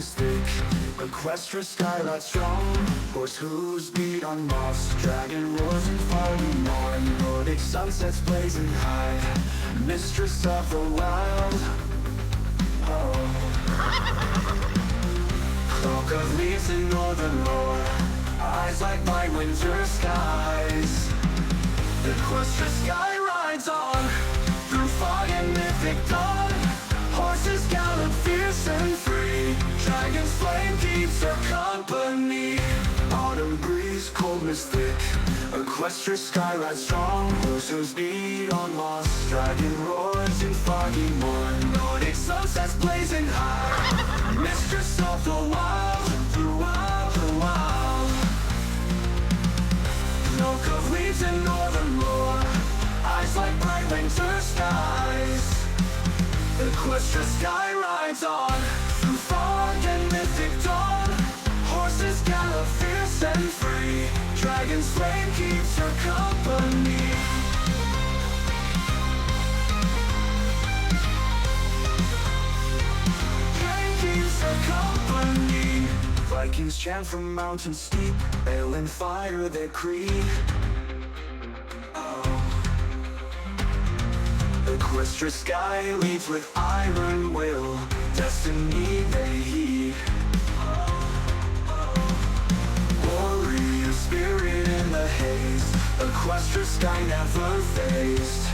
mystic, equestria skylight strong, horse hooves beat on moss, dragon roars and foggy morn, Nordic sunsets blazing high, mistress of the wild. Oh. Cloak of leaves in northern lore, eyes like bright winter skies. Equestria sky rides on, through fog and mythic dawn. Horses gallop fierce and free, dragon's flame keeps her company. Autumn breeze, coldness thick, equestria skylight strong, horses beat on moss, dragon roars in foggy morn, Nordic sunsets blazing high, mistress of the wild, throughout the wild. Cloak of leaves in northern lore, eyes like bright winter skies. Equestria sky rides on, through fog and mythic dawn. Horses gallop fierce and free, dragon's flame keeps her company. Flame keeps her company. Vikings chant from mountain steep, ale and fire they creed. Equestria sky leads with iron will, destiny they heed. Warrior spirit in the haze, equestria sky never phased.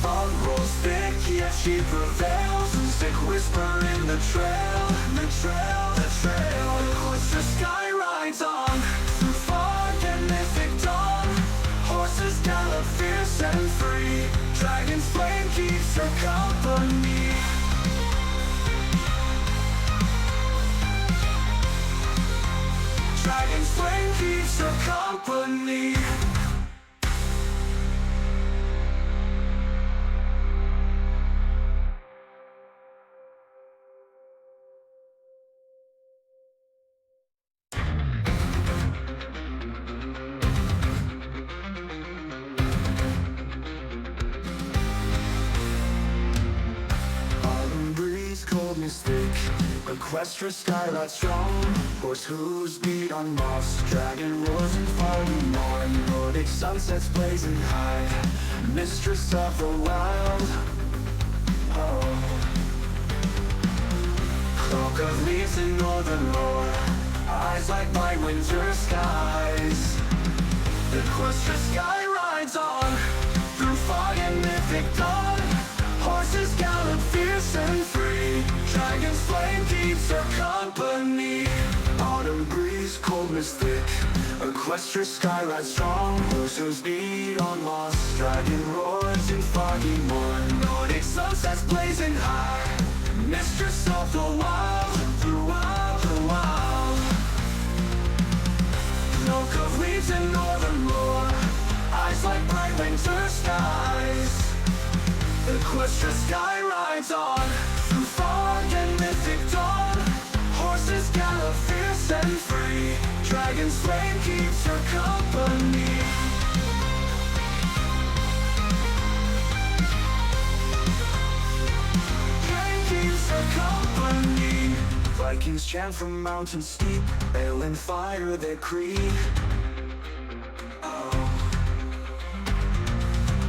Fog rolls thick, yet she prevails, and sick whisper in the trail. Equestria sky rides on, through fog and mythic dawn. Horses gallop fierce and free, dragon's flame keeps her company. Dragon's flame keeps her company. Cold mystic, equestria skylight strong, horse hooves beat on moss, dragon roars and foggy morn, Nordic sunsets blazing high, mistress of the wild. Oh. Cloak of leaves in northern lore, eyes like bright winter skies. Equestria sky rides on, through fog and mythic dawn. Horses gallop fierce and free, dragon's flame keeps her company. Autumn breeze, coldness thick, equestria skylight strong, horses beat on moss, dragon roars in foggy morn, Nordic sunsets blazing high, mistress of the wild, throughout the wild. Cloak of leaves in northern lore, eyes like bright winter skies. Equestria sky rides on, through fog and mythic dawn. Horses gallop fierce and free, dragon's flame keeps her company. Flame keeps her company. Vikings chant from mountain steep, ale and fire they creed.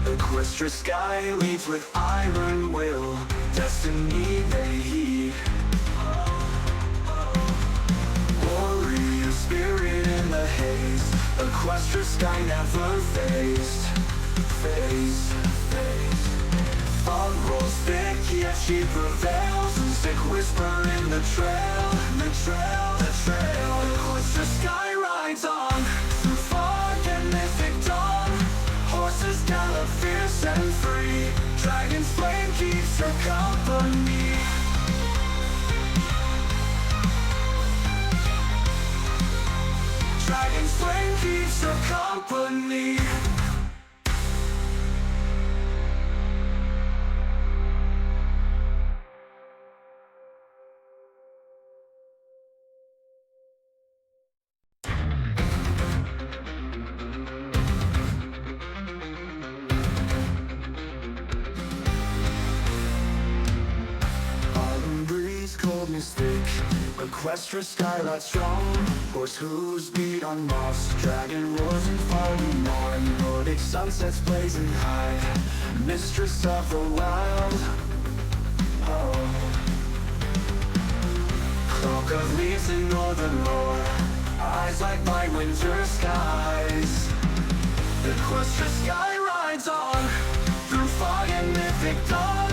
Equestria sky leads with iron will, destiny they heed. Warrior spirit in the haze, equestria sky never phased. Fog rolls thick, yet she prevails, and sick whisper in the trail. Equestria sky rides on, through fog and mythic dawn. Horses gallop fierce and free, dragon's flame keeps her company. Dragon's flame keeps her company. cold mystic. Equestria skylight strong, horse hooves beat on moss. Dragon roars and foggy morn, Nordic sunsets blazing high. Mistress of the wild, oh. Cloak of leaves in northern lore, eyes like bright winter skies. Equestria sky rides on, through fog and mythic dawn.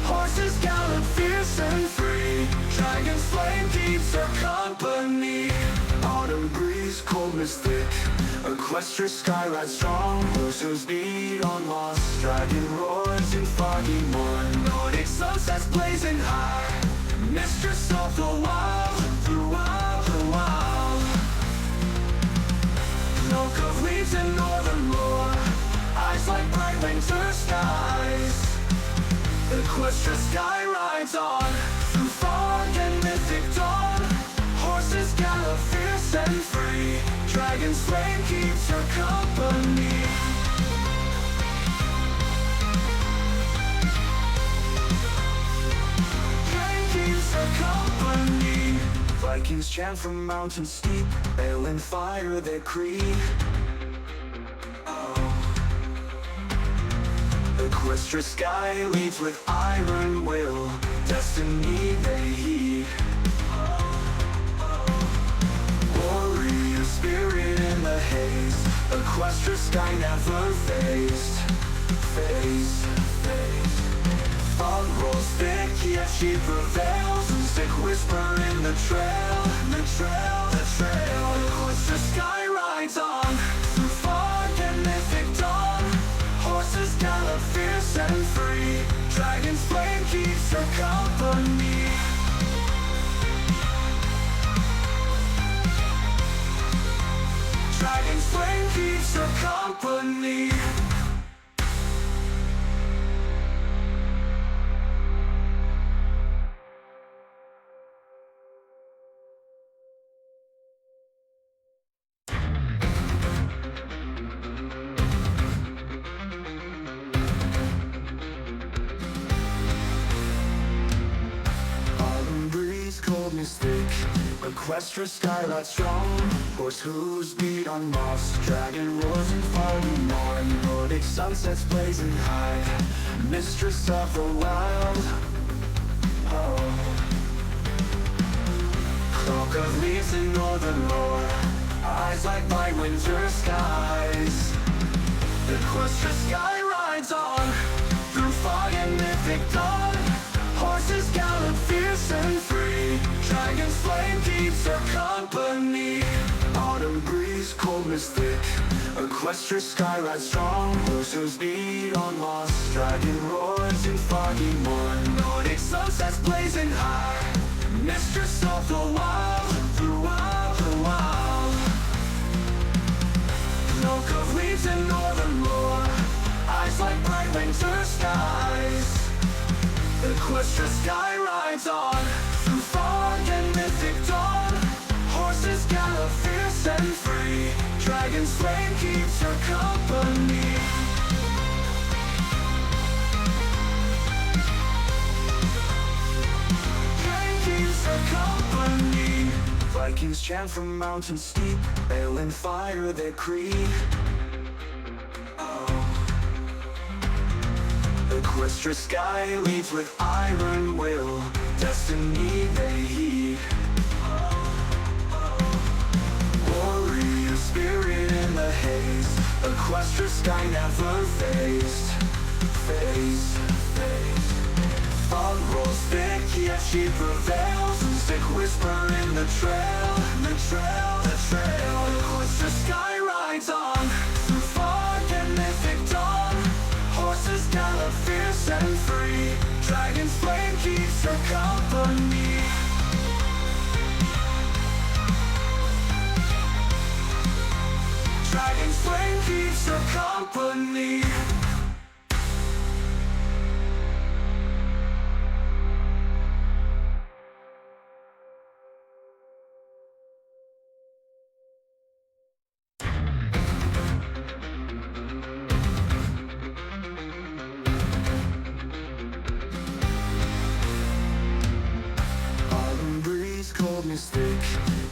Horses gallop fierce and free, dragon's flame keeps her company. Autumn breeze, cold mist thick, Equestria skylight strong. Horses beat on moss, dragon roars in foggy morn. Nordic sunsets blazing high, mistress of the wild, throughout the wild. Cloak of leaves in northern lore, eyes like bright winter skies. Equestria sky rides on, through fog and mythic dawn. Horses gallop fierce and free, dragon's flame keeps her company. Flame keeps her company. Vikings chant from mountain steep, ale and fire they creed. Equestria sky leads with iron will, destiny they heed. Warrior spirit in the haze, Equestria sky never phased. Fog rolls thick, yet she prevails. Sick whisper in the trail, Equestria sky rides on, through fog and mythic dawn. Horses gallop fierce and free, dragon's flame keeps her company. Dragon's flame keeps her company. Cold mystic, Equestria skylight strong. Horse hooves beat on moss, dragon roars in foggy morn. Nordic sunsets blazing high, mistress of the wild, oh. Cloak of leaves in northern lore, eyes like bright winter skies. Equestria sky rides on, through fog and mythic dawn. Horses gallop fierce and free, dragon's flame keeps her company. Autumn breeze, cold mist thick, Equestria skylight strong. Horses beat on moss, dragon roars in foggy morn. Nordic sunsets blazing high, mistress of the wild, throughout the wild. Cloak of leaves in northern lore, eyes like bright winter skies. Equestria sky rides on, through fog and mythic dawn. Horses gallop fierce and free, dragon's flame keeps her company. Flame keeps her company. Vikings chant from mountain steep, ale and fire they creed. Equestria sky leads with iron will, destiny they heed. Warrior spirit in the haze, Equestria sky never phased. Fog rolls thick, yet she prevails. Sick whisper in the trail, Equestria sky rides on, through fog and mythic dawn. Horses gallop fierce and free, dragon's flame keeps her company. Dragon's flame keeps her company. mystic.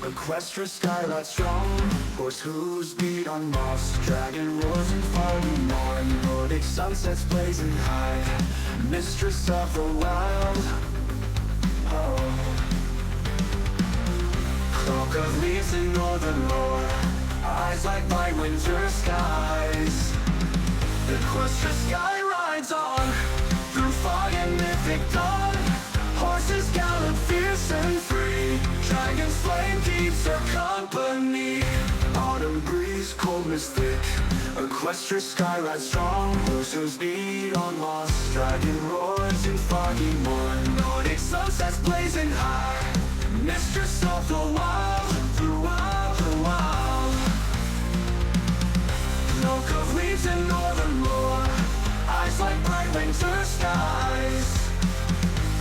Equestria skylight strong, horse hooves beat on moss. Dragon roars and foggy morn, Nordic sunsets blazing high. Mistress of the wild, oh. Cloak of leaves in northern lore, eyes like bright winter skies. Equestria sky rides on, through fog and mythic dawn. Horses gallop fierce and free, dragon's flame keeps her company. Autumn breeze, coldness thick, Equestria sky rides strong. Horses beat on moss, dragon roars in foggy morn. Nordic sunsets blazing high, mistress of the wild, throughout the wild. Cloak of leaves in northern lore, eyes like bright winter skies.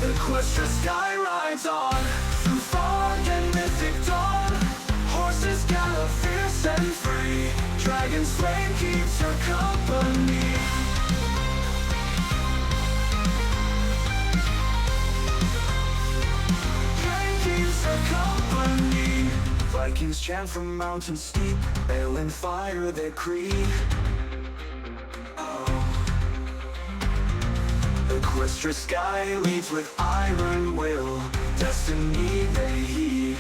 Equestria sky rides on, through fog and mythic dawn. Horses gallop fierce and free, dragon's flame keeps her company. Flame keeps her company. Vikings chant from mountain steep, Balin fire they creed. Equestria sky leads with iron will, destiny they heed.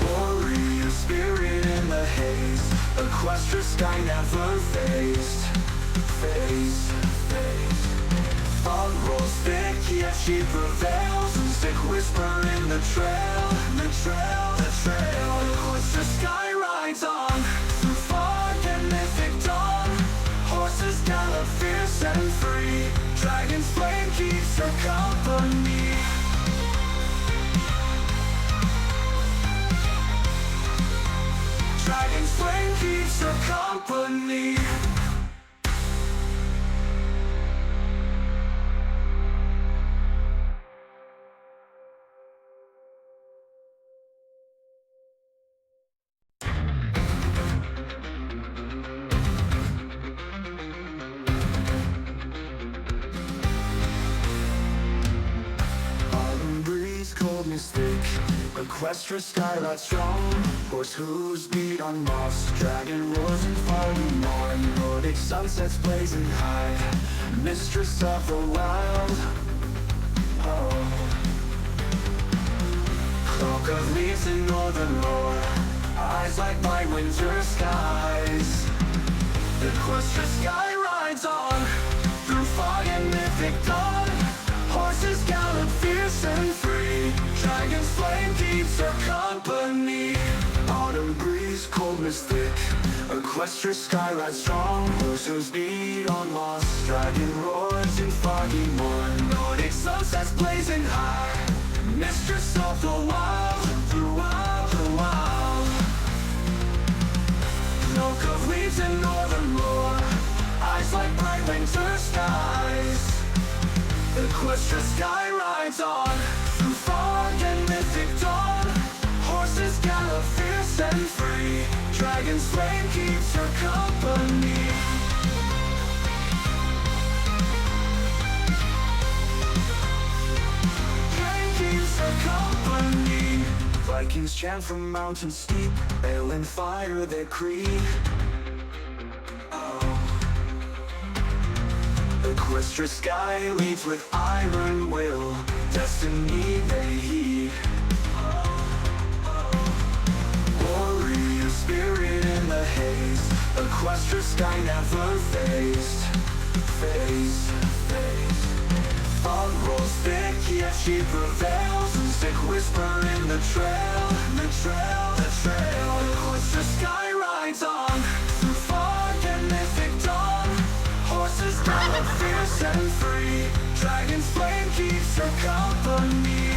Warrior spirit in the haze, Equestria sky never phased. Fog rolls thick, yet she prevails. Sick whisper in the trail, Equestria sky rides on, through fog and mythic dawn. Horses gallop fierce and free, dragon's flame keeps her company. Dragon's flame keeps her company. Cold mystic, Equestria skylight strong. Horse hooves beat on moss, dragon roars in foggy morn. Nordic sunsets blazing high, mistress of the wild, oh. Cloak of leaves in northern lore, eyes like bright winter skies. Equestria sky rides on, through fog and mythic dawn. Horses gallop fierce and free, dragon's flame keeps her company. Autumn breeze, coldness thick, Equestria sky rides strong. Horses beat on moss, dragon roars in foggy morn. Nordic sunsets blazing high, mistress of the wild, throughout the wild. Cloak of leaves in northern lore, eyes like bright winter skies. Equestria sky rides on, through fog and mythic dawn. Horses gallop fierce and free, dragon's flame keeps her company. Flame keeps her company. Vikings chant from mountain steep, Balin fire they creed. Equestria sky leads with iron will, destiny they heed. Warrior spirit in the haze, Equestria sky never phased. Fog rolls thick, yet she prevails. Sick whisper in the trail, Equestria sky rides on, through fog and mythic dawn. Horses gallop fierce and free, dragon's flame keeps her company.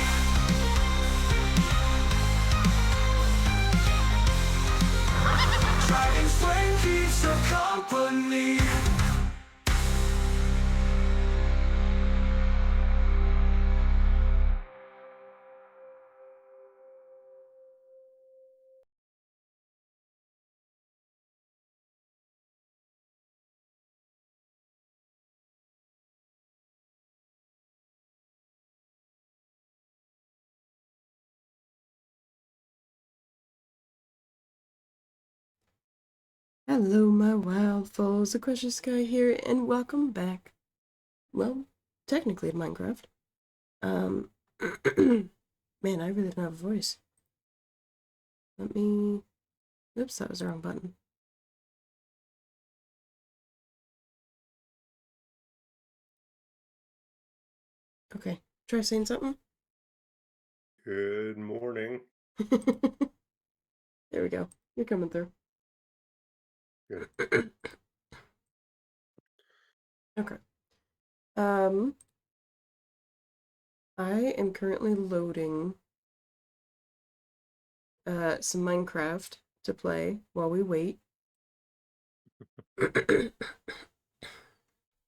Dragon's flame keeps her company. Hello, my wild foes. Aquatious Sky here, and welcome back. Well, technically to Minecraft. Um, man, I really don't have a voice. Let me. Oops, that was the wrong button. Okay, try saying something. Good morning. There we go. You're coming through. Good. Okay. Um, I am currently loading some Minecraft to play while we wait. Because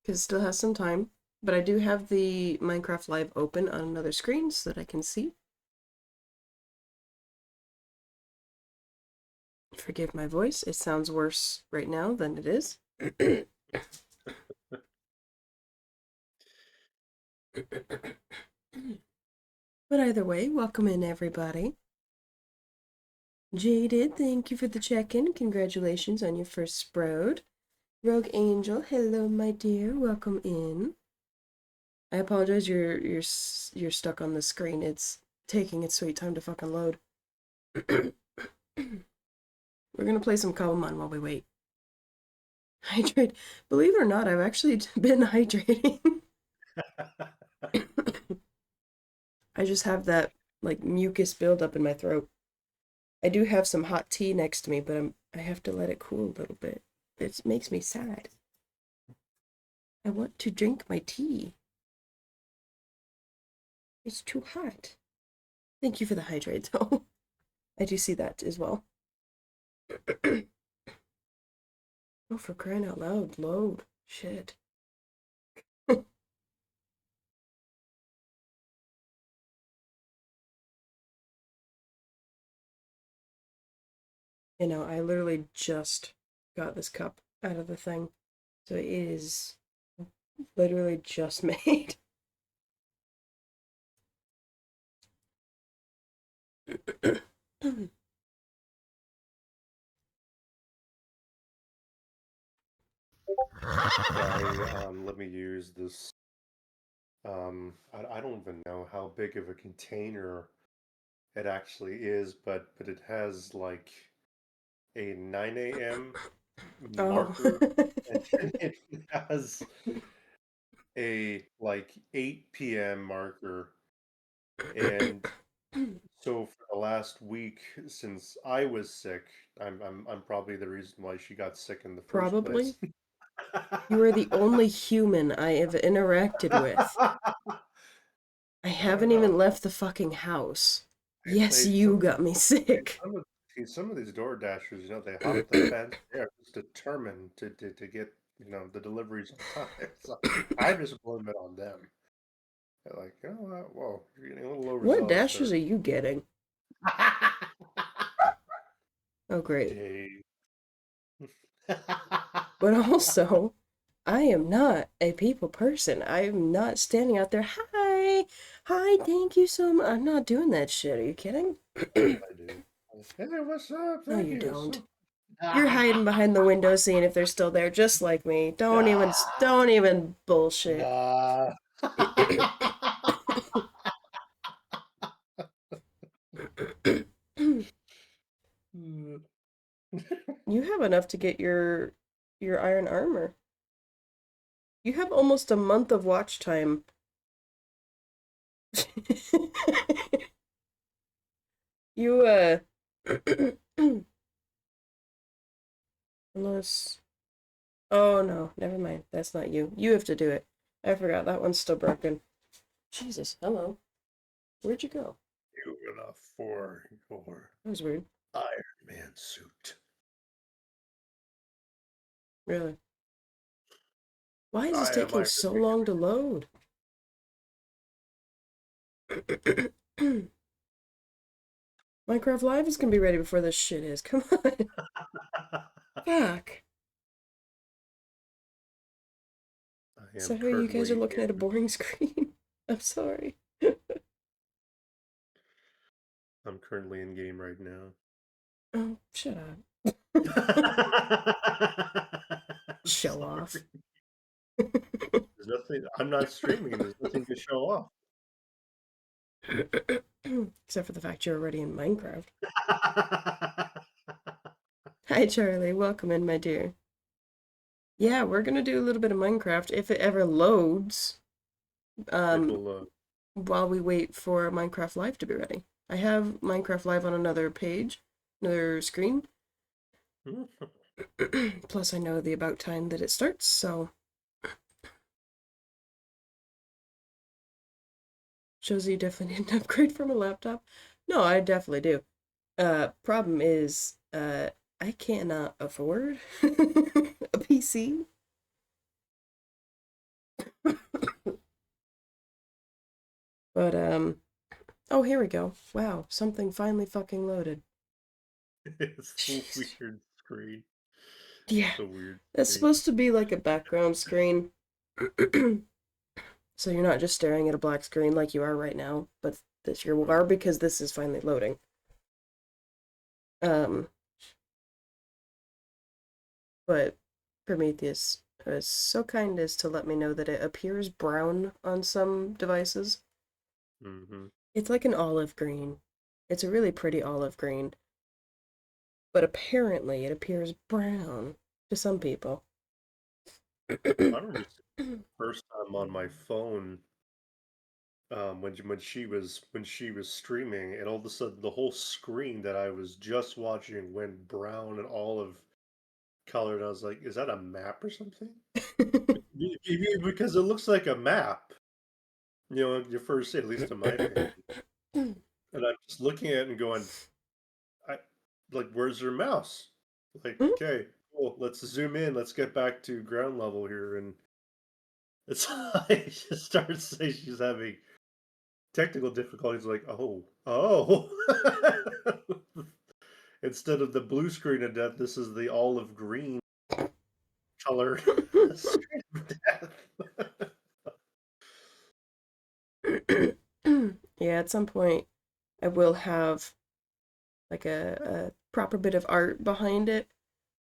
it still has some time. But I do have the Minecraft Live open on another screen so that I can see. Forgive my voice. It sounds worse right now than it is. But either way, welcome in everybody. Jaded, thank you for the check-in. Congratulations on your first Sprout. Rogue Angel, hello my dear. Welcome in. I apologize. You're stuck on the screen. It's taking its sweet time to fucking load. We're gonna play some Kabamon while we wait. Hydrate. Believe it or not, I've actually been hydrating. I just have that like mucus buildup in my throat. I do have some hot tea next to me, but I have to let it cool a little bit. It makes me sad. I want to drink my tea. It's too hot. Thank you for the hydrate, though. I do see that as well. Oh, for crying out loud, load. Shit. You know, I literally just got this cup out of the thing. So it is literally just made. Sorry, let me use this. I don't even know how big of a container it actually is, but it has like a 9 a.m. Oh. marker, and then it has a like 8 p.m. marker. And so for the last week since I was sick, I'm probably the reason why she got sick in the first Probably. place. You are the only human I have interacted with. I I don't haven't know. even left the fucking house. I Yes, played you some got me sick. some of these Door Dashers, they hop the fence. They are just determined to get, the deliveries on time. So I just blame it on them. They're like, you know what? Whoa, you're getting a little What overzealous dashes there. are you getting? Oh, great. Dave. But also, I am not a people person. I am not standing out there. Hi, hi, thank you so much. I'm not doing that shit. Are you kidding? I do. Hey, what's up? No, Thank you you. don't. You're hiding behind the window, seeing if they're still there, just like me. Don't even bullshit. Nah. You have enough to get your iron armor. You have almost a month of watch time. You unless oh no, never mind. That's not you. You have to do it. I forgot that one's still broken. Jesus, hello. Where'd you go? You're gonna for your That was weird. Iron Man suit. Really. Why is this I am taking Iron so Man. long to load? Minecraft Live is gonna be ready before this shit is. Come on. Fuck. I So am how you guys are currently looking at a in. boring screen? I'm sorry. I'm currently in game right now. Oh, shut up. Show off. Sorry. There's nothing. I'm not streaming, and there's nothing to show off. Except for the fact you're already in Minecraft. Hi, Charlie. Welcome in, my dear. Yeah, we're gonna do a little bit of Minecraft if it ever loads. It'll, While we wait for Minecraft Live to be ready. I have Minecraft Live on another page, another screen. Plus, I know the about time that it starts, so. Shows you definitely need an upgrade from a laptop. No, I definitely do. Problem is, I cannot afford a PC. But, oh, here we go. Wow, something finally fucking loaded. it's a Jeez. weird screen. Yeah, It's a weird it's screen. supposed to be like a background screen. So you're not just staring at a black screen like you are right now, but that you are because this is finally loading. But Prometheus is so kind as to let me know that it appears brown on some devices. Mm-hmm. It's like an olive green. It's a really pretty olive green. But apparently it appears brown to some people. I remember the first time on my phone, when she was streaming, and all of a sudden the whole screen that I was just watching went brown and olive colored. I was like, "Is that a map or something?" Because it looks like a map. You know, your first, at least in my opinion. And I'm just looking at it and going, I like, where's her mouse? Like, okay, cool. Let's zoom in. Let's get back to ground level here, and it's like she starts saying she's having technical difficulties. Like, oh. Instead of the blue screen of death, this is the olive green color screen of death. Yeah, at some point I will have like a proper bit of art behind it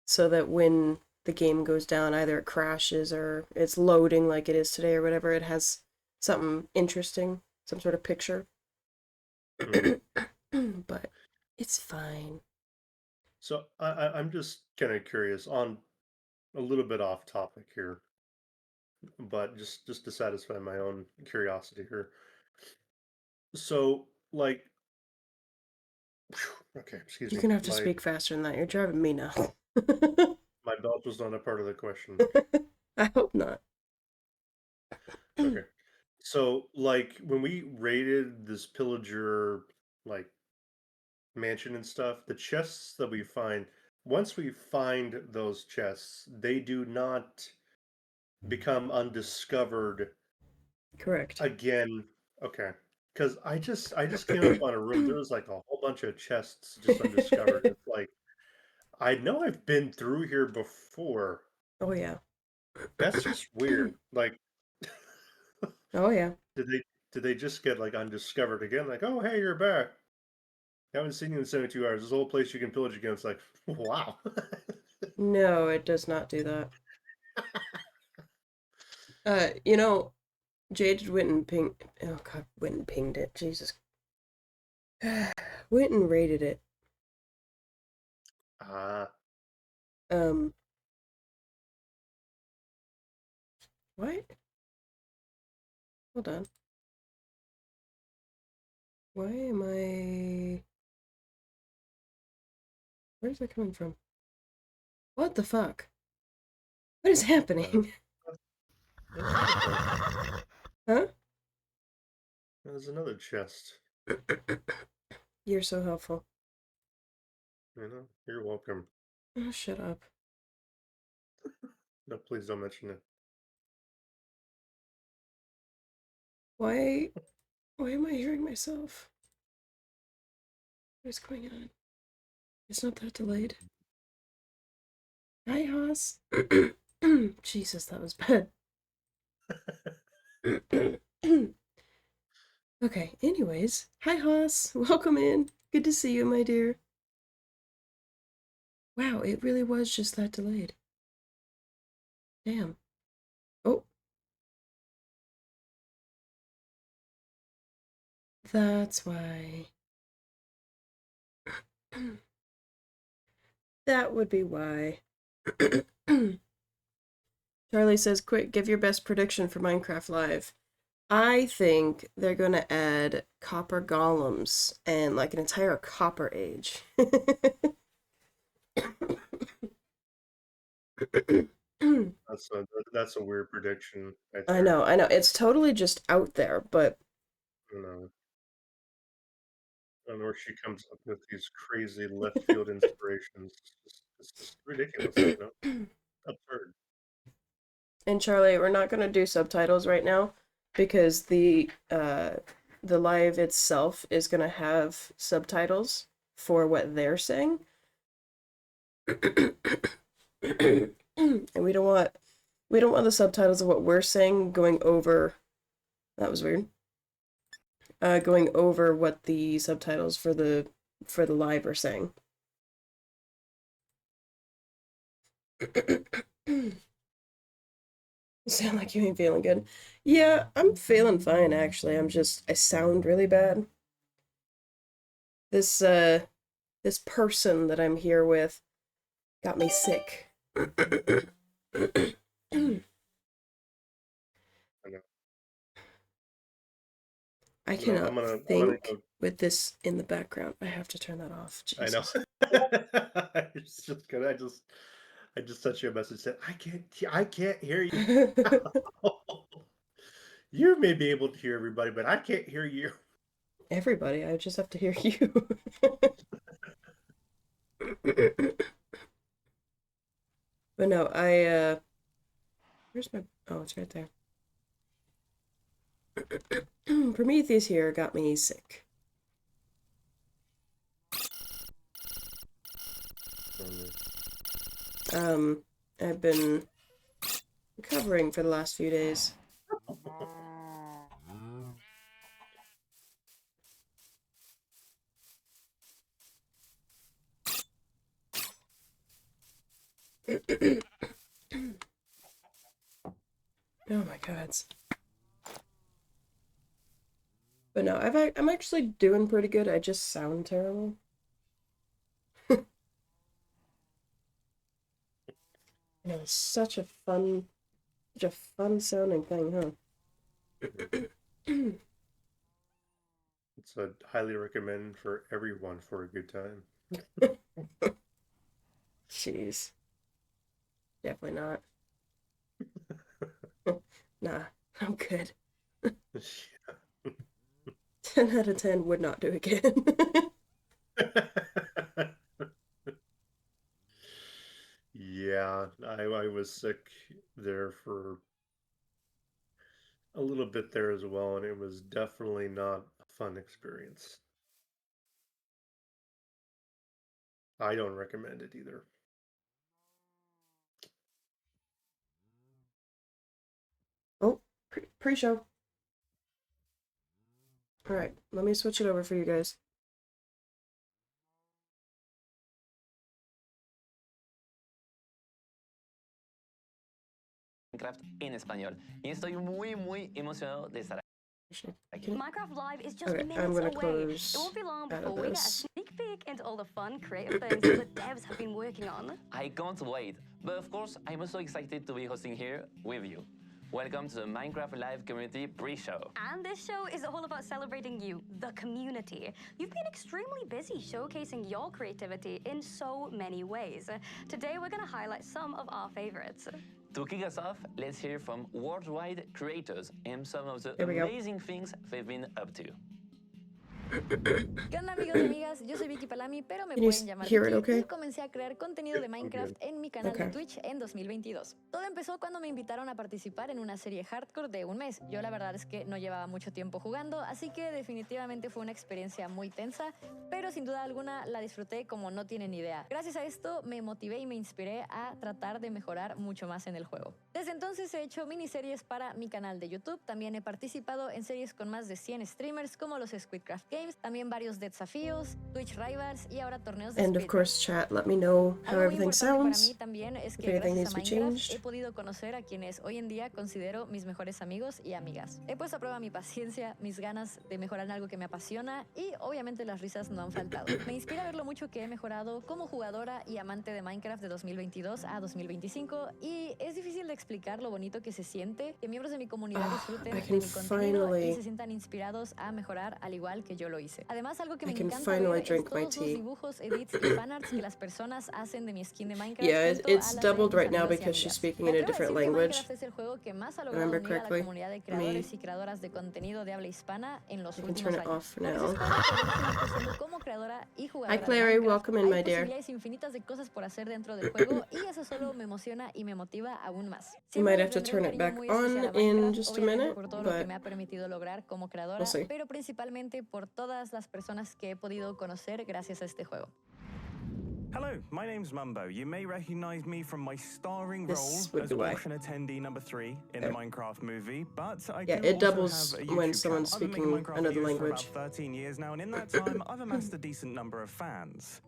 so that when the game goes down, either it crashes or it's loading like it is today or whatever, it has something interesting, some sort of picture. But it's fine. So I'm just kind of curious on a little bit off topic here, but just to satisfy my own curiosity here. So like, okay, excuse You're me, gonna have to speak faster than that. You're driving me nuts. my belt was not a part of the question. I hope not. Okay, so like when we raided this pillager like mansion and stuff, the chests that we find, once we find those chests, they do not become undiscovered Correct. again. Okay. Because I just came up on a room. There was like a whole bunch of chests just undiscovered. It's like I know I've been through here before. Oh yeah. That's just weird. Like, Oh yeah. did they just get like undiscovered again? Like, oh hey, you're back. Haven't seen you in 72 hours. This whole place you can pillage again. It's like, wow. No, it does not do that. You know, Jade went and pinged. Oh god, went and pinged it. Jesus. Went and rated it. Ah, Um, what? Hold on. Why am I? Where's that coming from? What the fuck? What is happening? Huh? there's another chest. You're so helpful. You know, you're welcome. Oh, shut up. No, please don't mention it. Why? Why am I hearing myself? What is going on? It's not that delayed. Hi, Haas. Jesus, that was bad. Okay, anyways. Hi, Haas. Welcome in. Good to see you, my dear. Wow, it really was just that delayed. Damn. Oh. That's why. That would be why. Charlie says, quick, give your best prediction for Minecraft Live. I think they're gonna add copper golems and like an entire copper age. That's a weird prediction right I there. know, I know. It's totally just out there, but You know, I don't know where she comes up with these crazy left field inspirations. It's just ridiculous, you know, absurd. and Charlie, we're not gonna do subtitles right now because the live itself is gonna have subtitles for what they're saying. And we don't want the subtitles of what we're saying going over, that was weird. Going over what the subtitles for the live are saying. Sound like you ain't feeling good. Yeah, I'm feeling fine actually. I sound really bad. This this person that I'm here with got me sick. I know. I I'm cannot gonna think go. with this in the background. I have to turn that off. I know. Jesus. It's just good. I just sent you a message said I can't hear you. You may be able to hear everybody, but I can't hear you. Everybody, I just have to hear you. But no, where's my, oh, it's right there. Prometheus here got me sick. I've been recovering for the last few days. Oh my god. But no, I'm actually doing pretty good. I just sound terrible. You know, it's such a fun sounding thing, huh? It's a highly recommend for everyone for a good time. Jeez. Definitely not. Nah, I'm good. 10 out of 10 would not do again. Yeah, I was sick there for a little bit there as well, and it was definitely not a fun experience. I don't recommend it either. Oh, pre-show. All right, let me switch it over for you guys. Minecraft en español. Y estoy muy emocionado de estar aquí. Minecraft Live is just Okay, minutes I'm gonna away. close It won't be long out before of we get a this. sneak peek into all the fun, creative things that the devs have been working on. I can't wait. But of course, I'm also excited to be hosting here with you. Welcome to the Minecraft Live Community Pre-Show. And this show is all about celebrating you, the community. You've been extremely busy showcasing your creativity in so many ways. Today, we're going to highlight some of our favorites. To kick us off, let's hear from worldwide creators and some of the There we go. amazing things they've been up to. ¿Qué onda, amigos y amigas? Yo soy Vicky Palami, pero me Can you pueden llamar hear it Vicky, okay? y comencé a crear contenido de Yep, I'm Minecraft good. en mi canal Okay. de Twitch en 2022. Todo empezó cuando me invitaron a participar en una serie hardcore de un mes. Yo la verdad es que no llevaba mucho tiempo jugando, así que definitivamente fue una experiencia muy tensa, pero sin duda alguna la disfruté como no tienen idea. Gracias a esto me motivé y me inspiré a tratar de mejorar mucho más en el juego. Desde entonces he hecho miniseries para mi canal de YouTube, también he participado en series con más de 100 streamers como los Squidcraft Games, también varios desafíos, Twitch Rivals y ahora torneos de And of speedrun. course, chat, let me know how Algo muy everything importante para mí sounds. también es If que anything gracias needs a to be Minecraft changed. he podido conocer a quienes hoy en día considero mis mejores amigos y amigas. He puesto a prueba mi paciencia, mis ganas de mejorar en algo que me apasiona y obviamente las risas no han faltado. Me inspira ver lo mucho que he mejorado como jugadora y amante de Minecraft de 2022 a 2025 y es difícil de explicar lo bonito que se siente que miembros de mi comunidad disfruten I de can mi contenido y finally- se sientan inspirados a mejorar al igual que yo lo hice. Además, algo que I me can encanta finally ver es drink my todos los tea. dibujos, edits y fanarts que las personas hacen de mi skin de Minecraft. Yeah, junto a it's las de doubled mis right now amigos y because she's amigas. speaking Me in a atrevo a different decir que language. Minecraft es el juego que más ha logrado Remember unir a la correctly? comunidad de Me- creadores y creadoras de contenido de habla hispana en los I can últimos turn it años. off Lo que se now. espera es poder seguir creciendo como creadora y jugadora de Clary, Minecraft. welcome in, Hay my dear. posibilidades infinitas de cosas por hacer dentro del juego y eso solo me emociona y me motiva aún más. You Siempre might have to tendré turn un it cariño back muy on especial a in Minecraft, just a obviamente minute, por todo lo que but me ha permitido lograr como creadora, we'll see. pero principalmente por todas las personas que he podido conocer gracias a este juego. Hello, my name's Mumbo. You may recognize me from my starring This role would as be why. auction attendee number 3 in There. the Minecraft movie, but I Yeah, do it also doubles have a when YouTube someone's channel. I've been speaking making Minecraft another videos for language. about 13 years now, and in that time, I've amassed a decent number of fans.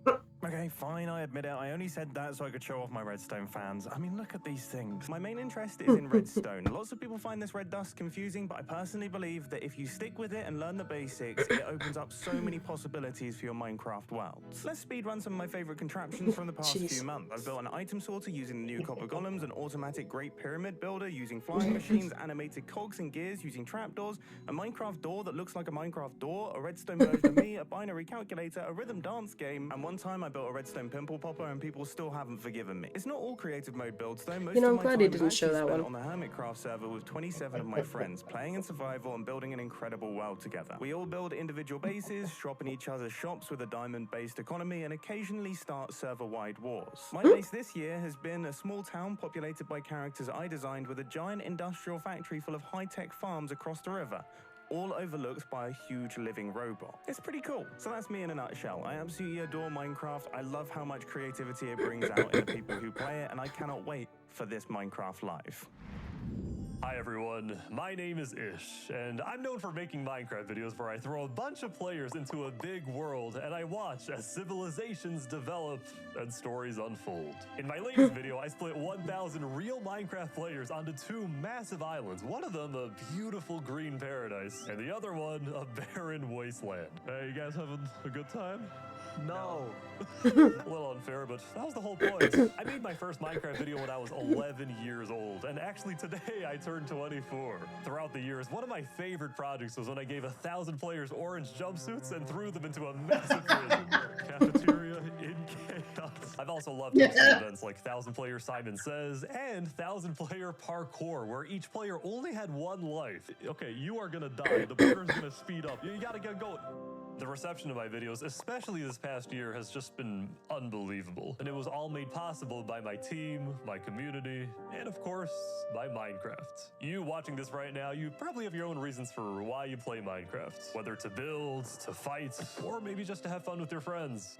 Okay, fine, I admit it. I only said that so I could show off my redstone fans. I mean, look at these things. My main interest is in redstone. Lots of people find this red dust confusing, but I personally believe that if you stick with it and learn the basics, it opens up so many possibilities for your Minecraft worlds. Let's speedrun some of my favorite contraptions from the past Jeez. few months. I've built an item sorter using the new copper golems, an automatic Great Pyramid builder using flying machines, animated cogs and gears using trapdoors, a Minecraft door that looks like a Minecraft door, a redstone version of me, a binary calculator, a rhythm dance game, and one time I built a redstone pimple popper and people still haven't forgiven me. It's not all creative mode builds though. Most You know, of I'm my glad time he is didn't show actually that spent one. on the Hermitcraft server with 27 of my friends, playing in survival and building an incredible world together. We all build individual bases, shop in each other's shops with a diamond-based economy, and occasionally start server-wide wars. My base this year has been a small town populated by characters I designed with a giant industrial factory full of high-tech farms across the river, all overlooked by a huge living robot. It's pretty cool. So that's me in a nutshell. I absolutely adore Minecraft. I love how much creativity it brings out in the people who play it, and I cannot wait for this Minecraft Live. Hi everyone, my name is Ish, and I'm known for making Minecraft videos where I throw a bunch of players into a big world and I watch as civilizations develop and stories unfold. In my latest video, I split 1,000 real Minecraft players onto 2 massive islands, one of them a beautiful green paradise, and the other one a barren wasteland. Hey, you guys having a good time? No. A little unfair, but that was the whole point. I made my first Minecraft video when I was 11 years old, and actually today I turned 24. Throughout the years, one of my favorite projects was when I gave 1,000 players orange jumpsuits and threw them into a massive prison. Cafeteria in chaos. I've also loved hosting events like 1,000-player Simon Says and 1,000-player Parkour, where each player only had 1 life. Okay, you are gonna die. The border's gonna speed up. You gotta get going. The reception of my videos, especially this past year, has just been unbelievable. And it was all made possible by my team, my community, and of course, by Minecraft. You watching this right now, you probably have your own reasons for why you play Minecraft. Whether to build, to fight, or maybe just to have fun with your friends.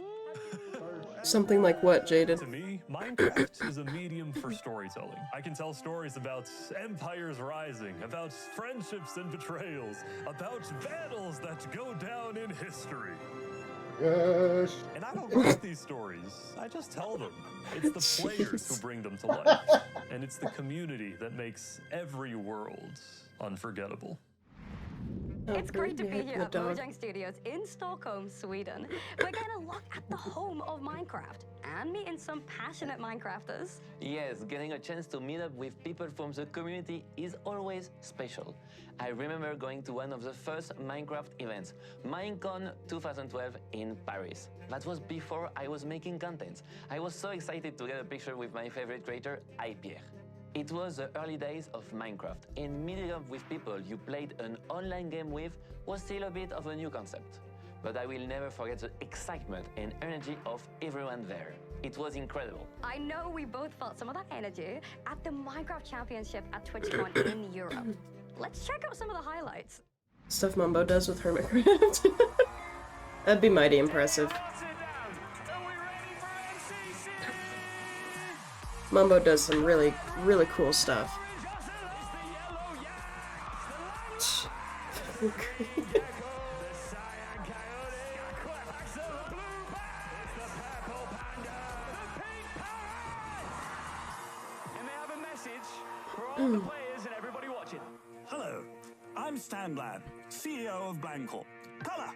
Something like what, Jaden? To me, Minecraft is a medium for storytelling. I can tell stories about empires rising, about friendships and betrayals, about battles that go down in history. Yes. And I don't write these stories, I just tell them. It's the players who bring them to life. And it's the community that makes every world unforgettable. It's great to you be hit here the at dog. Mojang Studios in Stockholm, Sweden. We're going to look at the home of Minecraft and meeting some passionate Minecrafters. Yes, getting a chance to meet up with people from the community is always special. I remember going to one of the first Minecraft events, Minecon 2012 in Paris. That was before I was making content. I was so excited to get a picture with my favorite creator, iPierre. It was the early days of Minecraft, and meeting up with people you played an online game with was still a bit of a new concept. But I will never forget the excitement and energy of everyone there. It was incredible. I know we both felt some of that energy at the Minecraft Championship at TwitchCon in Europe. Let's check out some of the highlights. Stuff Mumbo does with Hermitcraft. That'd be mighty impressive. Mumbo does some really, really cool stuff. all the players and everybody watching. Hello, I'm Stan Bland, CEO of Blandcorp. Colour.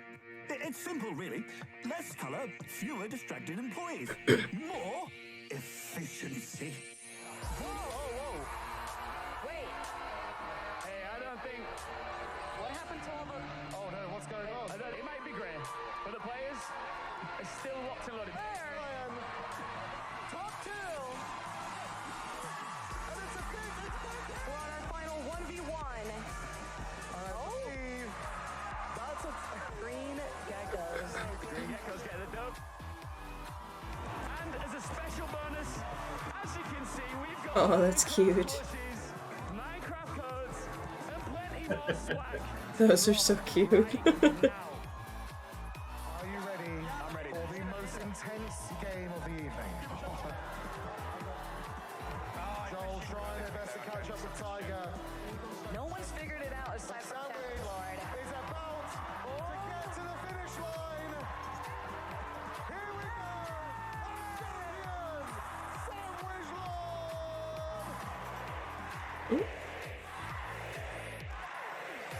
It's simple, really. Less colour, fewer distracted employees. More efficiency. Whoa. Wait. Hey, I don't think... What happened to all the... Oh no, what's going on? It might be great, but the players are still locked and loaded. Top two. And it's a big... We're on our final 1v1. Steve. That's a... Green Geckos. Green Geckos get the dope. And as a special bonus, as you can see, we've got... Oh, that's cute. Minecraft codes and plenty more swag. Those are so cute. Are you ready? I'm ready. For the most intense game of the evening. Joel trying their best to catch up with Tiger. No one's figured it out aside from Sammy Captain Lord. is about to get to the finish line. Here we go. Champion, Sandwich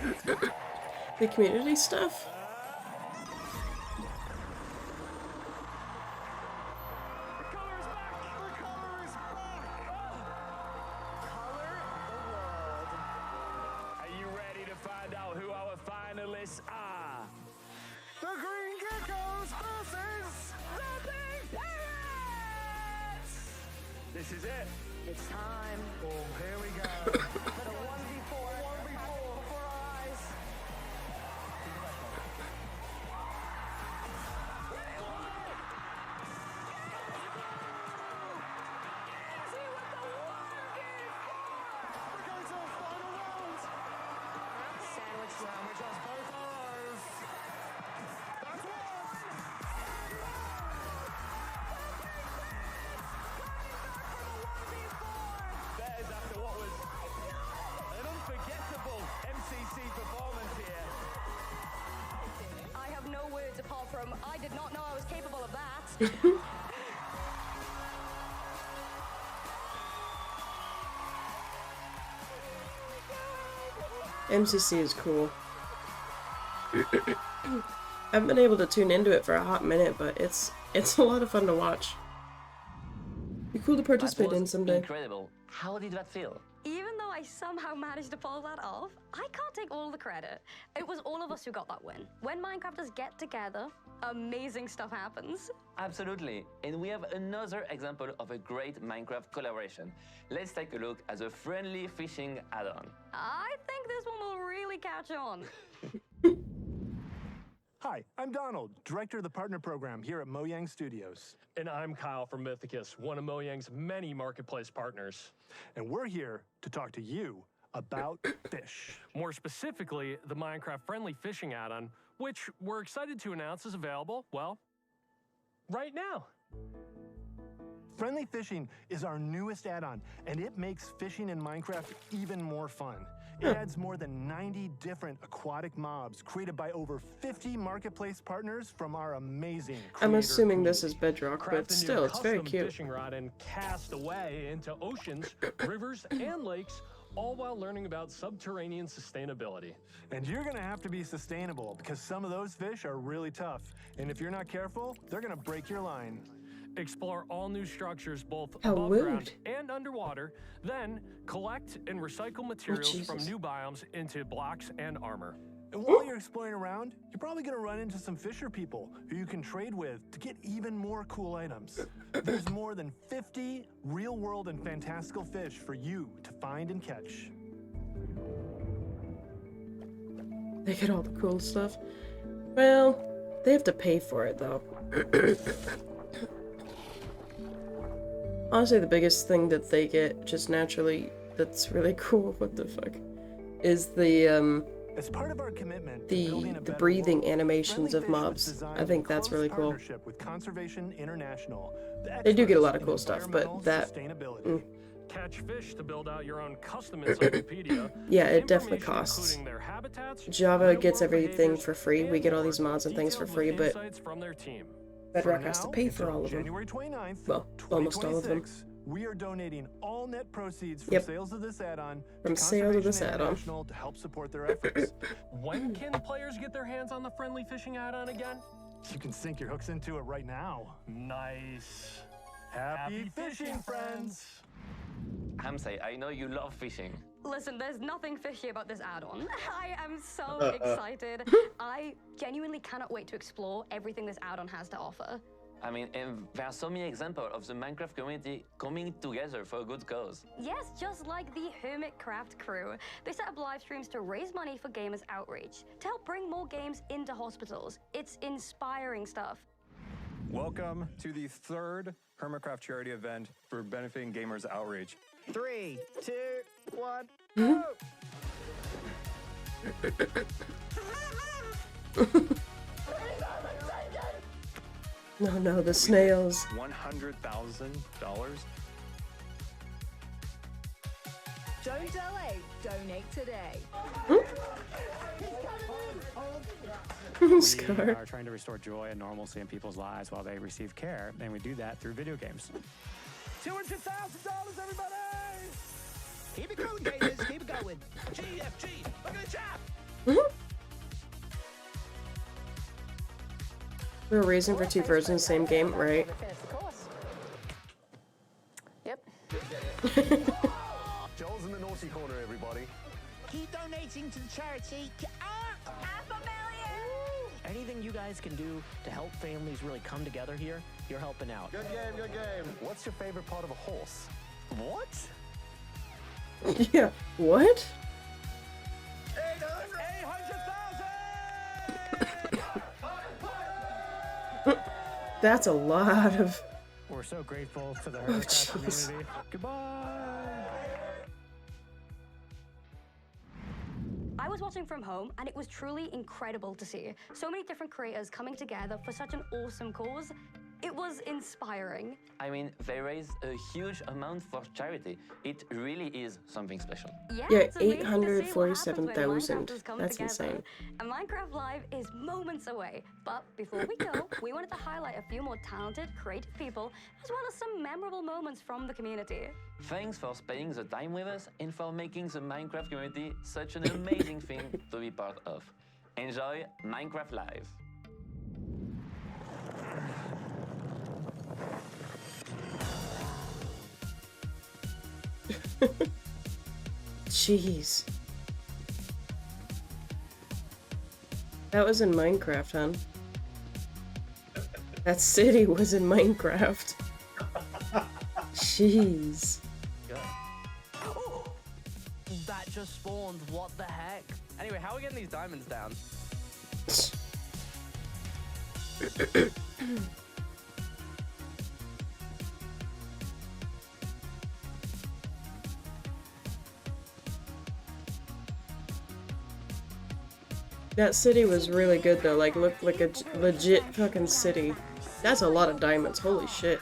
Lord. The community stuff? The color is back. The color is back. Color the world. Are you ready to find out who our finalists are? The Green Geckos versus the Big Pirates! This is it. It's time Oh, here we go. for the 1v4. 1v4 before our eyes. We're going to the final round. Sandwich Sandwich has both arrows. That's one. That is after what was an unforgettable MCC performance here. I have no words apart from I did not know I was capable of that. MCC is cool. I haven't been able to tune into it for a hot minute, but it's a lot of fun to watch. Be cool to participate That in was someday. incredible. How did that feel? Even though I somehow managed to pull that off, I can't take all the credit. It was all of us who got that win. When Minecrafters get together, amazing stuff happens. Absolutely. And we have another example of a great Minecraft collaboration. Let's take a look at the friendly fishing add-on. I think this one will really catch on. Hi, I'm Donald, Director of the Partner Program here at Mojang Studios. And I'm Kyle from Mythicus, one of Mojang's many marketplace partners. And we're here to talk to you about fish. More specifically, the Minecraft Friendly Fishing add-on, which we're excited to announce is available, well, right now. Friendly Fishing is our newest add-on, and it makes fishing in Minecraft even more fun. It adds more than 90 different aquatic mobs created by over 50 marketplace partners from our amazing I'm creator assuming this community. is Bedrock, Craft but a new still, it's very custom cute. fishing rod and cast away into oceans, rivers, and lakes, all while learning about subterranean sustainability. And you're gonna have to be sustainable because some of those fish are really tough. And if you're not careful, they're gonna break your line. Explore all new structures both How above rude. ground and underwater, then collect and recycle materials from Jesus. new biomes into blocks and armor. And while you're exploring around, you're probably gonna run into some fisher people who you can trade with to get even more cool items. There's more than 50 real-world and fantastical fish for you to find and catch. They get all the cool stuff. Well, they have to pay for it, though. Honestly, the biggest thing that they get just naturally that's really cool, what the fuck, is the As part of our commitment to building a the better breathing world, animations Friendly of Fish was mobs. designed I think in that's close really cool. partnership with Conservation International, the They do get a lot of experts cool in stuff, but environmental that sustainability. Catch fish to build out your own custom encyclopedia. yeah, with it definitely information costs. including their habitats, Java real-world gets everything behaviors, for free. We and get all more, these mods and things for detailed free, with but insights from their team. Bedrock From has to now pay for until all of them. January 29th, Well, almost all of them. 2026, We are donating all net proceeds from Yep. sales of this add-on From to sale of this Conservation add-on. International to help support their efforts. When can players get their hands on the friendly fishing add-on again? You can sink your hooks into it right now. Nice. Happy fishing, friends! Hamsay, I know you love fishing. Listen, there's nothing fishy about this add-on. I am so excited. I genuinely cannot wait to explore everything this add-on has to offer. I mean, and there are so many examples of the Minecraft community coming together for a good cause. Yes, just like the Hermitcraft crew. They set up live streams to raise money for Gamers Outreach, to help bring more games into hospitals. It's inspiring stuff. Welcome to the third Hermitcraft charity event for benefiting Gamers Outreach. 3, 2, 1, Mhm. No, no, the snails. $100,000. Don't delay. Donate today. We Scar. are trying to restore joy and normalcy in people's lives while they receive care, and we do that through video games. $200,000, everybody! Keep it going, gamers. Keep it going. GFG. Look at the chat. We were raising for two versions, same game, right? Yep. Joel's in the naughty corner, everybody. Keep donating to the charity. Anything you guys can do to help families really come together here, you're helping out. Good game, good game. What's your favorite part of a horse? What? Yeah. What? 800,000! That's a lot of. We're so grateful to the Hermitcraft jeez. community. Goodbye! I was watching from home, and it was truly incredible to see so many different creators coming together for such an awesome cause. It was inspiring. I mean, they raise a huge amount for charity. It really is something special. Yeah, Yeah, it's amazing to see what happens when 847,000. Minecrafters come That's together. insane. And Minecraft Live is moments away. But before we go, we wanted to highlight a few more talented, creative people, as well as some memorable moments from the community. Thanks for spending the time with us and for making the Minecraft community such an amazing thing to be part of. Enjoy Minecraft Live. Jeez. That was in Minecraft, huh? That city was in Minecraft. Jeez. That just spawned. What the heck? Anyway, how are we getting these diamonds down? That city was really good though, like looked like a legit fucking city. That's a lot of diamonds, holy shit.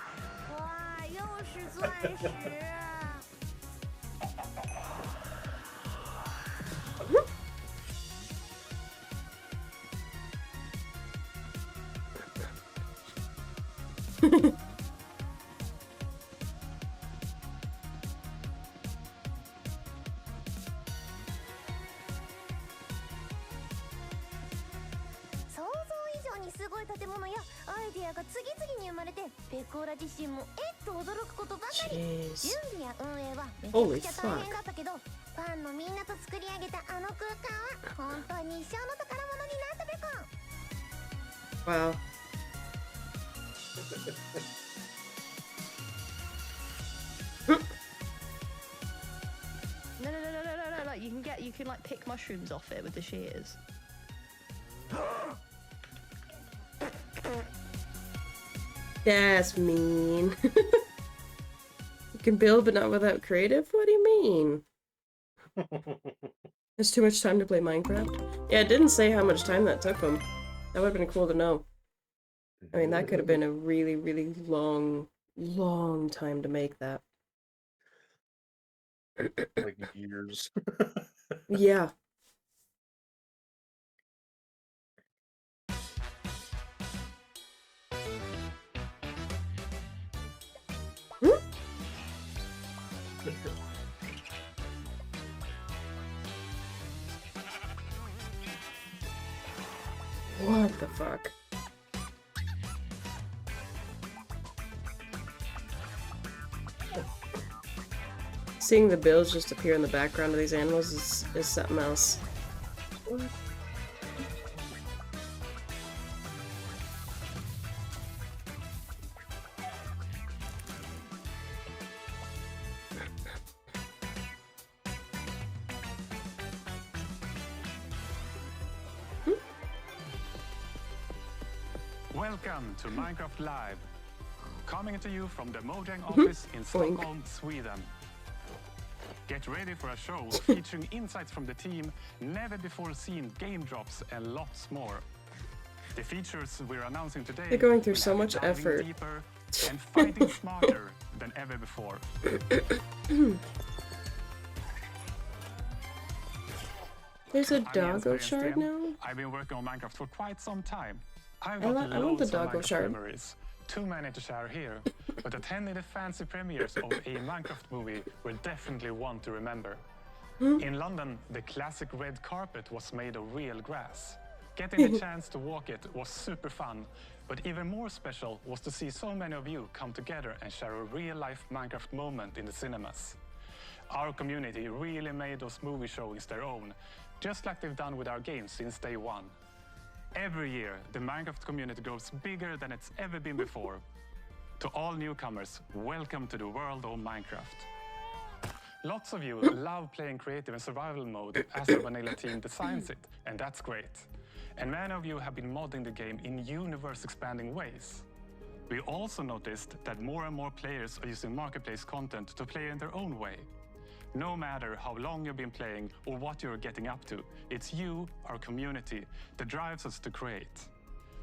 Jeez. Holy fuck. ファンのみんなと作り上げたあの空間は本当に一生の宝物になったべこ。 Wow. No, like you can like pick mushrooms off it with the shears. That's mean. You can build but not without creative? What do you mean? There's too much time to play Minecraft? Yeah, it didn't say how much time that took them. That would have been cool to know. I mean, that could have been a really, really long time to make that. Like years. Yeah. What the fuck? Seeing the bills just appear in the background of these animals is something else. Welcome to Minecraft Live. Coming to you from the Mojang office in Stockholm, Sweden. Get ready for a show featuring insights from the team, never before seen game drops, and lots more. The features we're announcing today They're going through will so have you much diving effort. deeper and fighting smarter than ever before. There's a I'm Jens doggo shard Brensten. now? I've been working on Minecraft for quite some time. I've I got want the loads of doggo Minecraft shard. memories. Too many to share here, but attending the fancy premieres of a Minecraft movie were definitely one to remember. In London, the classic red carpet was made of real grass. Getting the chance to walk it was super fun, but even more special was to see so many of you come together and share a real-life Minecraft moment in the cinemas. Our community really made those movie showings their own, just like they've done with our games since day one. Every year, the Minecraft community grows bigger than it's ever been before. To all newcomers, welcome to the world of Minecraft. Lots of you love playing creative and survival mode as the vanilla team designs it, and that's great. And many of you have been modding the game in universe-expanding ways. We also noticed that more and more players are using marketplace content to play in their own way. No matter how long you've been playing or what you're getting up to, it's you, our community, that drives us to create.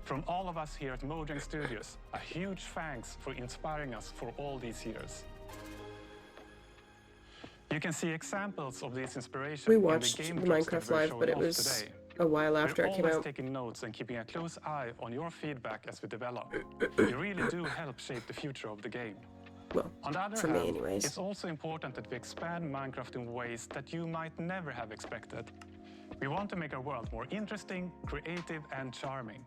From all of us here at Mojang Studios, a huge thanks for inspiring us for all these years. You can see examples of this inspiration We in the watched game the clips that Minecraft we're Live, showing but it off was today. a while after We're it came always out. taking notes and keeping a close eye on your feedback as we develop. You really do help shape the future of the game. Well, On the other for hand, me anyways. it's also important that we expand Minecraft in ways that you might never have expected. We want to make our world more interesting, creative, and charming.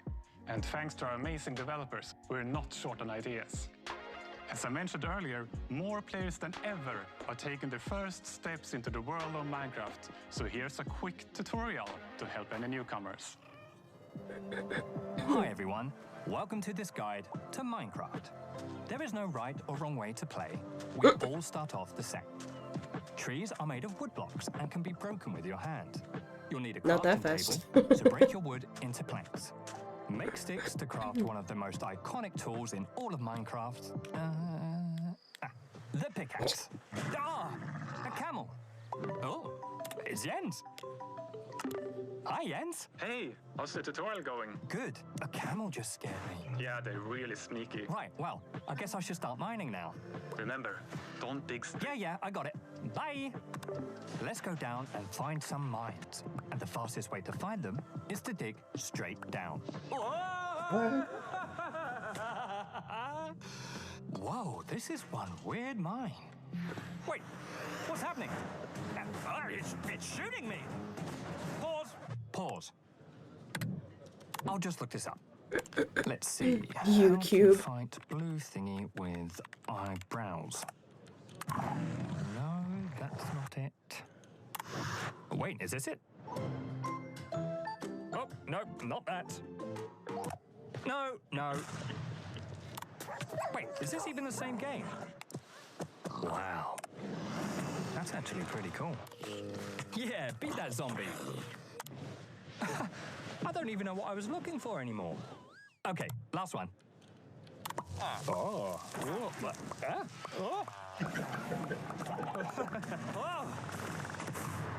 And thanks to our amazing developers, we're not short on ideas. As I mentioned earlier, more players than ever are taking their first steps into the world of Minecraft. So here's a quick tutorial to help any newcomers. Hi everyone, welcome to this guide to Minecraft. There is no right or wrong way to play. We all start off the same. Trees are made of wood blocks and can be broken with your hand. You'll need a Not that crafting fast. table, so break your wood into planks. Make sticks to craft one of the most iconic tools in all of Minecraft. The pickaxe. Ah, a camel. Oh, it's Jens. Hi, Jens. Hey, how's the tutorial going? Good. A camel just scared me. Yeah, they're really sneaky. Right, well, I guess I should start mining now. Remember, don't dig Yeah, I got it. Bye. Let's go down and find some mines. And the fastest way to find them is to dig straight down. Whoa, this is one weird mine. Wait, what's happening? It's shooting me. Pause. I'll just look this up. Let's see. You How to cube. fight blue thingy with eyebrows. No, that's not it. Wait, is this it? Oh, no, not that. No. Wait, is this even the same game? Wow. That's actually pretty cool. Yeah, beat that zombie. I don't even know what I was looking for anymore. Okay, last one. Oh.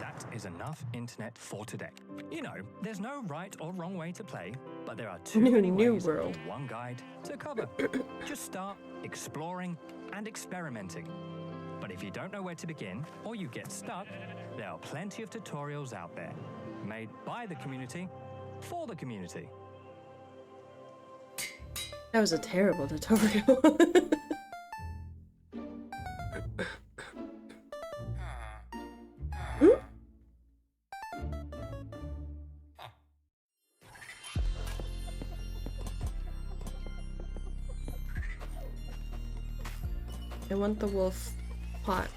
That is enough internet for today. You know, there's no right or wrong way to play, but there are too many New ways world. for one guide to cover. Just start exploring and experimenting. But if you don't know where to begin, or you get stuck, there are plenty of tutorials out there, made by the community, for the community. That was a terrible tutorial. I want the wolf pot.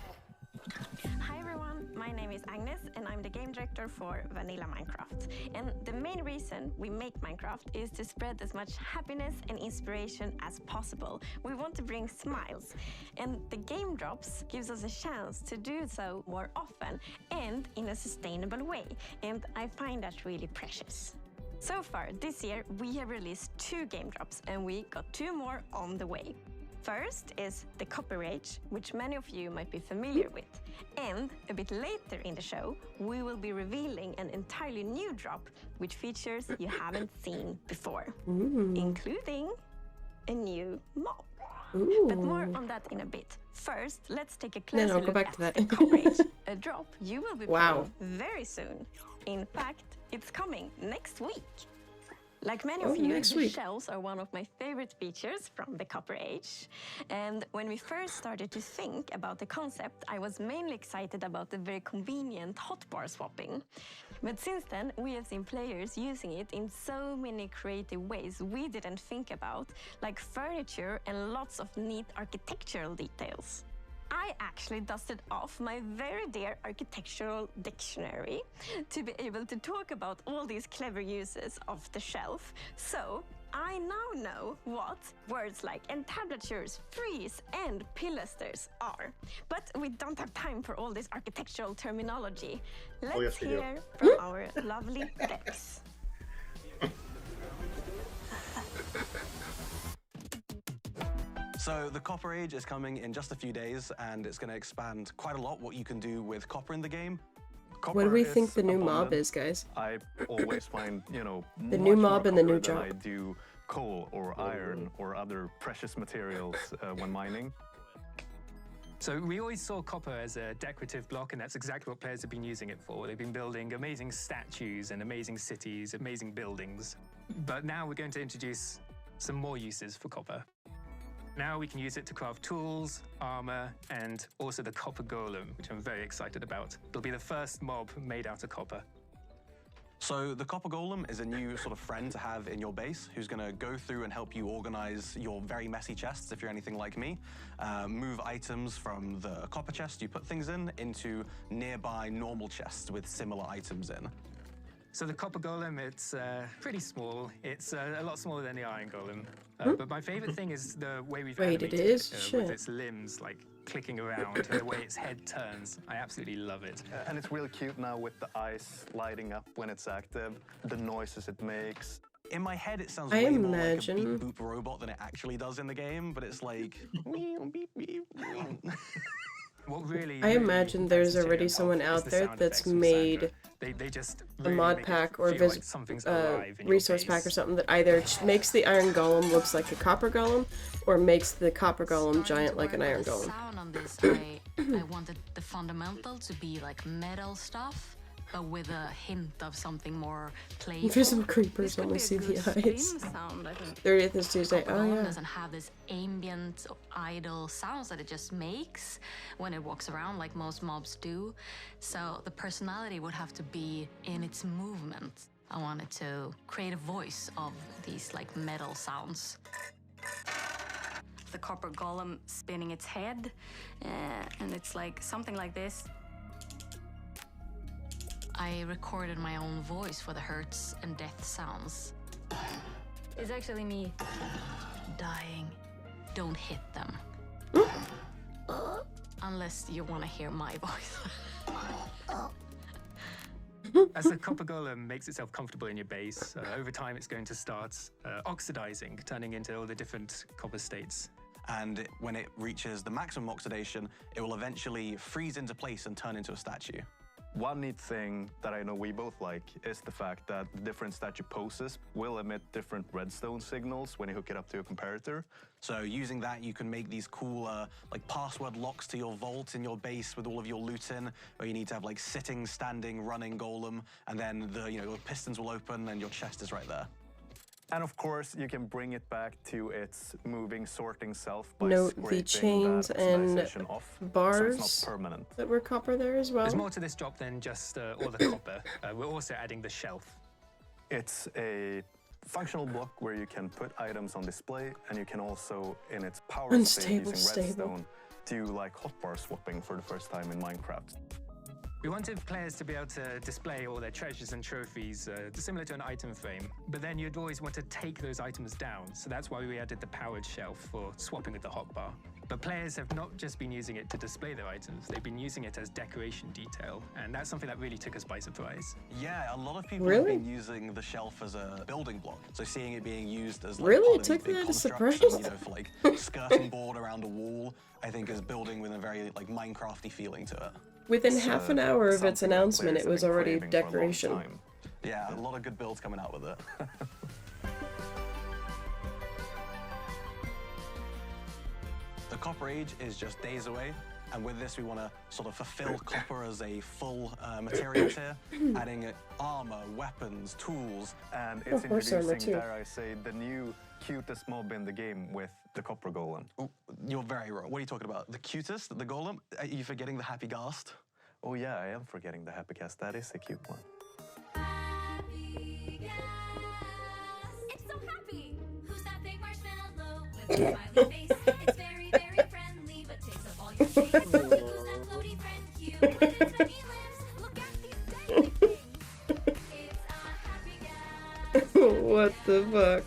Hi everyone, my name is Agnes and I'm the game director for Vanilla Minecraft. And the main reason we make Minecraft is to spread as much happiness and inspiration as possible. We want to bring smiles, and the game drops gives us a chance to do so more often and in a sustainable way. And I find that really precious. So far this year we have released 2 game drops and we got 2 more on the way. First is the Copper Age, which many of you might be familiar with. And a bit later in the show, we will be revealing an entirely new drop with features you haven't seen before, including a new mob. But more on that in a bit. First, let's take a closer Go look back at to that. the Copper Age, a drop you will be Wow. playing very soon. In fact, it's coming next week. Like many Oh, of you, next the week. shells are one of my favorite features from the Copper Age. And when we first started to think about the concept, I was mainly excited about the very convenient hotbar swapping. But since then, we have seen players using it in so many creative ways we didn't think about, like furniture and lots of neat architectural details. I actually dusted off my very dear architectural dictionary to be able to talk about all these clever uses of the shelf. So I now know what words like entablatures, frieze, and pilasters are. But we don't have time for all this architectural terminology. Let's yes, we do. hear from our lovely Dex. So the Copper Age is coming in just a few days, and it's going to expand quite a lot what you can do with copper in the game. What do we Copper think is the new mob abundant. is, guys? I always find, you know, The new much more mob and the new copper than job. I do coal or iron or other precious materials when mining. So we always saw copper as a decorative block, and that's exactly what players have been using it for. They've been building amazing statues and amazing cities, amazing buildings. But now we're going to introduce some more uses for copper. Now we can use it to craft tools, armor, and also the copper golem, which I'm very excited about. It'll be the first mob made out of copper. So the Copper Golem is a new sort of friend to have in your base who's going to go through and help you organize your very messy chests, if you're anything like me. Move items from the copper chest you put things in into nearby normal chests with similar items in. So the copper golem, it's pretty small. It's a lot smaller than the iron golem. But my favorite thing is the way we've Wait, it animated is? with Shit. its limbs like clicking around, and the way its head turns. I absolutely love it. And it's really cute now with the eyes lighting up when it's active, the noises it makes. In my head, it sounds I way more like a imagine- beep boop robot than it actually does in the game, but it's like beep beep. What really, I imagine really there's fancies already it someone is out the there sound that's effects from made Sandra. They just a really mod make it pack or feel like something's alive in your resource pack base. or something that either makes the iron golem looks like a copper golem or makes the copper golem giant like an iron The golem. sound on this, I wanted the fundamental to be like metal stuff, but with a hint of something more playful. Invisible creepers only see the eyes. Sound, I think. 30th is Tuesday. Copper Oh Golem yeah. doesn't have this ambient, idle sounds that it just makes when it walks around like most mobs do. So the personality would have to be in its movement. I wanted to create a voice of these like metal sounds. The copper golem spinning its head, and it's like something like this. I recorded my own voice for the hurts and death sounds. It's actually me dying. Don't hit them. Unless you want to hear my voice. As the copper golem makes itself comfortable in your base, over time it's going to start oxidizing, turning into all the different copper states. And when it reaches the maximum oxidation, it will eventually freeze into place and turn into a statue. One neat thing that I know we both like is the fact that the different statue poses will emit different redstone signals when you hook it up to a comparator. So using that, you can make these cool like password locks to your vault in your base with all of your loot in, where you need to have like sitting, standing, running golem, and then the your pistons will open and your chest is right there. And of course, you can bring it back to its moving, sorting self by Note scraping the chains that and oxidization off, so bars it's not permanent. that were copper there as well. There's more to this drop than just all the copper. We're also adding the shelf. It's a functional block where you can put items on display, and you can also, in its power state, Unstable, using stable. redstone, do like hotbar swapping for the first time in Minecraft. We wanted players to be able to display all their treasures and trophies, similar to an item frame, but then you'd always want to take those items down, so that's why we added the powered shelf for swapping with the hotbar. But players have not just been using it to display their items, they've been using it as decoration detail, and that's something that really took us by surprise. Yeah, a lot of people Really? have been using the shelf as a building block. So seeing it being used as like Really? part of Took these big that as a constructions, surprise? you know, for like skirting board around a wall, I think is building with a very like Minecrafty feeling to it. Within So, half an hour of its something that announcement, players it was have been already craving for a long decoration. time. Yeah, a lot of good builds coming out with it. The Copper Age is just days away, and with this we want to sort of fulfill copper as a full material tier, adding armor, weapons, tools. And Oh, it's horse armor introducing, too. dare I say, the new cutest mob in the game with the Copper Golem. Ooh, you're very wrong. What are you talking about? The cutest? The golem? Are you forgetting the Happy Ghast? Oh yeah, I am forgetting the Happy Ghast. That is a cute one. It's so happy! Who's that big marshmallow with a smiley face? It's very, very friendly, but takes up all your space. Who's that floaty friend cute with its many limbs? Look at these dangling things. It's a happy gas. What the fuck?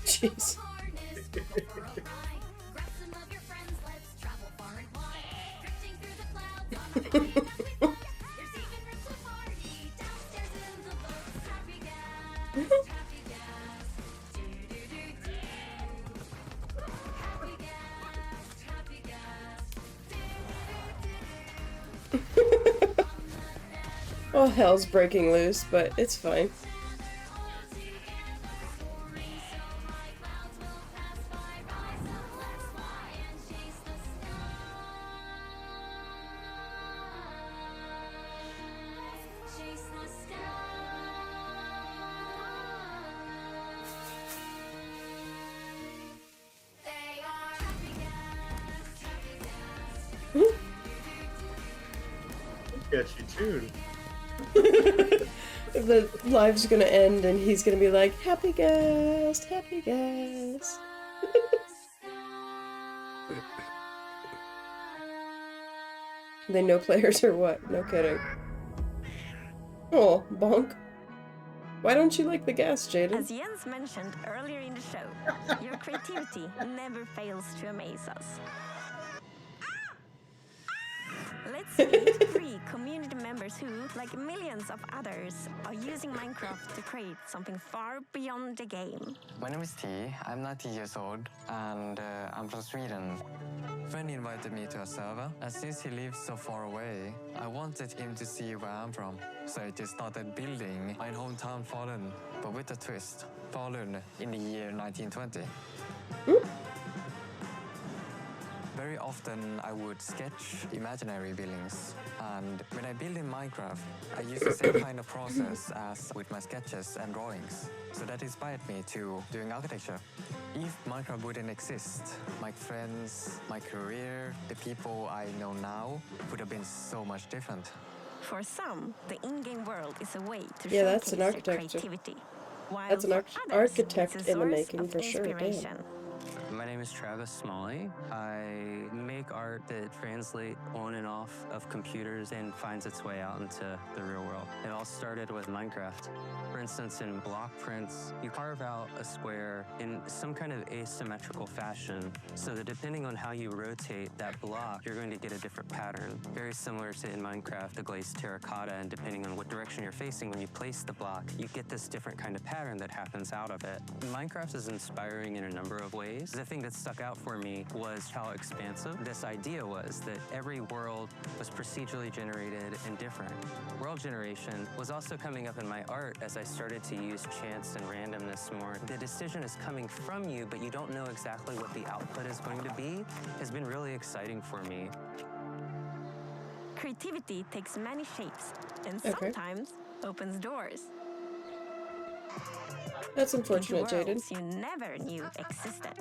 Jeez. Oh, hell's breaking loose, but it's fine. Catchy tune. The live's gonna end and he's gonna be like, happy guest, happy guest. They know players or what? No kidding. Oh, bonk. Why don't you like the gas, Jaden? As Jens mentioned earlier in the show, your creativity never fails to amaze us. Let's meet 3 community members who, like millions of others, are using Minecraft to create something far beyond the game. My name is T. I'm 19 years old and I'm from Sweden. A friend invited me to a server, and since he lives so far away, I wanted him to see where I'm from. So I just started building my hometown Falun, but with a twist. Falun in the year 1920. Very often I would sketch imaginary buildings, and when I build in Minecraft, I use the same kind of process as with my sketches and drawings. So that inspired me to doing architecture. If Minecraft wouldn't exist, my friends, my career, the people I know now would have been so much different. For some, the in-game world is a way to Yeah, that's showcase an their architect. creativity. While That's an for others, architect it's a in the source making of for sure. Damn. inspiration. My name is Travis Smalley. I make art that translates on and off of computers and finds its way out into the real world. It all started with Minecraft. For instance, in block prints, you carve out a square in some kind of asymmetrical fashion, so that depending on how you rotate that block, you're going to get a different pattern. Very similar to in Minecraft, the glazed terracotta, and depending on what direction you're facing when you place the block, you get this different kind of pattern that happens out of it. Minecraft is inspiring in a number of ways. The thing that stuck out for me was how expansive this idea was, that every world was procedurally generated and different. World generation was also coming up in my art as I started to use chance and randomness more. The decision is coming from you, but you don't know exactly what the output is going to be, has been really exciting for me. Creativity takes many shapes and Okay. sometimes opens doors. That's unfortunate, into Jaden. worlds you never knew existed.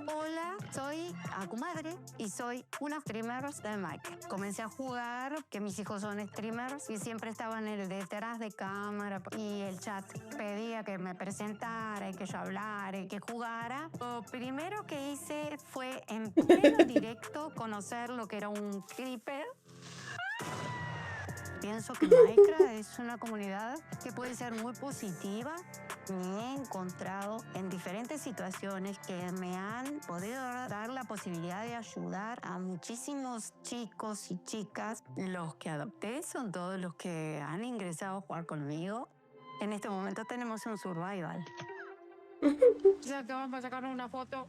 Hola, soy Akumadre y soy una streamer de Minecraft. Comencé a jugar, que mis hijos son streamers y siempre estaba en el detrás de cámara y el chat pedía que me presentara y que yo hablara y que jugara. Lo primero que hice fue en pleno directo conocer lo que era un creeper. Pienso que Minecraft es una comunidad que puede ser muy positiva. Me he encontrado en diferentes situaciones que me han podido dar la posibilidad de ayudar a muchísimos chicos y chicas. Los que adopté son todos los que han ingresado a jugar conmigo. En este momento tenemos un survival. Ya que vamos a sacar una foto.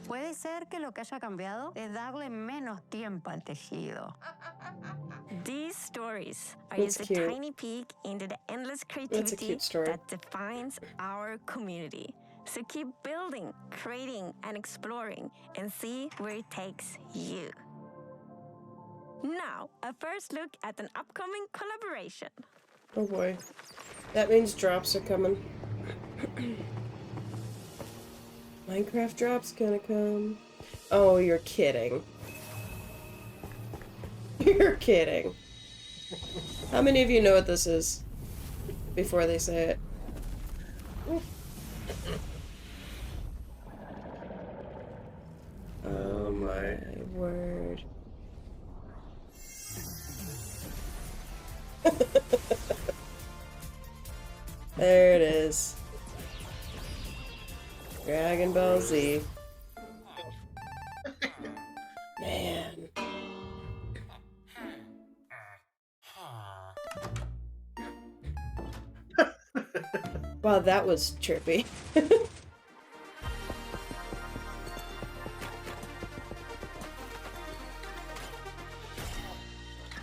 Puede ser que lo que haya cambiado es darle menos tiempo al tejido. These stories are That's just a cute. tiny peek into the endless That's a creativity cute story. that defines our community. So keep building, creating, and exploring and see where it takes you. Now, a first look at an upcoming collaboration. Oh boy. That means drops are coming. Minecraft drops gonna come. Oh, you're kidding. You're kidding. How many of you know what this is? Before they say it. Oh my word. There it is. Dragon Ball Z. Man. Wow, that was trippy.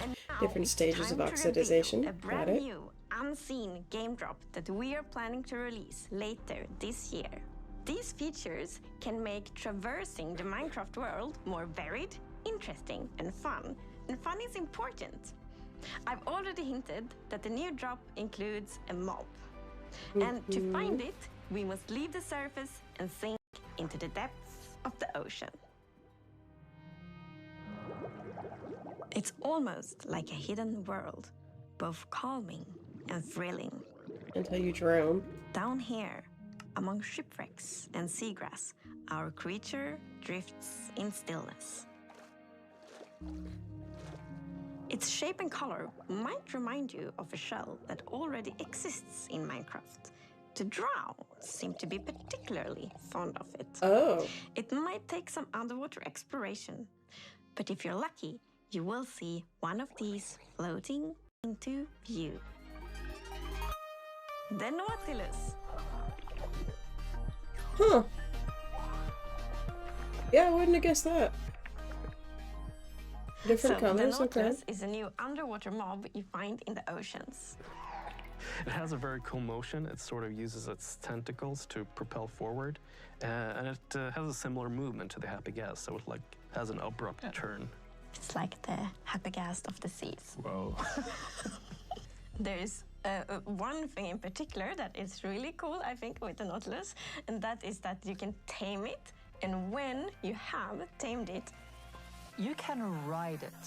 And now Different it's stages of time to reveal oxidization. a Got brand it. new, unseen game drop that we are planning to release later this year. These features can make traversing the Minecraft world more varied, interesting, and fun. And fun is important. I've already hinted that the new drop includes a mob. And to find it, we must leave the surface and sink into the depths of the ocean. It's almost like a hidden world, both calming and thrilling. Until you drown. Down here, among shipwrecks and seagrass, our creature drifts in stillness. Its shape and color might remind you of a shell that already exists in Minecraft. The drow seem to be particularly fond of it. Oh. It might take some underwater exploration, but if you're lucky, you will see one of these floating into view. The Nautilus. Huh. Yeah, I wouldn't have guessed that. Different So, colors, the okay. Nautilus is a new underwater mob you find in the oceans. It has a very cool motion. It sort of uses its tentacles to propel forward, and it has a similar movement to the Happy Gas, so it has an abrupt turn. It's like the Happy-Gast of the seas. Whoa. There's one thing in particular that is really cool, I think, with the Nautilus, and that is that you can tame it, and when you have tamed it, you can ride it.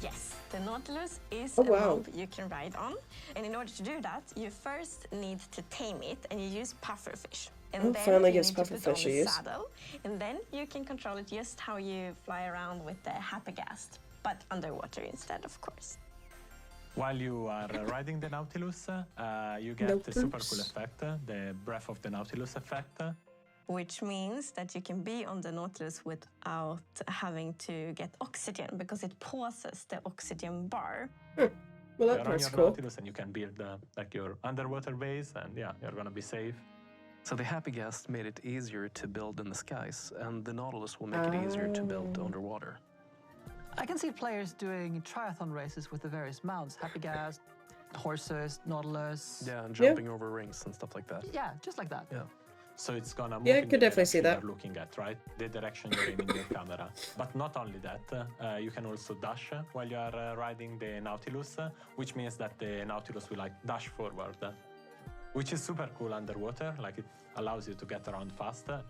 Yes, the Nautilus is Oh, a wow. mob you can ride on, and in order to do that, you first need to tame it, and you use pufferfish. And Oh, then finally you gives need to put pufferfish on a the use. saddle, and then you can control it just how you fly around with the Happy-Gast, but underwater instead, of course. While you are riding the Nautilus, you get the super cool effect, the Breath of the Nautilus effect. Which means that you can be on the Nautilus without having to get oxygen because it pauses the oxygen bar. Well, You're that on part's your cool. Nautilus and you can build like your underwater base, and yeah, you're gonna be safe. So the Happy Gas made it easier to build in the skies, and the Nautilus will make it easier to build underwater. I can see players doing triathlon races with the various mounts, Happy Gas, horses, Nautilus. Yeah, and jumping over rings and stuff like that. Yeah, just like that. Yeah. So it's gonna move Yeah, I in could the definitely see direction that. you're looking at, right? The direction you're aiming your camera. But not only that, you can also dash while you are riding the Nautilus, which means that the Nautilus will like dash forward, which is super cool underwater. Like it allows you to get around faster.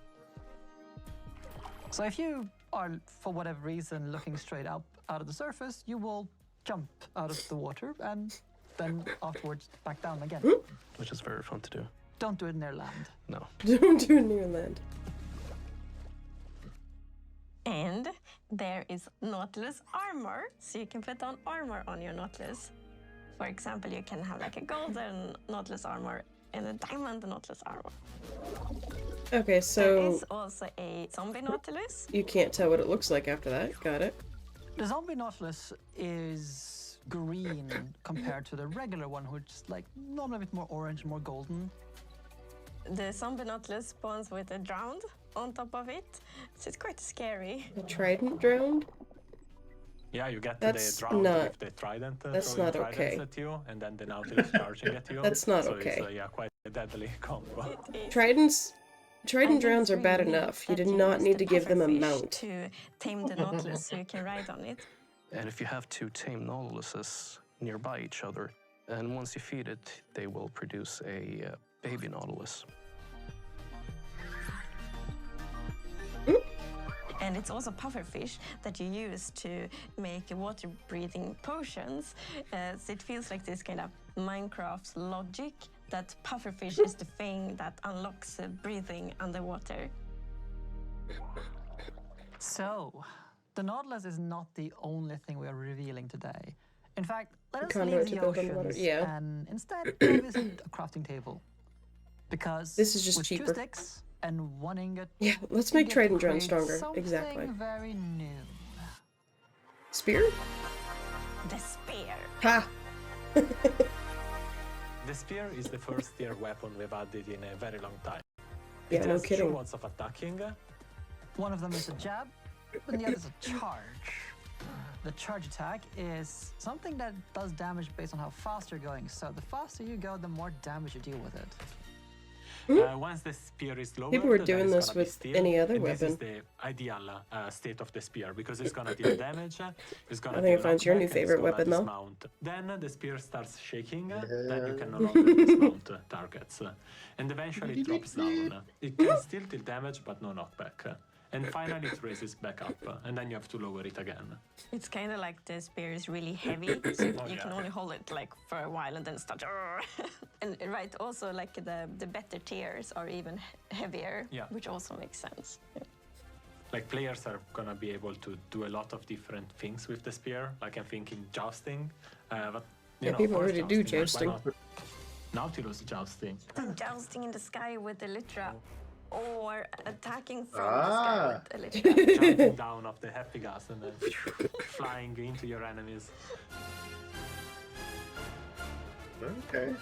So if you are, for whatever reason, looking straight up out of the surface, you will jump out of the water and then afterwards back down again. Which is very fun to do. Don't do it near land. No. Don't do it near land. And there is Nautilus armor, so you can put on armor on your Nautilus. For example, you can have like a golden Nautilus armor and a diamond Nautilus armor. Okay, There so is also a zombie Nautilus. you can't tell what it looks like after that. Got it. The zombie Nautilus is green compared to the regular one, which is like normally a bit more orange, more golden. The zombie Nautilus spawns with a drowned on top of it, so it's quite scary. The trident drowned? Yeah, you get That's the drown not- with the trident that's throwing not tridents okay. at you, and then the Nautilus charging at you. That's not so okay. It's, yeah, quite a deadly combo. Trident drowns are bad really enough. You that did you not use need the to give them a pufferfish mount. to tame the Nautilus so you can ride on it. And if you have two tame Nautiluses nearby each other, and once you feed it, they will produce a baby Nautilus. And it's also pufferfish that you use to make water-breathing potions. So it feels like this kind of Minecraft logic that pufferfish is the thing that unlocks breathing underwater. So, the Nautilus is not the only thing we are revealing today. In fact, let us Conduit leave to the build underwater, oceans yeah. and instead go visit a crafting table. Because This is just with cheaper. 2 sticks and 1 ingot, Yeah, let's you make get to trident drown create stronger. something Exactly. very new. Spear? The spear. Ha! The spear is the first tier weapon we've added in a very long time. Yeah, it no has kidding. 2 modes of attacking. One of them is a jab, and the other is a charge. The charge attack is something that does damage based on how fast you're going. So the faster you go, the more damage you deal with it. Once the spear is lowered, People were then doing it's this gonna be with steel, any other and This is weapon. the ideal state of the spear because it's gonna deal damage. It's gonna I think deal it finds your knockback, new and it's favorite gonna weapon, though. dismount. Then the spear starts shaking. Then you can no longer dismount targets, and eventually it drops down. It can still deal damage, but no knockback. And finally, it raises back up, and then you have to lower it again. It's kind of like the spear is really heavy, so you yeah. can only hold it like for a while and then start. And right, also like the better tiers are even heavier, Yeah. which also makes sense. Yeah. Like players are gonna be able to do a lot of different things with the spear. Like I'm thinking jousting, but you Yeah, know, people of course, already do like, why jousting. not? Nautilus jousting. Jousting in the sky with Elytra, or attacking from Ah. the sky with Elytra. Jumping down off the happy gas and then flying into your enemies. Okay.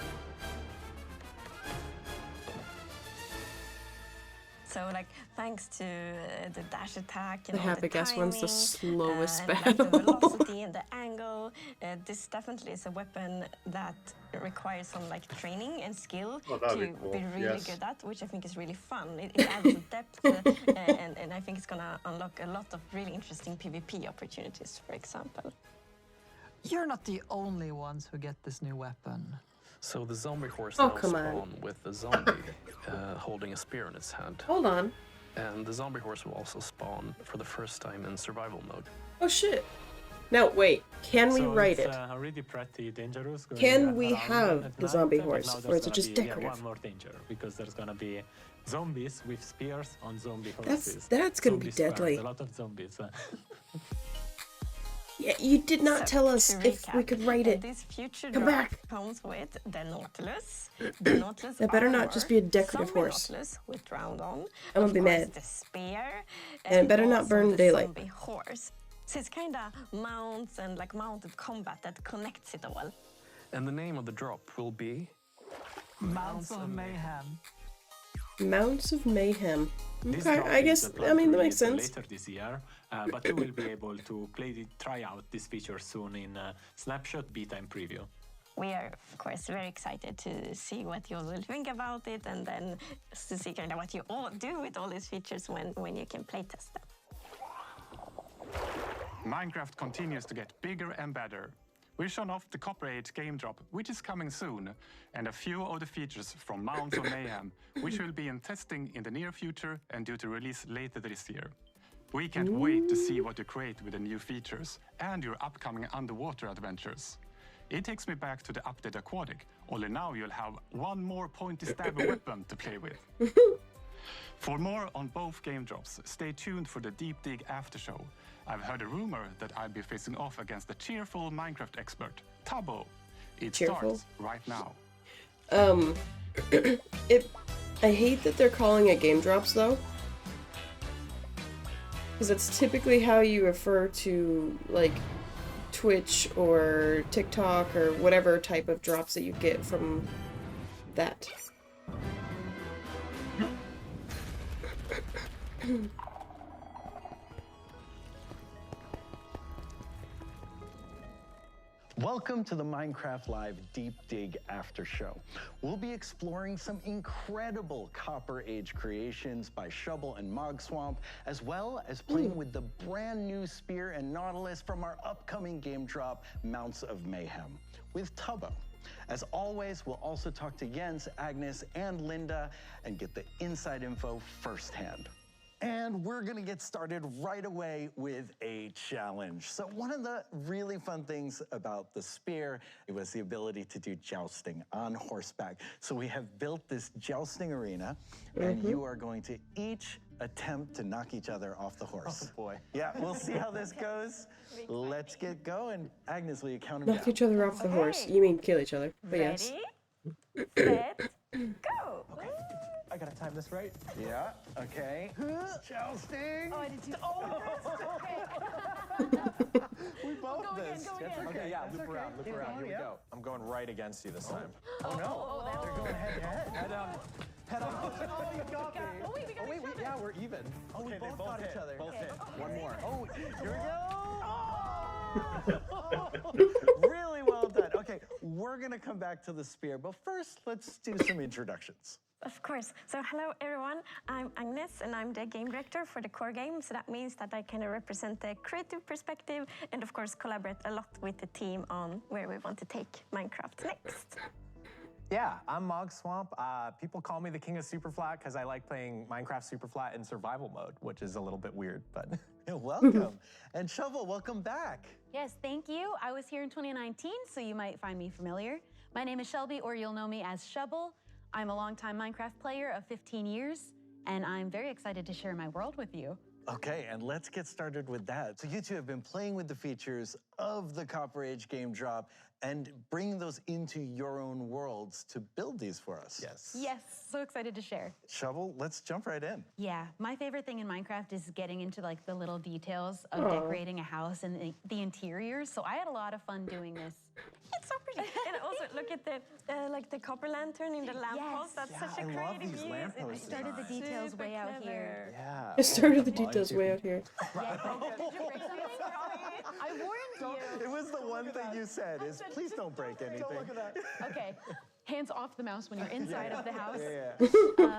So like thanks to the dash attack and The all happy the gas one's the timing, slowest and like the battle. velocity and the angle, this definitely is a weapon that requires some like training and skill Oh, to that'd be cool. really Yes. good at, which I think is really fun. It adds depth and I think it's gonna unlock a lot of really interesting PvP opportunities, for example. You're not the only ones who get this new weapon. So the zombie horse Oh, now come on. spawn with the zombie holding a spear in its hand. Hold on. And the zombie horse will also spawn for the first time in survival mode. Oh shit. Now wait, can we So write it's, it? already pretty dangerous. Going Can we around have at the night, zombie but horse, now or there's is it gonna just be, decorative? one more danger because there's gonna be zombies with spears on zombie That's- horses. that's gonna be Zombie squads, deadly. A lot of zombies. Yeah, you did not So, tell us to if we recap, could write it. This future Come drop back. comes with the Nautilus. The Nautilus That better not armor, just be a decorative zombie horse. Nautilus with drowned on. I'm gonna of be course, mad. The spear. And it better not also burn the daylight. Zombie horse. So it's kind of mounts and like mounted combat that connects it all. And the name of the drop will be Mounts of Mayhem. Mounts of Mayhem. This Okay, drop I is guess, planned I mean, to that makes release sense. later this year, but you will be able to try out this feature soon in Snapshot Beta and Preview. We are, of course, very excited to see what you will think about it, and then to see kind of what you all do with all these features when you can playtest them. Minecraft continues to get bigger and better. We've shown off the Copper Age game drop, which is coming soon, and a few of the features from Mounds of Mayhem, which will be in testing in the near future and due to release later this year. We can't wait to see what you create with the new features and your upcoming underwater adventures. It takes me back to the update Aquatic, only now you'll have one more pointy stabber weapon to play with. For more on both game drops, stay tuned for the Deep Dig after show. I've heard a rumor that I'll be facing off against the cheerful Minecraft expert, Tubbo. It starts right now. I hate that they're calling it game drops though. Because that's typically how you refer to like Twitch or TikTok or whatever type of drops that you get from that. Welcome to the Minecraft Live Deep Dig After Show. We'll be exploring some incredible Copper Age creations by Shovel and Mogswamp, as well as playing with the brand new Spear and Nautilus from our upcoming game drop, Mounts of Mayhem, with Tubbo. As always, we'll also talk to Jens, Agnes, and Linda and get the inside info firsthand. And we're gonna get started right away with a challenge. So one of the really fun things about the Spear, it was the ability to do jousting on horseback. So we have built this jousting arena, and you are going to each attempt to knock each other off the horse. Oh boy. Yeah, we'll see how this goes. Let's get going. Agnes, will you count them Knock down? each other off the horse. You mean kill each other, but yes. Set, go! Okay, I gotta time this right. Yeah, okay. Jousting! Oh, I did too. We both Go again, missed. go again. Okay, yeah, That's loop okay. around, loop Yeah. around. Here we Yeah. go. I'm going right against you this time. Oh no. They're going head to head. Head on. Head on. Oh, you got me. Oh, wait, we got each other. Yeah, we're even. Oh, we both got each other. Both Okay. hit. One more. Oh, here we go. Really well done. Okay, we're gonna come back to the Spear, but first, let's do some introductions. Of course. So hello everyone, I'm Agnes and I'm the game director for the core game. So that means that I kind of represent the creative perspective and of course collaborate a lot with the team on where we want to take Minecraft next. Yeah, I'm Mogswamp. People call me the king of Superflat because I like playing Minecraft Superflat in survival mode, which is a little bit weird, but welcome. And Shovel, welcome back. Yes, thank you. I was here in 2019, so you might find me familiar. My name is Shelby, or you'll know me as Shovel. I'm a longtime Minecraft player of 15 years, and I'm very excited to share my world with you. Okay, and let's get started with that. So you two have been playing with the features of the Copper Age game drop and bringing those into your own worlds to build these for us. Yes. Yes, so excited to share. Shovel, let's jump right in. Yeah, my favorite thing in Minecraft is getting into like the little details of decorating a house and the interiors. So I had a lot of fun doing this. It's so pretty. And also look at the like the copper lantern in the lamppost. That's such a creative use. I started the details way out here. Yeah. I started the details way out here. Did you break something? I warned you. It was the one thing you said is please don't break anything. Don't look at that. Okay, hands off the mouse when you're inside of the house. Yeah.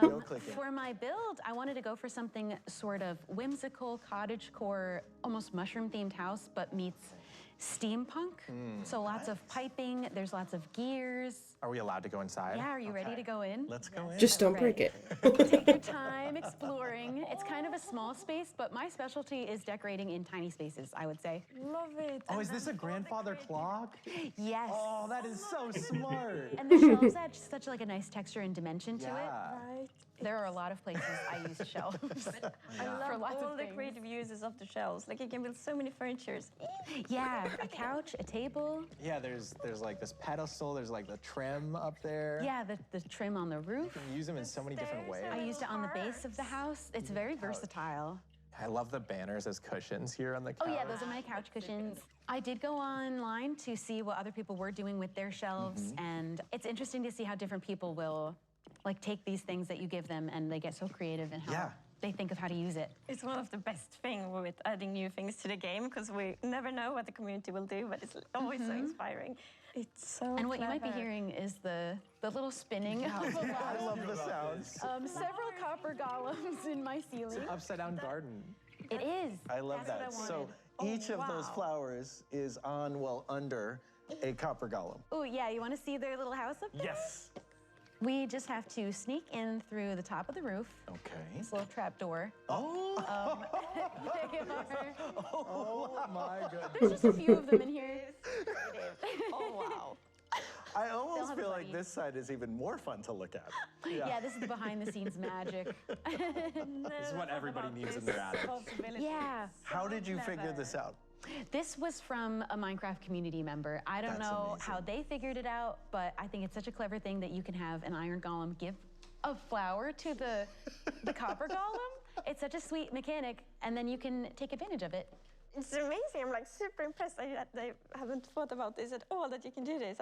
No clicking. For my build, I wanted to go for something sort of whimsical, cottagecore, almost mushroom-themed house, but meets steampunk. So lots of piping, there's lots of gears. Are we allowed to go inside? Yeah, are you ready to go in? Let's go in. Just don't break it. Take your time exploring. It's kind of a small space, but my specialty is decorating in tiny spaces, I would say. Love it. Oh, is this a grandfather clock? Yes. Oh, that is so smart. And the shelves add such like a nice texture and dimension to it. Right. There are a lot of places I use shelves. I love For lots all of the things. creative uses of the shelves. Like you can build so many furnitures. Yeah, a couch, a table. Yeah, there's like this pedestal, there's like the trim up there. Yeah, the trim on the roof. You can use them in so many different ways. I used it on the base of the house. It's very versatile. I love the banners as cushions here on the couch. Oh yeah, those are my couch cushions. I did go online to see what other people were doing with their shelves, and it's interesting to see how different people will like take these things that you give them and they get so creative in how they think of how to use it. It's one of the best things with adding new things to the game because we never know what the community will do, but it's always so inspiring. It's so And what you might be clever. hearing is the little spinning. I love the sounds. Several copper golems in my ceiling. Upside down garden. It is. I love That's what that. I So wanted. each of those flowers is on, well, under a copper golem. Oh yeah, you want to see their little house up there? Yes. We just have to sneak in through the top of the roof. Okay. This little trap door. Oh. They are. Oh my goodness. There's just a few of them in here. Oh, wow. I They'll almost have feel a like buddy. this side is even more fun to look at. Yeah, this is the behind-the-scenes magic. This is what everybody needs in their attic. Yeah. How did you figure this out? This was from a Minecraft community member. I don't That's know amazing. how they figured it out, but I think it's such a clever thing that you can have an iron golem give a flower to the copper golem. It's such a sweet mechanic, and then you can take advantage of it. It's amazing. I'm like super impressed that they haven't thought about this at all, that you can do this.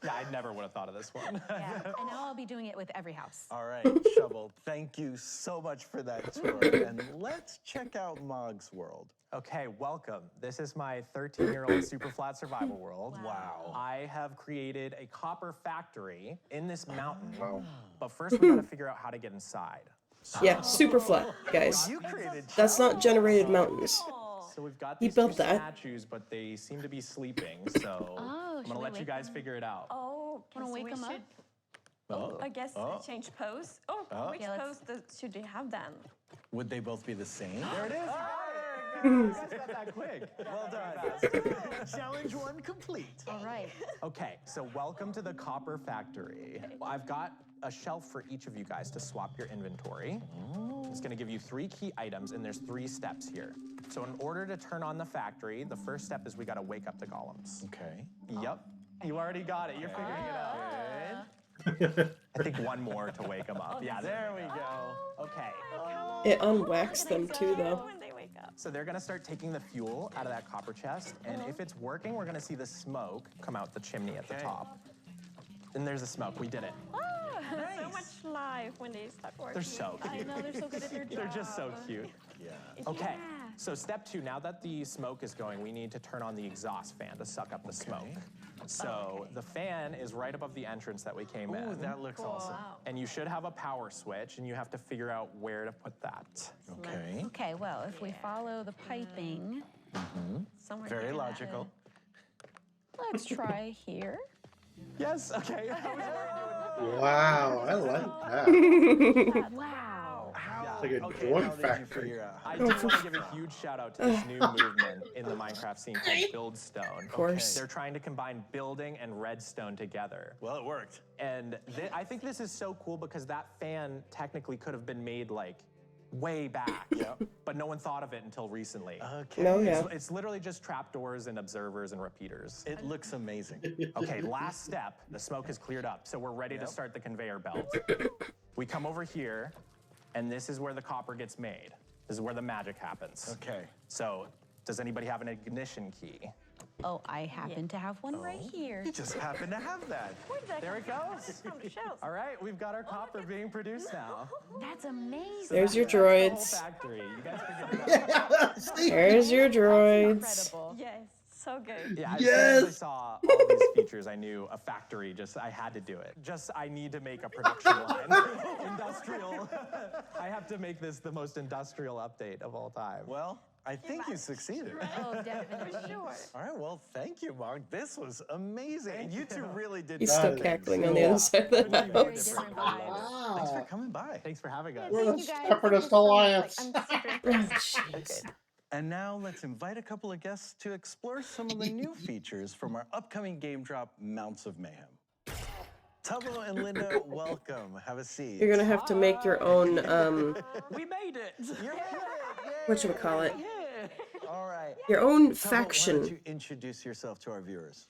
Yeah, I never would have thought of this one. Yeah, and now I'll be doing it with every house. All right, Shovel, thank you so much for that tour. And let's check out Mog's world. Okay, welcome. This is my 13-year-old super flat survival world. Wow. I have created a copper factory in this mountain. Wow. But first we gotta figure out how to get inside. Yeah, super flat, guys. You created That's not generated mountains. So we've got He these built two that. statues, but they seem to be sleeping, so Oh, I'm should gonna we let you wake guys them? figure it out. Oh, Wanna so wake we them up? should, Oh. I guess, Oh. change pose. Oh, Oh. which Yeah, let's- pose should they have then? Would they both be the same? There it is. You guys got that quick. Well done. Challenge 1 complete. All right. Okay, so welcome to the Copper Factory. I've got a shelf for each of you guys to swap your inventory. It's gonna give you 3 key items, and there's 3 steps here. So in order to turn on the factory, the first step is we gotta wake up the golems. Okay. Yep, you already got it, you're figuring it out. I think one more to wake them up. Yeah, there we go. Okay. It unwaxed them too, though. When they wake up. So they're gonna start taking the fuel out of that copper chest, and if it's working, we're gonna see the smoke come out the chimney at the top. And there's the smoke, we did it. So much life when they start working. They're so cute. I know, they're so good at their They're just so cute. Yeah. Okay, so step 2, now that the smoke is going, we need to turn on the exhaust fan to suck up the smoke. So the fan is right above the entrance that we came Ooh, in. that looks awesome. And you should have a power switch, and you have to figure out where to put that. Okay. Okay, well, if we follow the piping, Somewhere Very near logical. let's try here. Yes, okay. Wow, I like that. Wow. It's like a Okay, joint how did you factory. figure out? I do want to give a huge shout out to this new movement in the Minecraft scene called Buildstone. Of course. They're trying to combine building and redstone together. Well, it worked. And I think this is so cool because that fan technically could have been made like way back, but no one thought of it until recently. Okay. No, yeah. It's literally just trapdoors and observers and repeaters. It looks amazing. Okay, last step, the smoke has cleared up, so we're ready to start the conveyor belt. We come over here, and this is where the copper gets made. This is where the magic happens. Okay. So, does anybody have an ignition key? Oh, I happen to have one right here. You just happen to have that. There it goes. All right, we've got our copper being produced now. That's amazing. There's your That's the whole droids. factory. You guys figured it out. There's your droids. Incredible. Yes, so good. Yeah, as soon as I saw all these features, I knew a factory, I had to do it. I need to make a production line. Industrial. I have to make this the most industrial update of all time. Well, I think you succeeded. Oh, definitely. For sure. All right, well, thank you, Mog. This was amazing. You two really did. He's That still is cackling so on the other side of the Very house. different vibes. Thanks for coming by. Thanks for having us. We're Thank the you guys. Separatist Alliance. I'm super Oh, impressed. jeez. And now let's invite a couple of guests to explore some of the new features from our upcoming game drop, Mounts of Mayhem. Tubbo and Linda, welcome. Have a seat. You're gonna have to make your own, We made it! whatchamacallit, All right. your own Tubbo, why don't faction. you introduce yourself to our viewers?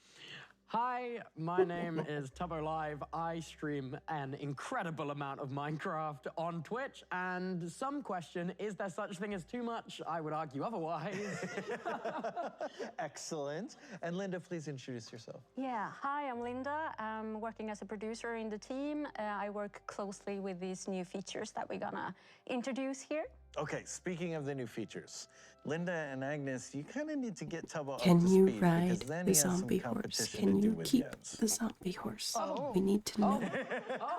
Hi, my name is Tubbo Live. I stream an incredible amount of Minecraft on Twitch, and some question, is there such thing as too much? I would argue otherwise. Excellent. And Linda, please introduce yourself. Yeah, hi, I'm Linda. I'm working as a producer in the team. I work closely with these new features that we're gonna introduce here. Okay, speaking of the new features, Linda and Agnes, you kind of need to get Tubbo up Can to you speed ride because then the he has some zombie horse? competition Can to do you with keep Jens. the zombie horse? Oh. We need to know.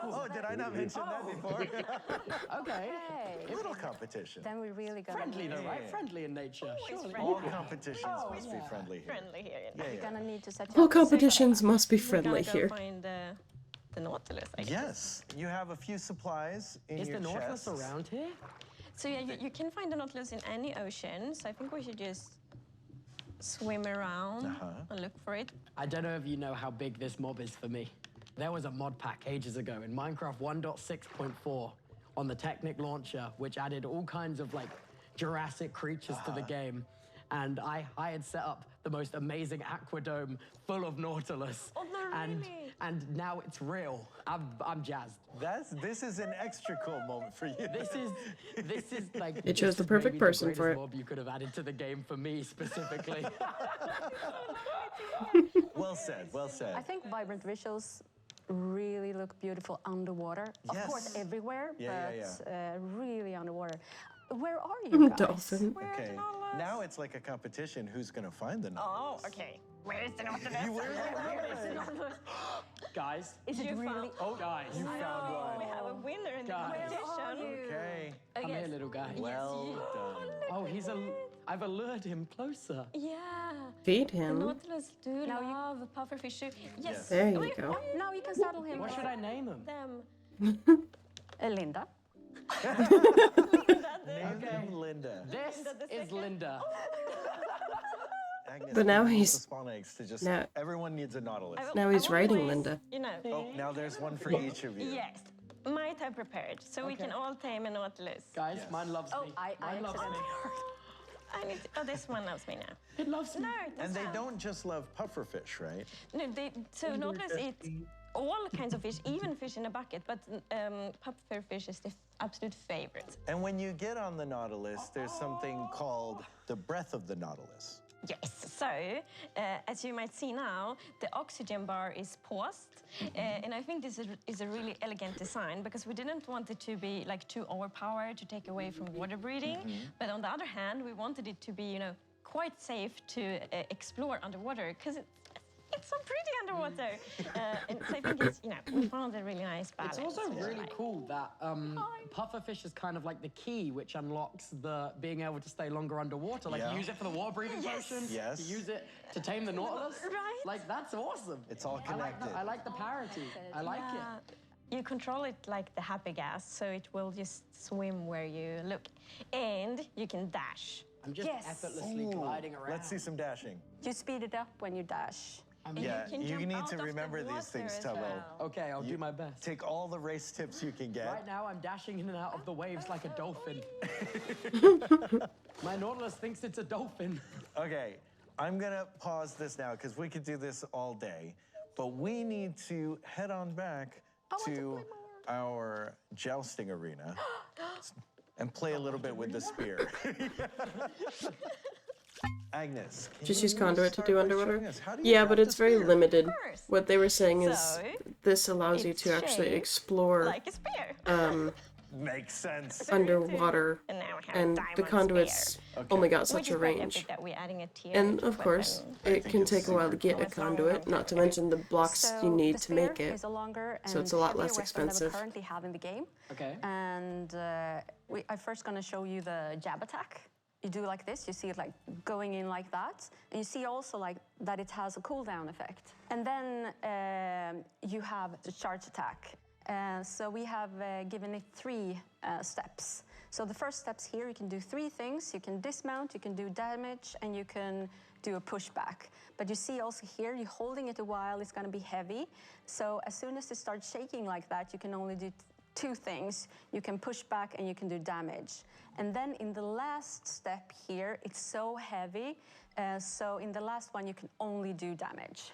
Oh, did I not mention that before? Okay. Little competition. Then we're really gonna Friendly though, right? Yeah. Friendly in nature. Surely. All competitions must be yeah. friendly here. Friendly here. Yeah, We're yeah. gonna need to set you All up a second. competitions must be We're friendly gonna go here. find the Nautilus, I guess. Yes, you have a few supplies in Is your the Nautilus chests. around here? So yeah, you can find the Nautilus in any ocean. So I think we should just swim around and look for it. I don't know if you know how big this mob is for me. There was a mod pack ages ago in Minecraft 1.6.4 on the Technic launcher, which added all kinds of like Jurassic creatures to the game. And I had set up the most amazing aquadome full of Nautilus. Oh, no, really? And now it's real. I'm jazzed. This is an extra cool moment for you. This is like It chose this the is perfect maybe person the for greatest it. mob you could have added to the game for me specifically. Well said, well said. I think vibrant visuals really look beautiful underwater. Of course, Yes. everywhere, Yeah, but yeah, really underwater. Where are you guys? Dolphin. Okay, now it's like a competition. Who's gonna find the Nautilus? Oh, okay. Where is the Nautilus? Where is the Nautilus? Guys. Is it You really? Oh, guys. You found one. We have a winner in the Guys. competition. Okay. Come here, little guy. Well done. Oh, I've allured him closer. Yeah. Feed The him. Nautilus do love pufferfish. Yes. There you Wait, go. Now you can saddle him. What should I name him? Them. Linda. Name them Linda. This is Linda. Agnes, But now you want he's- the spawn eggs to just. now- Everyone needs a Nautilus. Now he's I writing always, Linda. You know. Oh, now there's one for each of you. Yes. Might have prepared, so we can all tame a Nautilus. Guys, mine loves me. I Mine loves me. I need. This one loves me now. It loves me. No, it And they doesn't. don't just love pufferfish, right? No, so Nautilus eats all kinds of fish, even fish in a bucket. But pufferfish is the absolute favorite. And when you get on the Nautilus, there's something called the breath of the Nautilus. Yes. So, as you might see now, the oxygen bar is paused, and I think this is a really elegant design because we didn't want it to be like too overpowered to take away from water breathing, but on the other hand, we wanted it to be, quite safe to explore underwater because it's so pretty underwater. And so I think it's, we found a really nice balance. It's also which I really like. cool that pufferfish is kind of like the key which unlocks the being able to stay longer underwater. Like Yeah. you use it for the water breathing potion. Yes. You use it to tame the Nautilus. Right. Like that's awesome. It's all connected. I like the parity. I like it. You control it like the happy gas, so it will just swim where you look. And you can dash. I'm just effortlessly gliding around. Let's see some dashing. You speed it up when you dash. Yeah, can you jump need out to of the remember these water things, as Tubbo. well. Okay, I'll do my best. Take all the race tips you can get. Right now, I'm dashing in and out of the waves like a dolphin. My Nautilus thinks it's a dolphin. Okay, I'm gonna pause this now because we could do this all day, but we need to head on back to our jousting arena and play a little bit with the spear. Agnes, can Just you use conduit to start do by underwater? showing us how do you Yeah, craft but a it's very spear? limited. Of course. What they were saying is So, this allows you it's to actually shaped explore like a spear. Makes sense. underwater, And now we have and the diamond conduits spear. only got Which such is a quite range. epic that we're adding a tier And to of course, weapon. it can take a while to get a conduit, not to mention the blocks So you need the to make spear it. is a longer So and it's a lot heavier less weapon expensive. That we currently have in the game. Okay. And I'm first going to show you the jab attack. You do like this, you see it like going in like that. And you see also like that it has a cooldown effect. And then you have the charge attack. So we have given it 3 steps. So the first steps here, you can do 3 things. You can dismount, you can do damage, and you can do a pushback. But you see also here, you're holding it a while, it's gonna be heavy. So as soon as it starts shaking like that, you can only do 2 things. You can push back and you can do damage. And then in the last step here, it's so heavy. So in the last one, you can only do damage.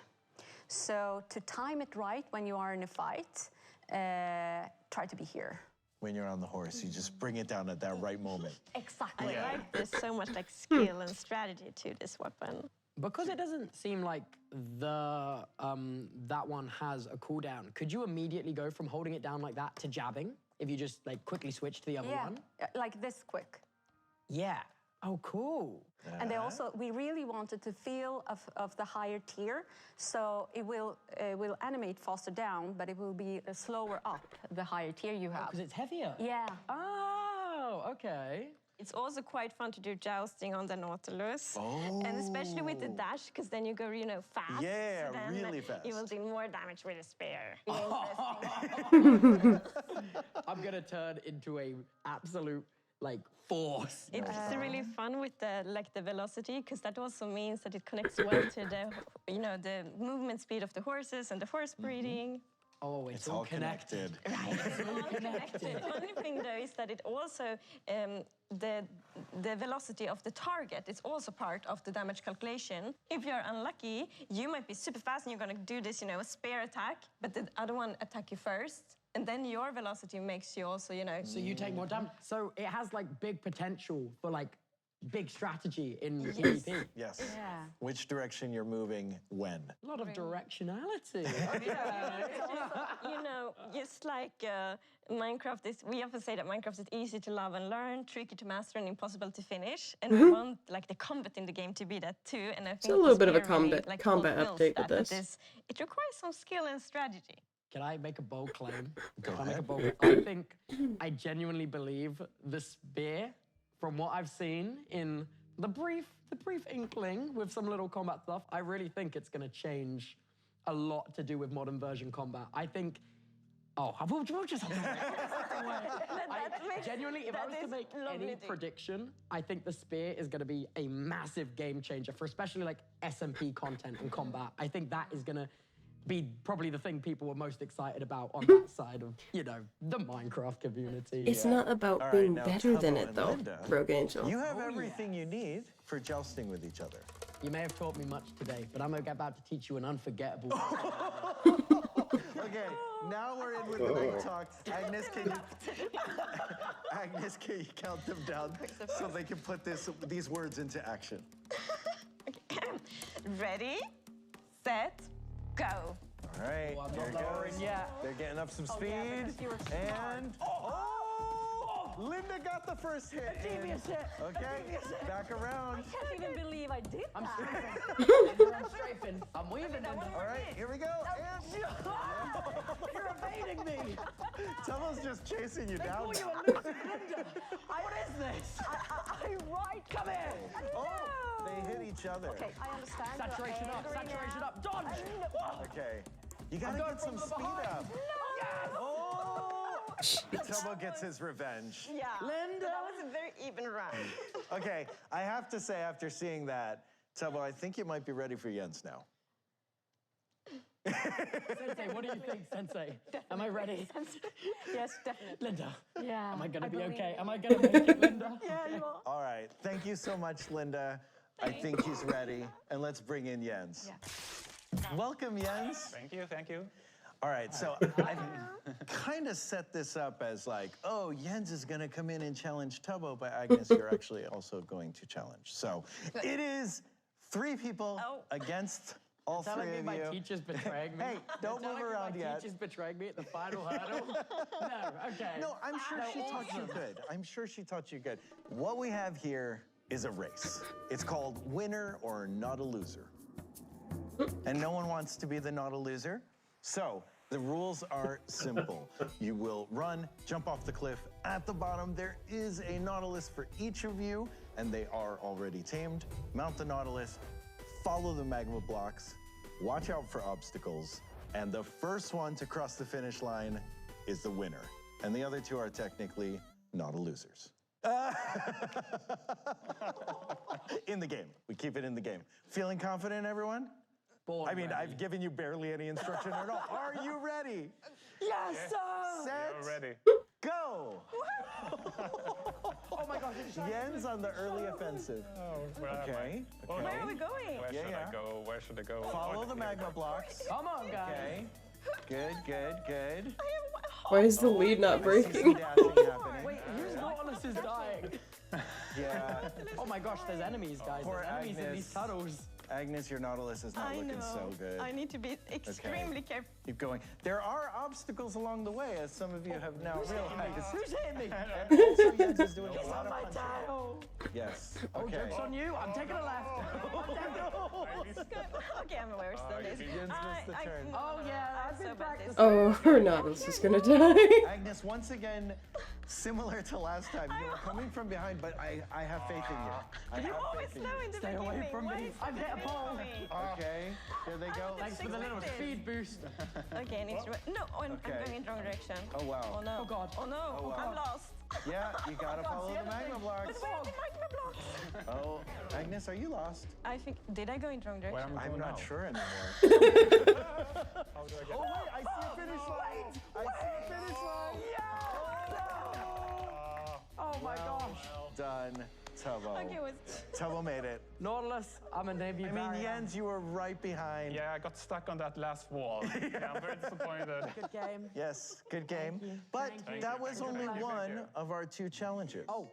So to time it right when you are in a fight, try to be here. When you're on the horse, you just bring it down at that right moment. Exactly. I like there's so much like skill and strategy to this weapon. Because it doesn't seem like the that one has a cooldown, could you immediately go from holding it down like that to jabbing if you just like quickly switch to the other one? Like this quick. Yeah. Oh, cool. And they also, we really wanted to feel of the higher tier, so it will animate faster down, but it will be slower up the higher tier you have. Because it's heavier. Yeah. Oh, okay. It's also quite fun to do jousting on the Nautilus. Oh. And especially with the dash, because then you go, fast. Yeah, so then really fast. You will do more damage with a spear. I'm gonna turn into a absolute like force. It's really fun with the velocity, because that also means that it connects well to the the movement speed of the horses and the horse breeding. Oh, it's all connected. Right, it's all connected. The funny thing though is that it also the velocity of the target is also part of the damage calculation. If you're unlucky, you might be super fast and you're gonna do this, spear attack, but the other one attack you first. And then your velocity makes you also, So you take more damage. So it has like big potential for like big strategy in PvP. Yes. Yeah. Which direction you're moving when? A lot of directionality. It's also, just like Minecraft is, we often say that Minecraft is easy to love and learn, tricky to master, and impossible to finish. And we want like the combat in the game to be that too. And I think So a little bit of a this game really, combat fulfills update with that this. It requires some skill and strategy. Can I make a bold claim? Go Can I make ahead. a bold? I think I genuinely believe the spear, from what I've seen in the brief inkling with some little combat stuff, I really think it's going to change a lot to do with modern version combat. I think. Oh, we'll just have to wait. Genuinely, if I was to make any prediction, I think the spear is going to be a massive game changer for especially like SMP content and combat. I think that is going to be probably the thing people were most excited about on that side of, the Minecraft community. It's not about All right, being now better than Tubbo it, and though, Linda, Rogue Angel. You have everything you need for jousting with each other. You may have taught me much today, but I'm about to teach you an unforgettable. Okay, now we're in with the big talk. Agnes, can you count them down so they can put these words into action? Ready, set, go. All right, I'm here not it lowering goes. yet. They're getting up some speed. And Linda got the first hit. Devious hit. Okay, back around. I can't even believe I did I'm that. strafing. I'm strafing. I'm weaving, Linda. All right, here we go. And You're evading me. Tubbo's just chasing you down. Oh, you are losing, Linda. What is this? Come here. Oh, they hit each other. Okay, I understand. You're Saturation up. angry Saturation now. up. Dodge. Okay, you gotta going get some from speed behind. up. Yes. Oh! Tubbo gets his revenge. Yeah. Linda. That was a very even round. Okay, I have to say, after seeing that, Tubbo, I think you might be ready for Jens now. Sensei, what do you think, Sensei? Am I ready? Yes, definitely. Linda, Yeah. am I going to be believe okay? you. Am I going to make it, Linda? Yeah, you are. All right, thank you so much, Linda. I think he's ready. And let's bring in Jens. Welcome, Jens. Thank you, thank you. All right, so I've kind of set this up as like, oh, Jens is going to come in and challenge Tubbo, but Agnes, you're actually also going to challenge. So it is 3 people against all 3 Telling me of my you. teacher's betraying me. Hey, don't You're move telling me around my yet. teacher's betraying me at the final hurdle? No, okay. No, I'm sure she taught you good. I'm sure she taught you good. What we have here is a race. It's called Winner or Not a Loser. And no one wants to be the not a loser. So the rules are simple. You will run, jump off the cliff. At the bottom, there is a Nautilus for each of you, and they are already tamed. Mount the Nautilus, follow the magma blocks, watch out for obstacles, and the first one to cross the finish line is the winner. And the other 2 are technically not a losers. In the game. We keep it in the game. Feeling confident, everyone? I mean, I've given you barely any instruction at all. Are you ready? Yes, sir. Set. You're ready. go! Oh my gosh, it's Jens on the early offensive. Okay. Where are we going? Where should I go? Where should I go? Follow the magma blocks. Come on, guys. Okay. Good, good, good. Why is the lead not breaking? Wait, whose Nautilus is dying? Yeah. Oh my gosh, there's enemies, guys. Poor There's enemies in Agnes. these tunnels. Agnes, your Nautilus is not looking so good. I need to be extremely careful. Keep going. There are obstacles along the way, as some of you have now realized. Who's hitting me? And also, Jens is doing a lot of my punching. tail. Yes. Oh, Okay. joke's on you. I'm taking a left. Okay, I'm worse than this. Jens missed the turn. Oh yeah, I've been practicing. Oh, her Nautilus is gonna die. Agnes, once again, similar to last time, you were coming from behind, but I have faith in you. I have faith in you. Stay away from me. I'm hit a pole. Okay, here they go. Thanks for the little speed boost. Okay, I need to. No, I'm going in the wrong direction. Oh, wow. Oh no. Oh god. Oh no. Oh, wow. I'm lost. Yeah, you gotta follow the magma blocks. But where are the magma blocks? Oh, Agnes, are you lost? I think. Did I go in the wrong direction? I'm not sure anymore. How do I get? Oh, wait, I see a finish line. I see a finish line. Oh my gosh. Well done, Tubbo. Okay, was. Tubbo made it. Nautilus, I'm a Navy I mean, Jens, you were right behind. Yeah, I got stuck on that last wall. Yeah, I'm very disappointed. Good game. Yes, good game. But Thank that you, was thank you, only thank you, thank one you. of our 2 challenges. Oh.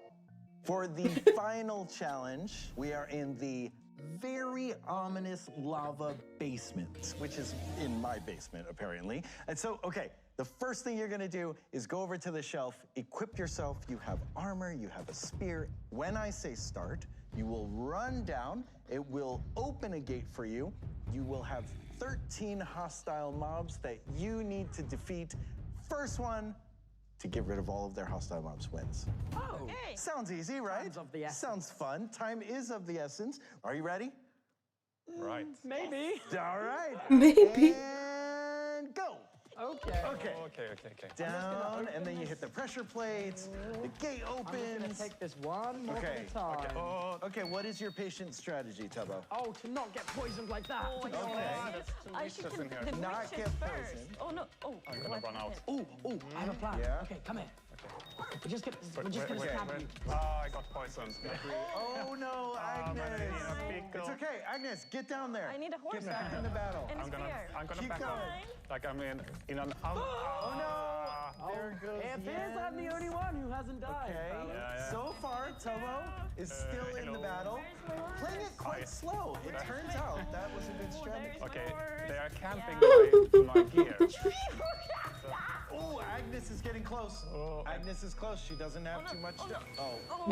For the final challenge, we are in the very ominous lava basement, which is in my basement, apparently. And so, okay, the first thing you're gonna do is go over to the shelf, equip yourself. You have armor, you have a spear. When I say start, you will run down. It will open a gate for you. You will have 13 hostile mobs that you need to defeat. First one to get rid of all of their hostile mobs wins. Oh. Okay. Sounds easy, right? Time's of the essence. Sounds fun. Time is of the essence. Are you ready? Right. Maybe. All right. Maybe. And go. Okay. Okay. Okay. Down, and then you hit the pressure plates. The gate I'm just gonna opens. take this one more Okay. at a time. Okay, what is your patient strategy, Tubbo? Oh, to not get poisoned like that. Oh, Okay. There's 2 I should witches in here. the Not witches get first. poisoned. Oh no. Oh. I'm gonna what run out. happened? Oh, I have a plan. Yeah. Okay, come here. We're just gonna Wait. stab you. Oh, I got poisoned. Oh no, Agnes. pickle. It's okay, Agnes, get down there. I need a horse Get back in the battle. and a I'm gonna spear. back going. up. Like I'm in an. Oh no! There goes It appears Jens. I'm the only one who hasn't died. Okay. fellas. Yeah. So far, Tubbo is still in the hello. battle, playing it quite slow. It turns out that was a good strategy. Okay, they are camping my gear. Oh, Agnes is getting close. Oh. Agnes is close. She doesn't have too much to. Oh, Oh,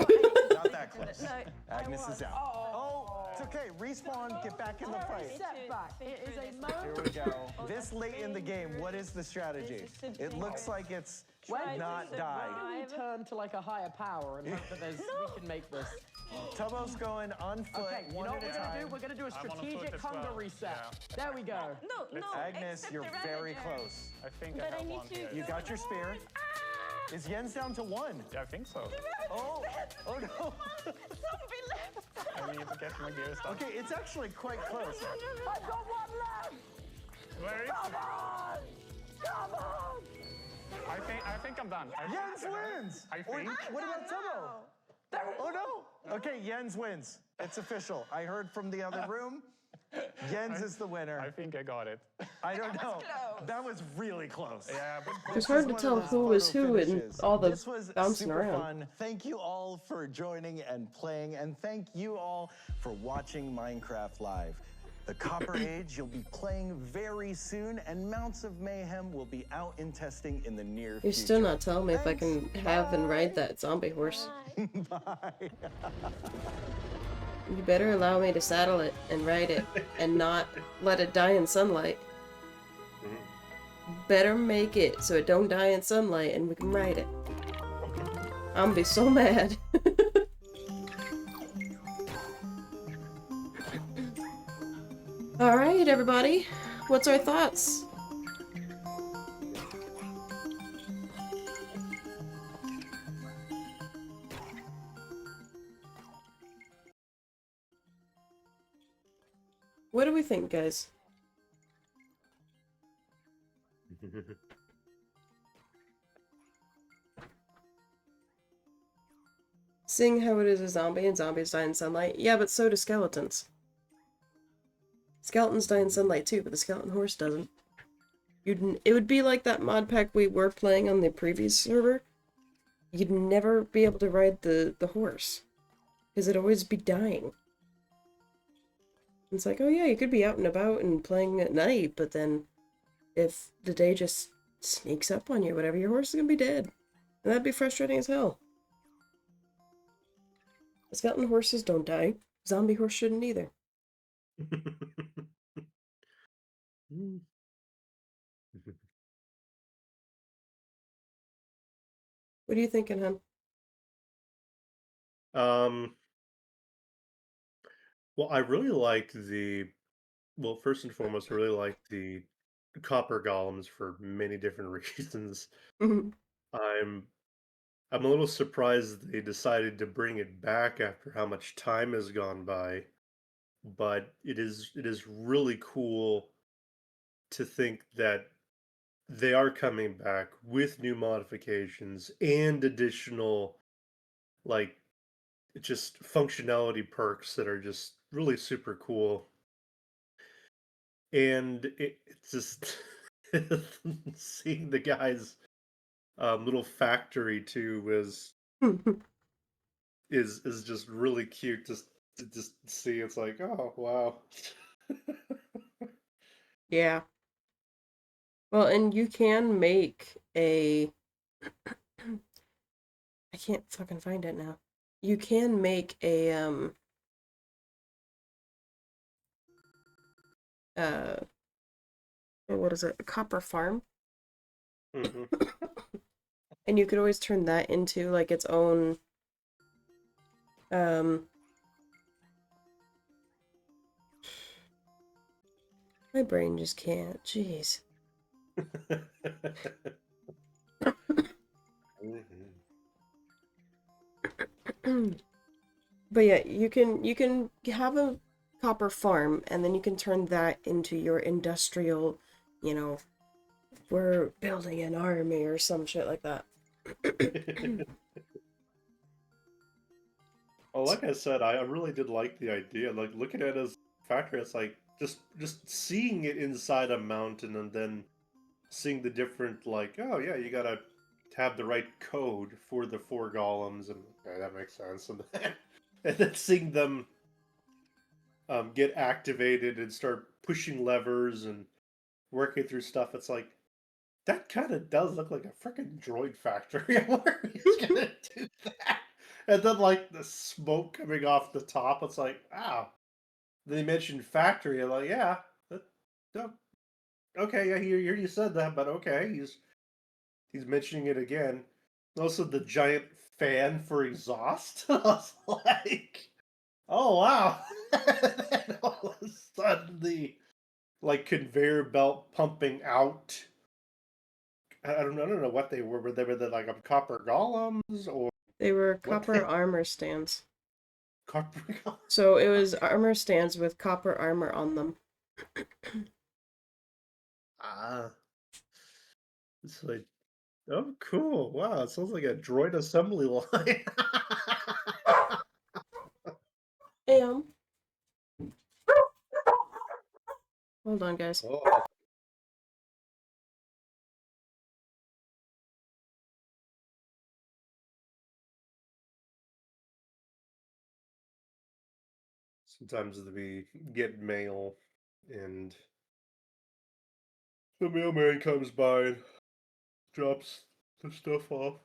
not that close. No, Agnes is out. Oh, it's okay. Respawn. Get back in the fight. Setback. It is a Here moment. we go. This late in the game, what is the strategy? It looks like it's not die. We turn to like a higher power and hope that there's we can make this. Tubbo's going on foot, Okay, you one know what at we're a gonna time. do? We're gonna do a I'm on foot strategic as hunger well. reset. Yeah. There we go. No. Agnes, accept you're the very Ravager. close. I think But I I have need one to here. You got your spear. Is Jens down to 1? Yeah, I think so. Oh, oh no. Zombie left. I need to get my gear stuff. Okay, it's actually quite close. I've got one left. Where is Come on! Come on! I think I'm done. Jens wins. I think. What about Tubbo? Oh no. Okay, Jens wins. It's official. I heard from the other room. Jens is the winner. I think I got it. I don't know. That was really close. Yeah, but It's hard to tell who was who and all the This was bouncing super around. fun. Thank you all for joining and playing, and thank you all for watching Minecraft Live. The Copper Age you'll be playing very soon, and Mounts of Mayhem will be out in testing in the near future. You're still not telling me if I can have and ride that zombie horse. Bye. You better allow me to saddle it and ride it and not let it die in sunlight. Better make it so it don't die in sunlight and we can ride it. I'm gonna be so mad. Alright, everybody. What's our thoughts? What do we think, guys? Seeing how it is a zombie and zombies die in sunlight. Yeah, but so do skeletons. Skeletons die in sunlight too, but the skeleton horse doesn't. It would be like that mod pack we were playing on the previous server. You'd never be able to ride the horse. Because it'd always be dying. It's like, oh yeah, you could be out and about and playing at night, but then if the day just sneaks up on you, whatever, your horse is gonna be dead. And that'd be frustrating as hell. Skeleton horses don't die. Zombie horse shouldn't either. What are you thinking, hun? Well, I really like well, first and foremost, I really like the copper golems for many different reasons. I'm I'm a little surprised they decided to bring it back after how much time has gone by, but it is really cool to think that they are coming back with new modifications and additional like just functionality perks that are just really super cool. And it's just seeing the guy's little factory too is just really cute just to just see. It's like, oh wow. Yeah. Well, and you can make a... I can't fucking find it now. You can make a, what is it? A copper farm? And you could always turn that into, like, its own, my brain just can't. Jeez. But yeah, you can have a copper farm, and then you can turn that into your industrial, you know, we're building an army or some shit like that. Well, like I said, I really did like the idea. Like looking at it as a factory, it's like just seeing it inside a mountain and then seeing the different like, oh yeah, you gotta have the right code for the 4 golems, and okay, that makes sense. And then seeing them get activated and start pushing levers and working through stuff, it's like that kind of does look like a freaking droid factory. I wonder if he's gonna do that. And then like the smoke coming off the top, it's like, wow. They mentioned factory. I'm like, yeah, okay, yeah, here you said that, but okay, he's mentioning it again. Also, the giant fan for exhaust. I was like, oh wow! And all of a sudden, the like conveyor belt pumping out. I don't know what they were. Were they like copper golems or? They were copper armor stands. So it was armor stands with copper armor on them. It's like, oh, cool! Wow, it sounds like a droid assembly line. Hold on, guys. Oh. Sometimes we get mail and the mailman comes by and drops the stuff off.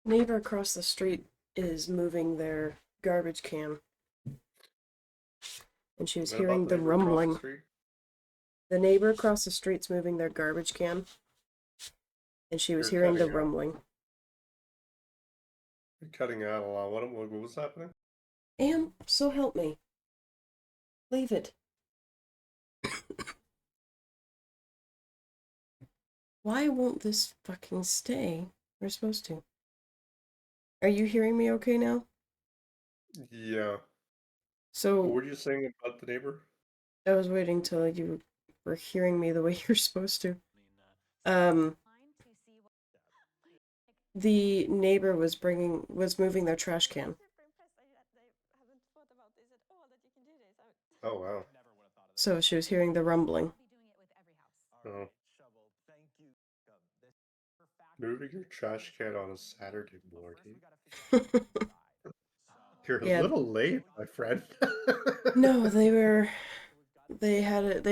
Neighbor across the street is moving their garbage can. And she was What hearing about the neighbor across the rumbling. street? The neighbor across the street's moving their garbage can. And she was You're hearing the cutting out. rumbling. You're cutting out a lot. What was happening? So help me. Leave it. Why won't this fucking stay? We're supposed to. Are you hearing me okay now? Yeah. So What were you saying about the neighbor? I was waiting till you were hearing me the way you're supposed to. the neighbor was moving their trash can. Oh wow. So she was hearing the rumbling. Oh. Moving your trash can on a Saturday morning. You're a Yeah. little late, my friend. No, they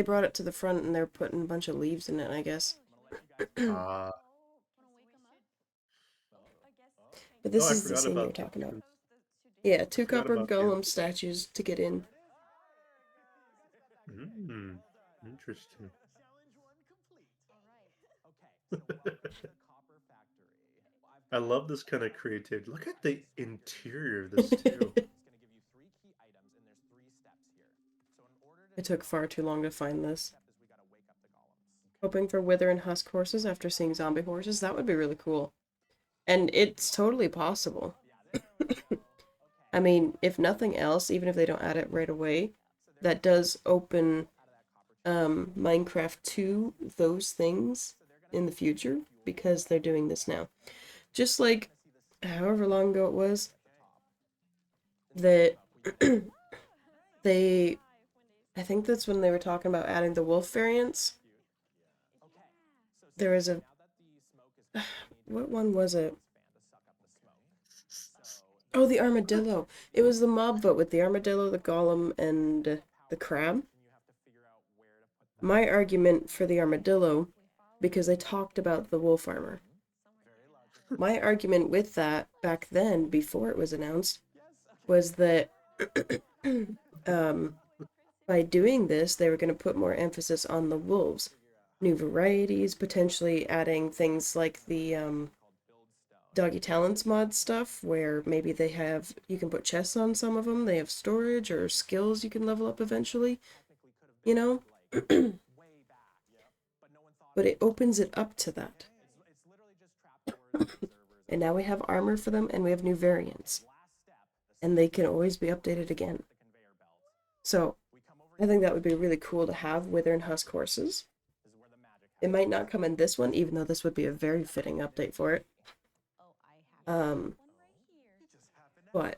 brought it to the front and they're putting a bunch of leaves in it, I guess. Ah. But this Oh, I is the forgot scene you're about talking the- about. Yeah, 2 forgot copper about the- golem statues to get in. Interesting. I love this kind of creativity. Look at the interior of this too. It took far too long to find this. Hoping for wither and husk horses after seeing zombie horses, that would be really cool. And it's totally possible. I mean, if nothing else, even if they don't add it right away, that does open Minecraft to those things in the future, because they're doing this now. Just like, however long ago it was, that I think that's when they were talking about adding the wolf variants. There was a... What one was it? Oh, the armadillo. It was the mob vote with the armadillo, the golem, and the crab. My argument for the armadillo, because they talked about the wolf armor. My argument with that back then, before it was announced, was that by doing this, they were going to put more emphasis on the wolves. New varieties, potentially adding things like the Doggy Talents mod stuff, where maybe you can put chests on some of them, they have storage or skills you can level up eventually, you know? But it opens it up to that. And now we have armor for them, and we have new variants. And they can always be updated again. So, I think that would be really cool to have wither and husk horses. It might not come in this one, even though this would be a very fitting update for it. But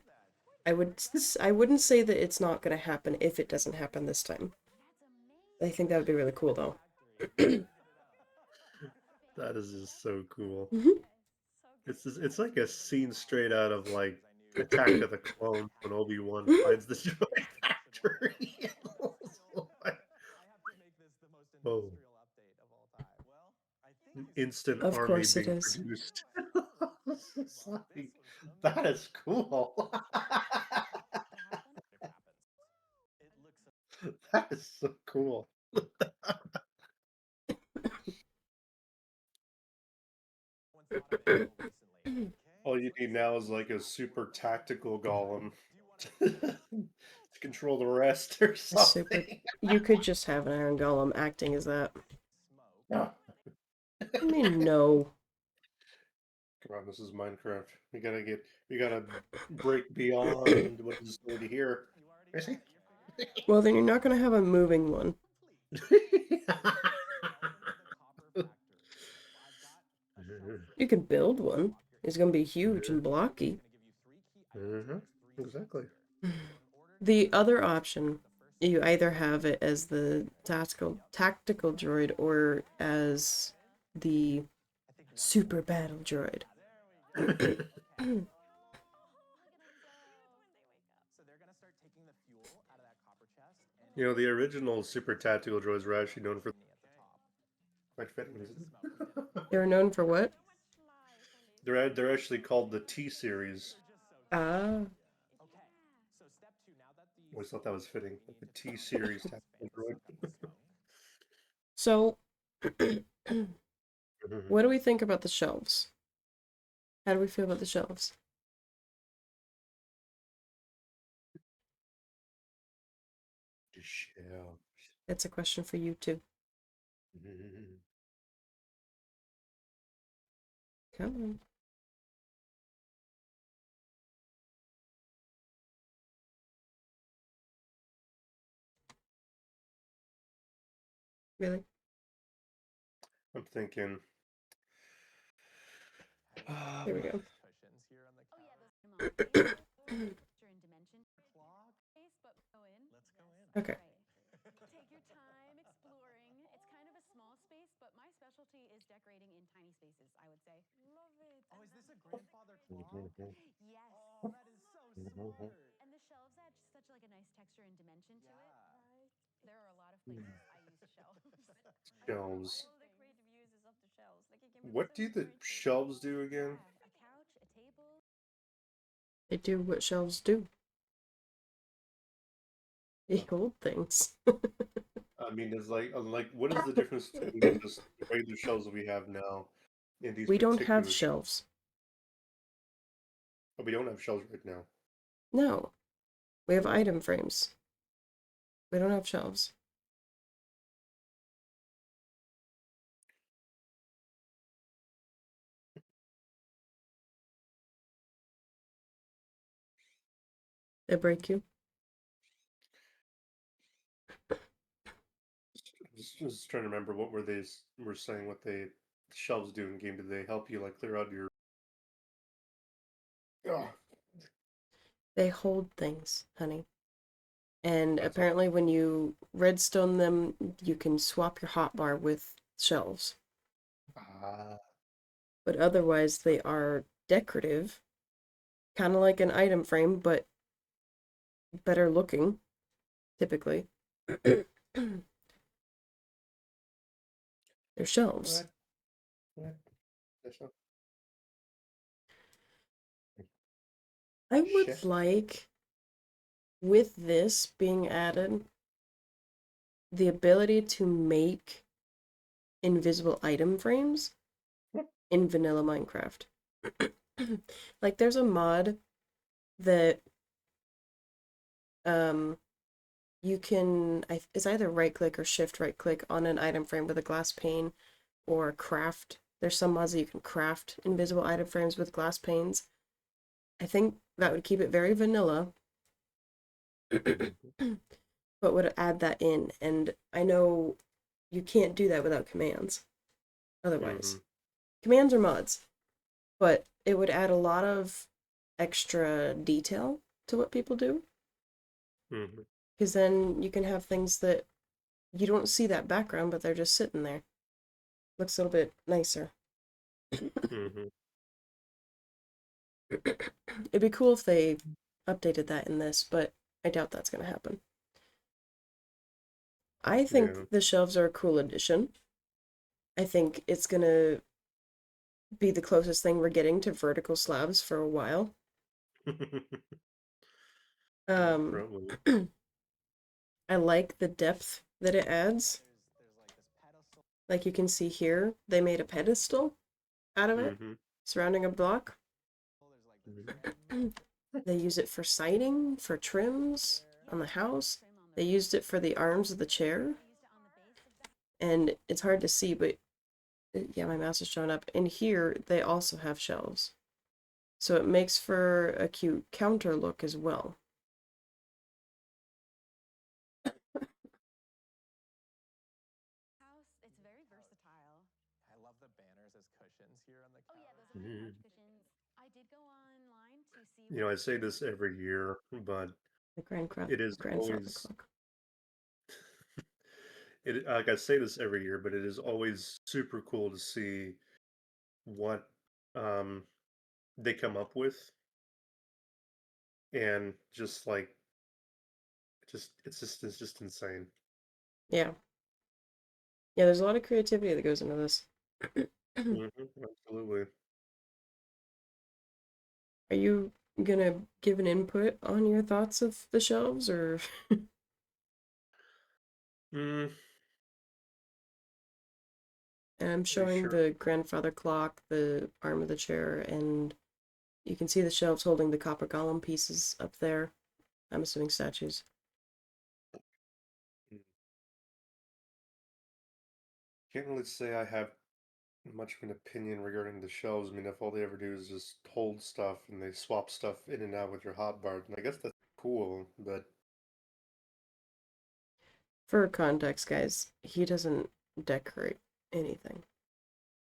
I wouldn't say that it's not going to happen if it doesn't happen this time. I think that would be really cool, though. That is just so cool. Mhm. It's like a scene straight out of like Attack of the Clones when Obi-Wan finds the droid factory. Oh. Instant Of army course it being is. produced. It's like, that is cool. That is so cool. All you need now is like a super tactical golem to control the rest or something. You could just have an iron golem acting as that. No. I mean, no. Come on, this is Minecraft. We gotta break beyond what is already here. Well, then you're not going to have a moving one. You can build one. It's going to be huge and blocky. Exactly. The other option, you either have it as the tactical droid or as the super battle droid. You know, the original super tactical droids were actually known for quite fitting reasons. They were known for what? They're actually called the T series. Ah. Always thought that was fitting. Like the T series tactical droid. So, what do we think about the shelves? How do we feel about the shelves? The shelves. That's a question for you too. Come on. Really? I'm thinking. There we go. Okay. Take your time exploring. It's kind of a small space, but my specialty is decorating in tiny spaces, I would say. Love it. Oh, is this a grandfather clock? Yes. Oh, that is so smart. And the shelves add such like a nice texture and dimension to it. There are a lot of places I use shelves. Shelves. All the creative uses of the shelves. Like it can be What do the shelves do again? a couch, a table. They do what shelves do. They hold things. I mean, it's like, what is the difference between just the regular shelves that we have now in these We don't particular have shelves. Oh, we don't have shelves right now. No. We have item frames. We don't have shelves. They break you. Just trying to remember what were saying what they shelves do in game. Do they help you like clear out your? Oh, They hold things, honey. And apparently when you redstone them, you can swap your hotbar with shelves. But otherwise they are decorative. Kind of like an item frame, but better looking, typically. They're shelves. What? That's not- I would Shit. like, with this being added, the ability to make invisible item frames in vanilla Minecraft. Like, there's a mod that you can, it's either right click or shift right click on an item frame with a glass pane or craft. There's some mods that you can craft invisible item frames with glass panes. I think that would keep it very vanilla, but would add that in. And I know you can't do that without commands. Otherwise, commands are mods, but it would add a lot of extra detail to what people do. Because then you can have things that you don't see that background, but they're just sitting there. Looks a little bit nicer. It'd be cool if they updated that in this, but I doubt that's going to happen. I think the shelves are a cool addition. I think it's going to be the closest thing we're getting to vertical slabs for a while. I like the depth that it adds. Like you can see here, they made a pedestal out of it, surrounding a block. They use it for siding, for trims on the house. They used it for the arms of the chair. And it's hard to see, but yeah, my mouse is showing up. And here, they also have shelves. So it makes for a cute counter look as well. It's very versatile. I love the banners as cushions here on the couch. Oh yeah, those are my couch cushions. I did go online to see. You know, I say this every year, but The grandfather always clock. like I say this every year, but it is always super cool to see what they come up with, and just like it's just insane. Yeah. Yeah, there's a lot of creativity that goes into this. Absolutely. Are you gonna give an input on your thoughts of the shelves, or? And I'm showing the grandfather clock, the arm of the chair, and you can see the shelves holding the copper golem pieces up there. I'm assuming statues. Can't really say I have much of an opinion regarding the shelves. I mean, if all they ever do is just hold stuff and they swap stuff in and out with your hotbar, then I guess that's cool, but For context, guys, he doesn't decorate anything.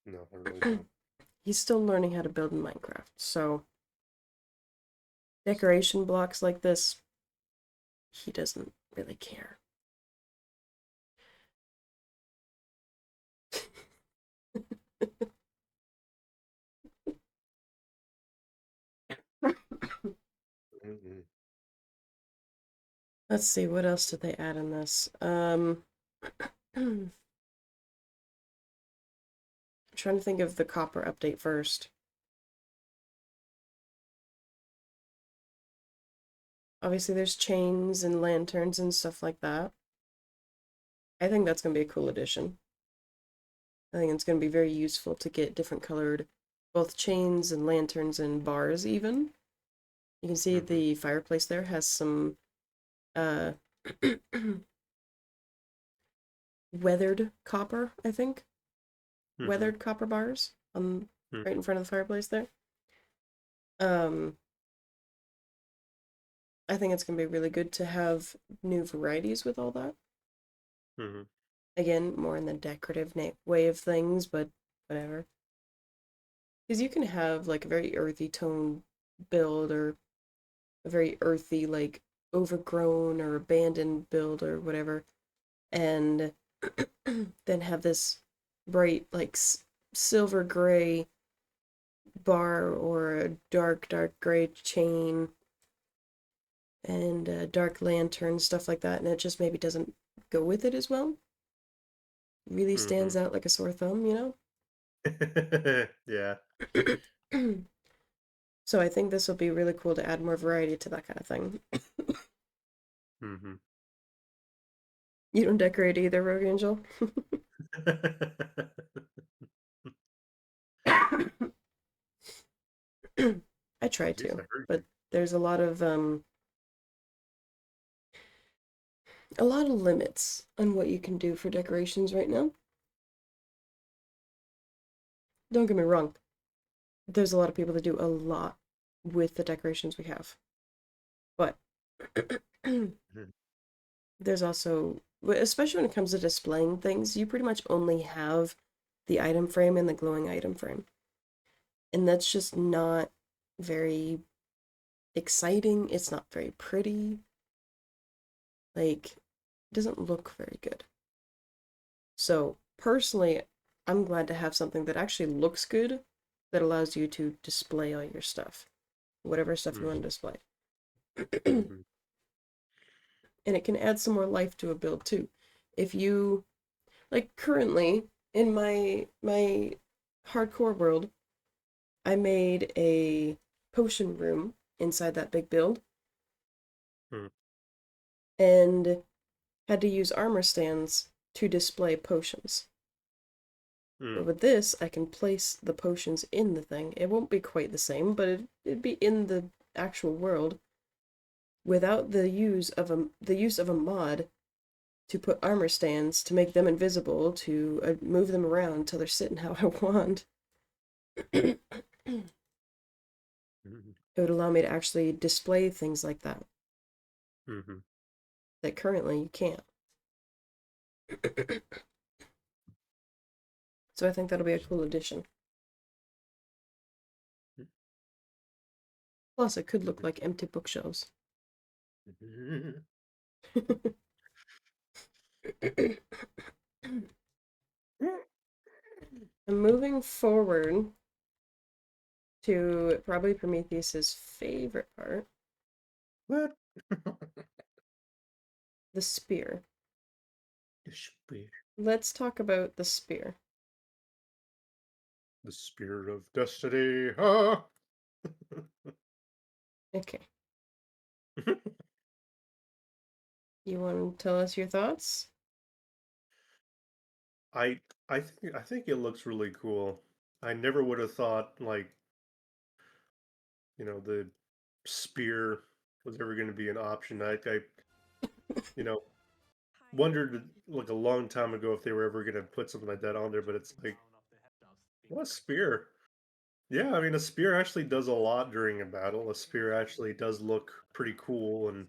No, I really don't. He's still learning how to build in Minecraft, so decoration blocks like this, he doesn't really care. Let's see, what else did they add in this? I'm trying to think of the copper update first. Obviously, there's chains and lanterns and stuff like that. I think that's going to be a cool addition. I think it's going to be very useful to get different colored, both chains and lanterns and bars even. You can see the fireplace there has some weathered copper, I think. Weathered copper bars on right in front of the fireplace there. I think it's going to be really good to have new varieties with all that. Again, more in the decorative way of things, but whatever. Because you can have like a very earthy tone build or a very earthy, like overgrown or abandoned build or whatever, and then have this bright, like silver gray bar or a dark gray chain and dark lantern, stuff like that, and it just maybe doesn't go with it as well. Really stands out like a sore thumb, you know? Yeah. So I think this will be really cool to add more variety to that kind of thing. You don't decorate either, Rogue Angel? I try to, but there's a lot of limits on what you can do for decorations right now. Don't get me wrong. There's a lot of people that do a lot with the decorations we have. But there's also, especially when it comes to displaying things, you pretty much only have the item frame and the glowing item frame. And that's just not very exciting. It's not very pretty. Like, it doesn't look very good. So, personally, I'm glad to have something that actually looks good that allows you to display all your stuff. Whatever stuff you want to display. And it can add some more life to a build too. If you, like currently, in my hardcore world, I made a potion room inside that big build. And had to use armor stands to display potions. But with this, I can place the potions in the thing. It won't be quite the same, but it'd be in the actual world without the use of a mod to put armor stands to make them invisible, to move them around until they're sitting how I want. It would allow me to actually display things like that. That currently you can't. So I think that'll be a cool addition. Plus, it could look like empty bookshelves. I'm moving forward to probably Prometheus's favorite part. What? The spear. The spear. Let's talk about the spear. The spear of destiny. Ah! Okay. You want to tell us your thoughts? I think it looks really cool. I never would have thought like the spear was ever going to be an option. I wondered like a long time ago if they were ever going to put something like that on there, but it's like, what spear? Yeah, I mean, a spear actually does a lot during a battle. A spear actually does look pretty cool, and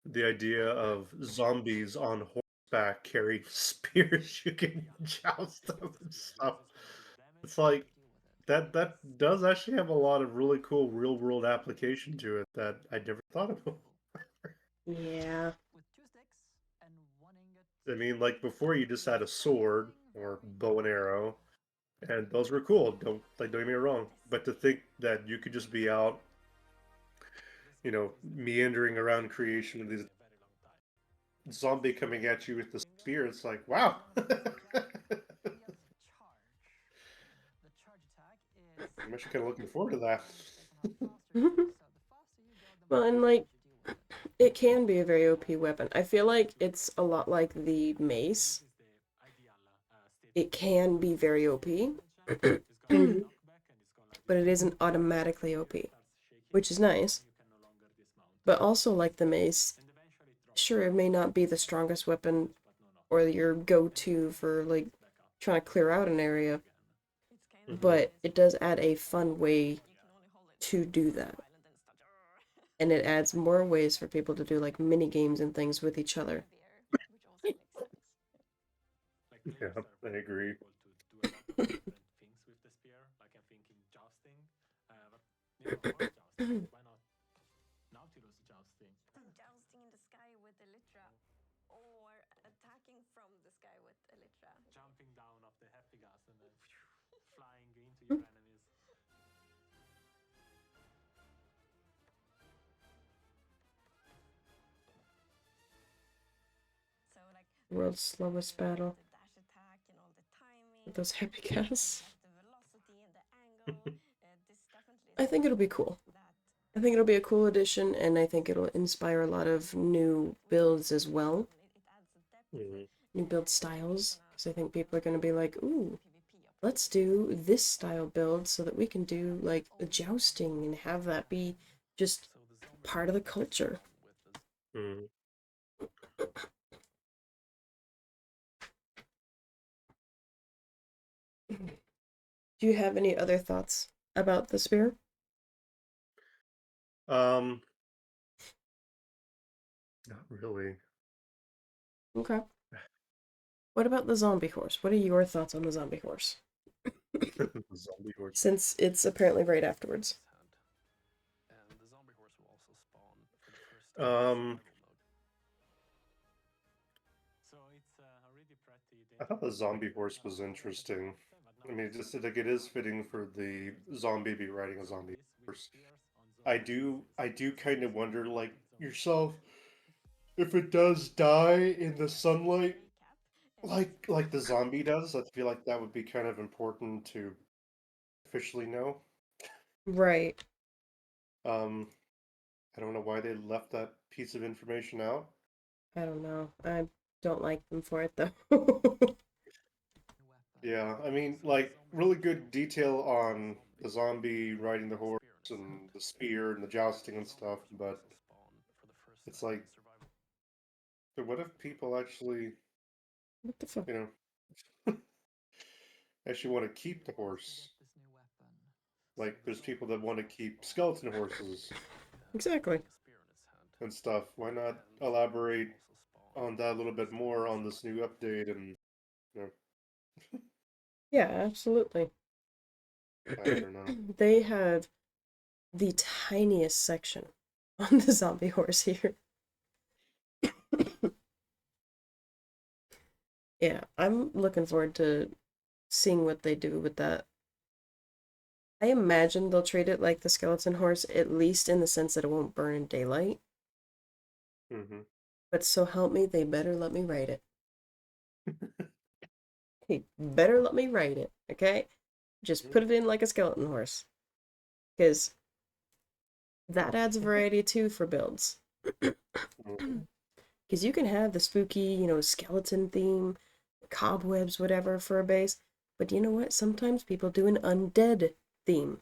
the idea of zombies on horseback carrying spears. You can joust them and stuff. It's like that does actually have a lot of really cool real world application to it that I never thought of. Yeah. I mean, like before you just had a sword or bow and arrow, and those were cool. Don't get me wrong, but to think that you could just be out, meandering around creation with these zombie coming at you with the spear, it's like wow. I'm actually kind of looking forward to that. Well, and like, it can be a very OP weapon. I feel like it's a lot like the mace. It can be very OP, but it isn't automatically OP, which is nice. But also like the mace, sure, it may not be the strongest weapon or your go-to for like trying to clear out an area, but it does add a fun way to do that. And it adds more ways for people to do like mini games and things with each other. Yeah, I agree. Jousting in the sky with Elytra, or attacking from the sky with Elytra. Jumping down off the happy gas and then flying into your enemies. So like World's slowest battle. With those happy gas. I think it'll be cool. I think it'll be a cool addition, and I think it'll inspire a lot of new builds as well. New build styles, because I think people are going to be like, ooh, let's do this style build so that we can do like the jousting and have that be just part of the culture. Mm. Do you have any other thoughts about the spear? Not really. Okay. What about the zombie horse? What are your thoughts on the zombie horse? The zombie horse. Since it's apparently right afterwards. I thought the zombie horse was interesting. I mean, just like it is fitting for the zombie be riding a zombie horse. I do kind of wonder, like yourself, if it does die in the sunlight, like the zombie does. I feel like that would be kind of important to officially know. Right. I don't know why they left that piece of information out. I don't know. I don't like them for it though. Yeah, I mean, like really good detail on the zombie riding the horse and the spear and the jousting and stuff, but it's like, so what if people actually, What the fuck? Actually want to keep the horse? Like, there's people that want to keep skeleton horses Exactly. and stuff. Why not elaborate on that a little bit more on this new update and, Yeah, absolutely. I don't know. They have the tiniest section on the zombie horse here. Yeah, I'm looking forward to seeing what they do with that. I imagine they'll treat it like the skeleton horse, at least in the sense that it won't burn in daylight. But so help me, they better let me ride it. They better let me ride it, okay? Just put it in like a skeleton horse. Because that adds variety too for builds. Because you can have the spooky, skeleton theme, cobwebs, whatever for a base. But you know what? Sometimes people do an undead theme.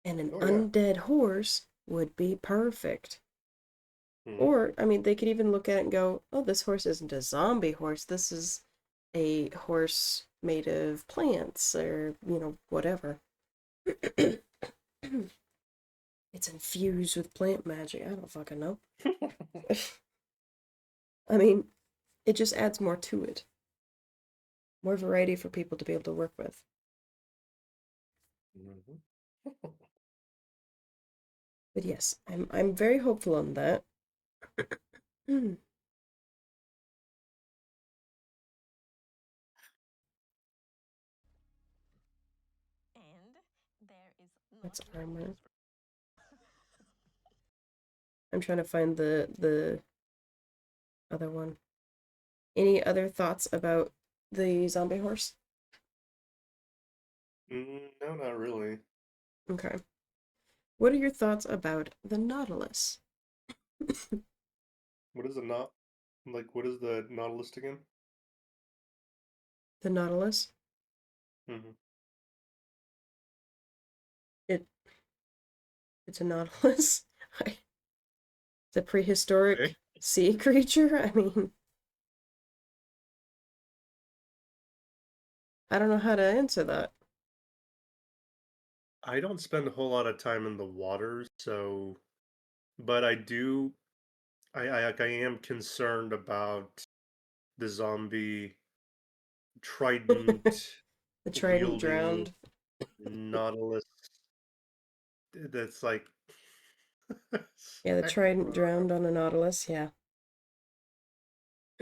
And an undead horse would be perfect. Or, I mean, they could even look at it and go, oh, this horse isn't a zombie horse. This is a horse made of plants or, whatever. It's infused with plant magic. I don't fucking know. I mean, it just adds more to it. More variety for people to be able to work with. But yes, I'm very hopeful on that. That's armor. I'm trying to find the other one. Any other thoughts about the zombie horse? No, not really. Okay. What are your thoughts about the Nautilus? What is what is the Nautilus again? The Nautilus? Mm-hmm. It's a Nautilus. It's a prehistoric sea creature. I mean, I don't know how to answer that. I don't spend a whole lot of time in the water, so, but I do. I am concerned about the zombie trident The trident wielding drowned. Nautilus. That's like, Yeah, the trident drowned on a Nautilus. Yeah.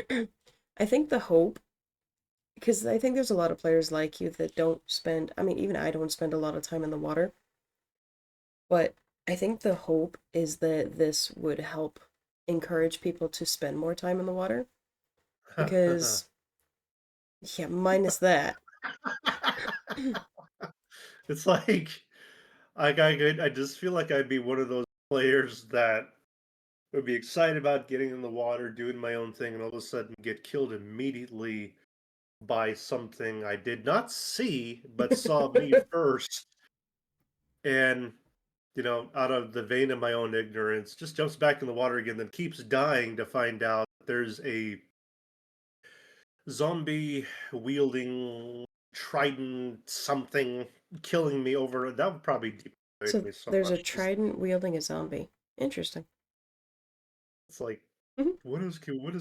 I think the hope, because I think there's a lot of players like you that don't spend, I mean, even I don't spend a lot of time in the water, but I think the hope is that this would help encourage people to spend more time in the water, because, yeah, minus that. It's like, I just feel like I'd be one of those players that would be excited about getting in the water, doing my own thing, and all of a sudden get killed immediately by something I did not see, but saw me first. And, out of the vein of my own ignorance, just jumps back in the water again, then keeps dying to find out there's a zombie wielding trident something killing me over. That would probably demotivate So me so there's a much. trident wielding a zombie. Interesting. It's like, what is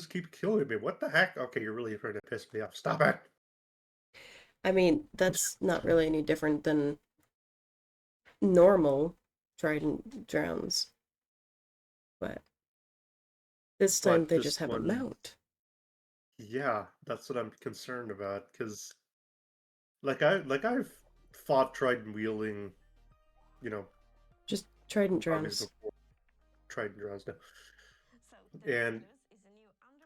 keep killing me? What the heck? Okay, you're really trying to piss me off. Stop it. I mean, that's not really any different than normal trident drowns. But this time they just have a mount. Yeah, that's what I'm concerned about, because I've fought trident wielding, Just trident armies drowns. before. Trident drowns now. And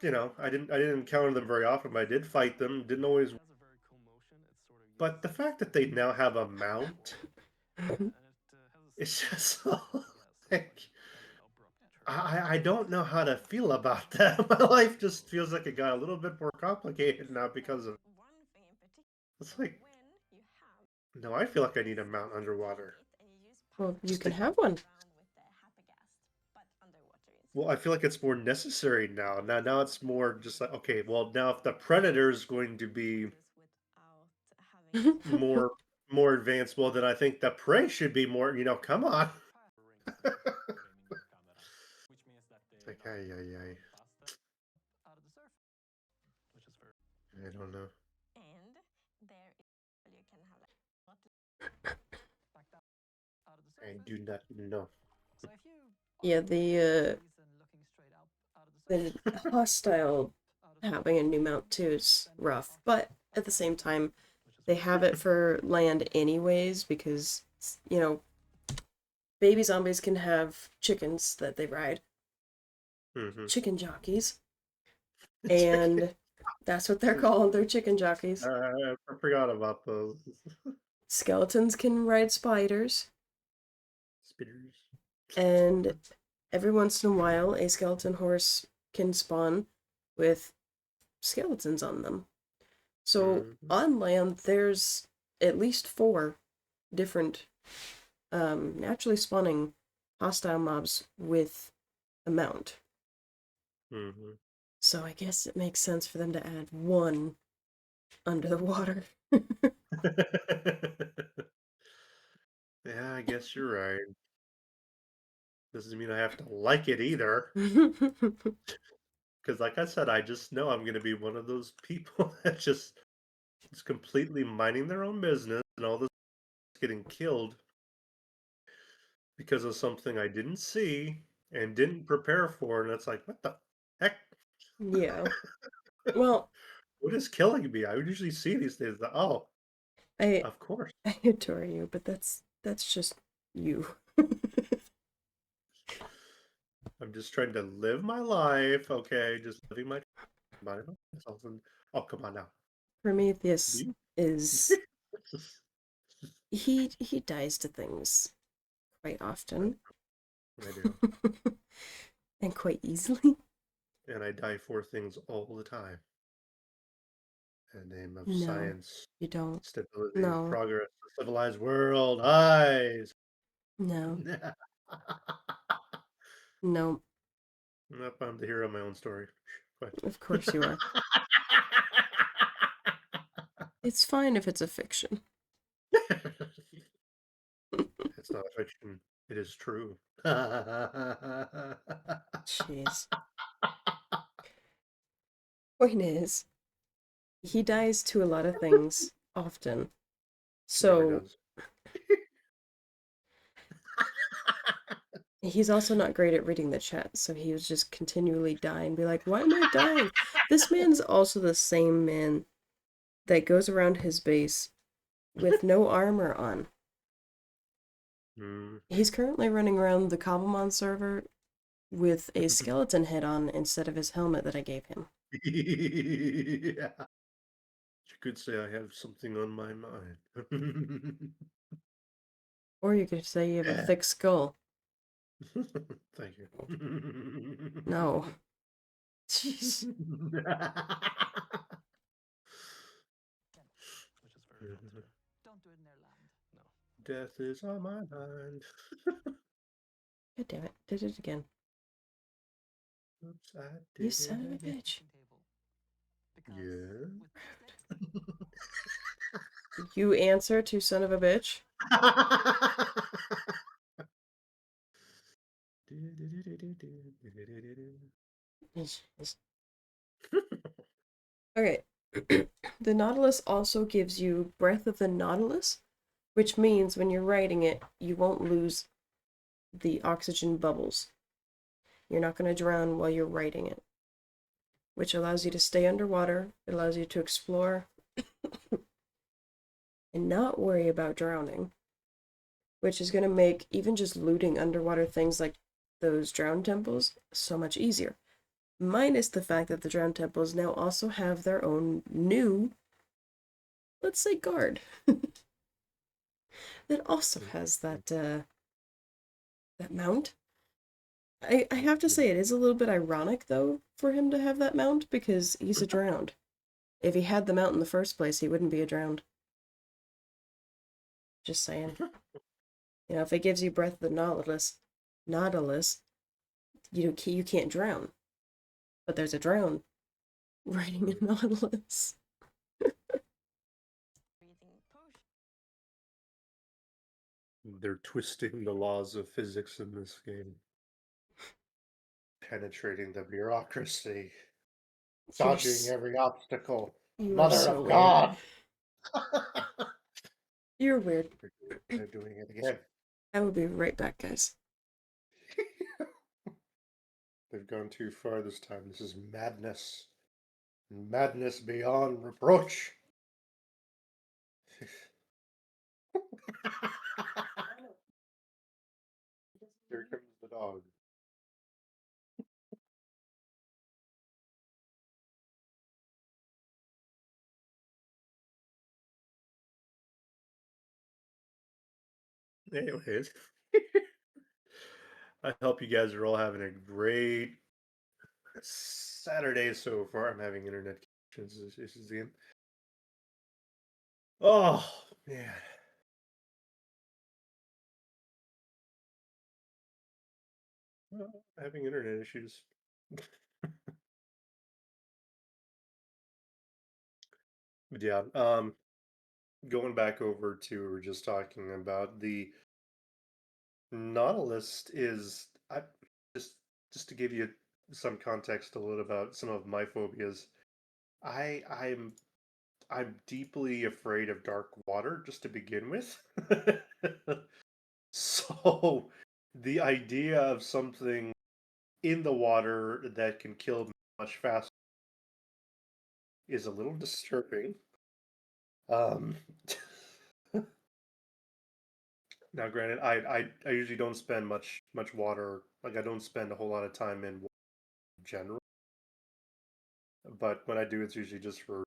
I didn't encounter them very often, but I did fight them. Didn't always. But the fact that they now have a mount, it's just like, I don't know how to feel about that. My life just feels like it got a little bit more complicated now because of. It's like, no, I feel like I need a mount underwater. Well, you can have one. Well, I feel like it's more necessary now. Now it's more just like, okay, well, now if the predator is going to be more advanced, well, then I think the prey should be more. Come on. It's like, ay. I don't know. I do not know. Yeah, the hostile having a new mount too is rough, but at the same time, they have it for land anyways because, baby zombies can have chickens that they ride. Chicken jockeys. And that's what they're called. They're chicken jockeys. I forgot about those. Skeletons can ride spiders. Spitters. And every once in a while, a skeleton horse can spawn with skeletons on them. So on land, there's at least 4 different naturally spawning hostile mobs with a mount. So I guess it makes sense for them to add 1 under the water. Yeah, I guess you're right. Doesn't mean I have to like it either. Because, like I said, I just know I'm going to be one of those people that just is completely minding their own business and all this getting killed because of something I didn't see and didn't prepare for. And it's like, what the heck? Yeah. Well, What is killing me? I would usually see these things. Oh, I of course. I adore you, but that's just you. I'm just trying to live my life. Okay, just living my myself. And oh, come on now. Prometheus You- is he dies to things quite often I do. and quite easily. And I die for things all the time. In the name of No, science, you don't. stability, No, progress, the civilized world. Eyes. no, no. Nope, I'm the hero of my own story. Go ahead. Of course you are. It's fine if it's a fiction. It's not fiction. It is true. Jeez. Point is, he dies to a lot of things often. Never So does. he's also not great at reading the chat, so he was just continually dying, be like, why am I dying? This man's also the same man that goes around his base with no armor on. Mm. He's currently running around the Cobblemon server with a skeleton head on instead of his helmet that I gave him. Yeah. You could say I have something on my mind. Or you could say you have a Yeah. thick skull. Thank you. No. Jeez. Don't do it in their land. Death is on my mind. God damn it. Did it again. Oops, I did You it son of a again. bitch. Yeah. You answer to son of a bitch? Okay. The Nautilus also gives you Breath of the Nautilus, which means when you're writing it, you won't lose the oxygen bubbles. You're not going to drown while you're writing it, which allows you to stay underwater. It allows you to explore and not worry about drowning, which is going to make even just looting underwater things like those drowned temples so much easier. Minus the fact that the drowned temples now also have their own new, let's say, guard that also has that that mount. I have to say, it is a little bit ironic though for him to have that mount because he's a drowned. If he had the mount in the first place, he wouldn't be a drowned. Just saying. You know, if it gives you Breath of the Nautilus, you can't drown. But there's a drown riding a Nautilus. They're twisting the laws of physics in this game. Penetrating the bureaucracy. Dodging Yes. every obstacle. You are Mother so of weird. God! You're weird. They're doing it again. I will be right back, guys. They've gone too far this time. This is madness. Madness beyond reproach. Here comes the dog. Anyways, I hope you guys are all having a great Saturday so far. I'm having internet issues again. Oh, man. Well, having internet issues. But yeah, going back over to we were just talking about the Nautilus is I just to give you some context a little about some of my phobias. I'm deeply afraid of dark water just to begin with. So the idea of something in the water that can kill me much faster is a little disturbing. Um, Now, granted, I usually don't spend much water. Like I don't spend a whole lot of time in water in general. But when I do, it's usually just for.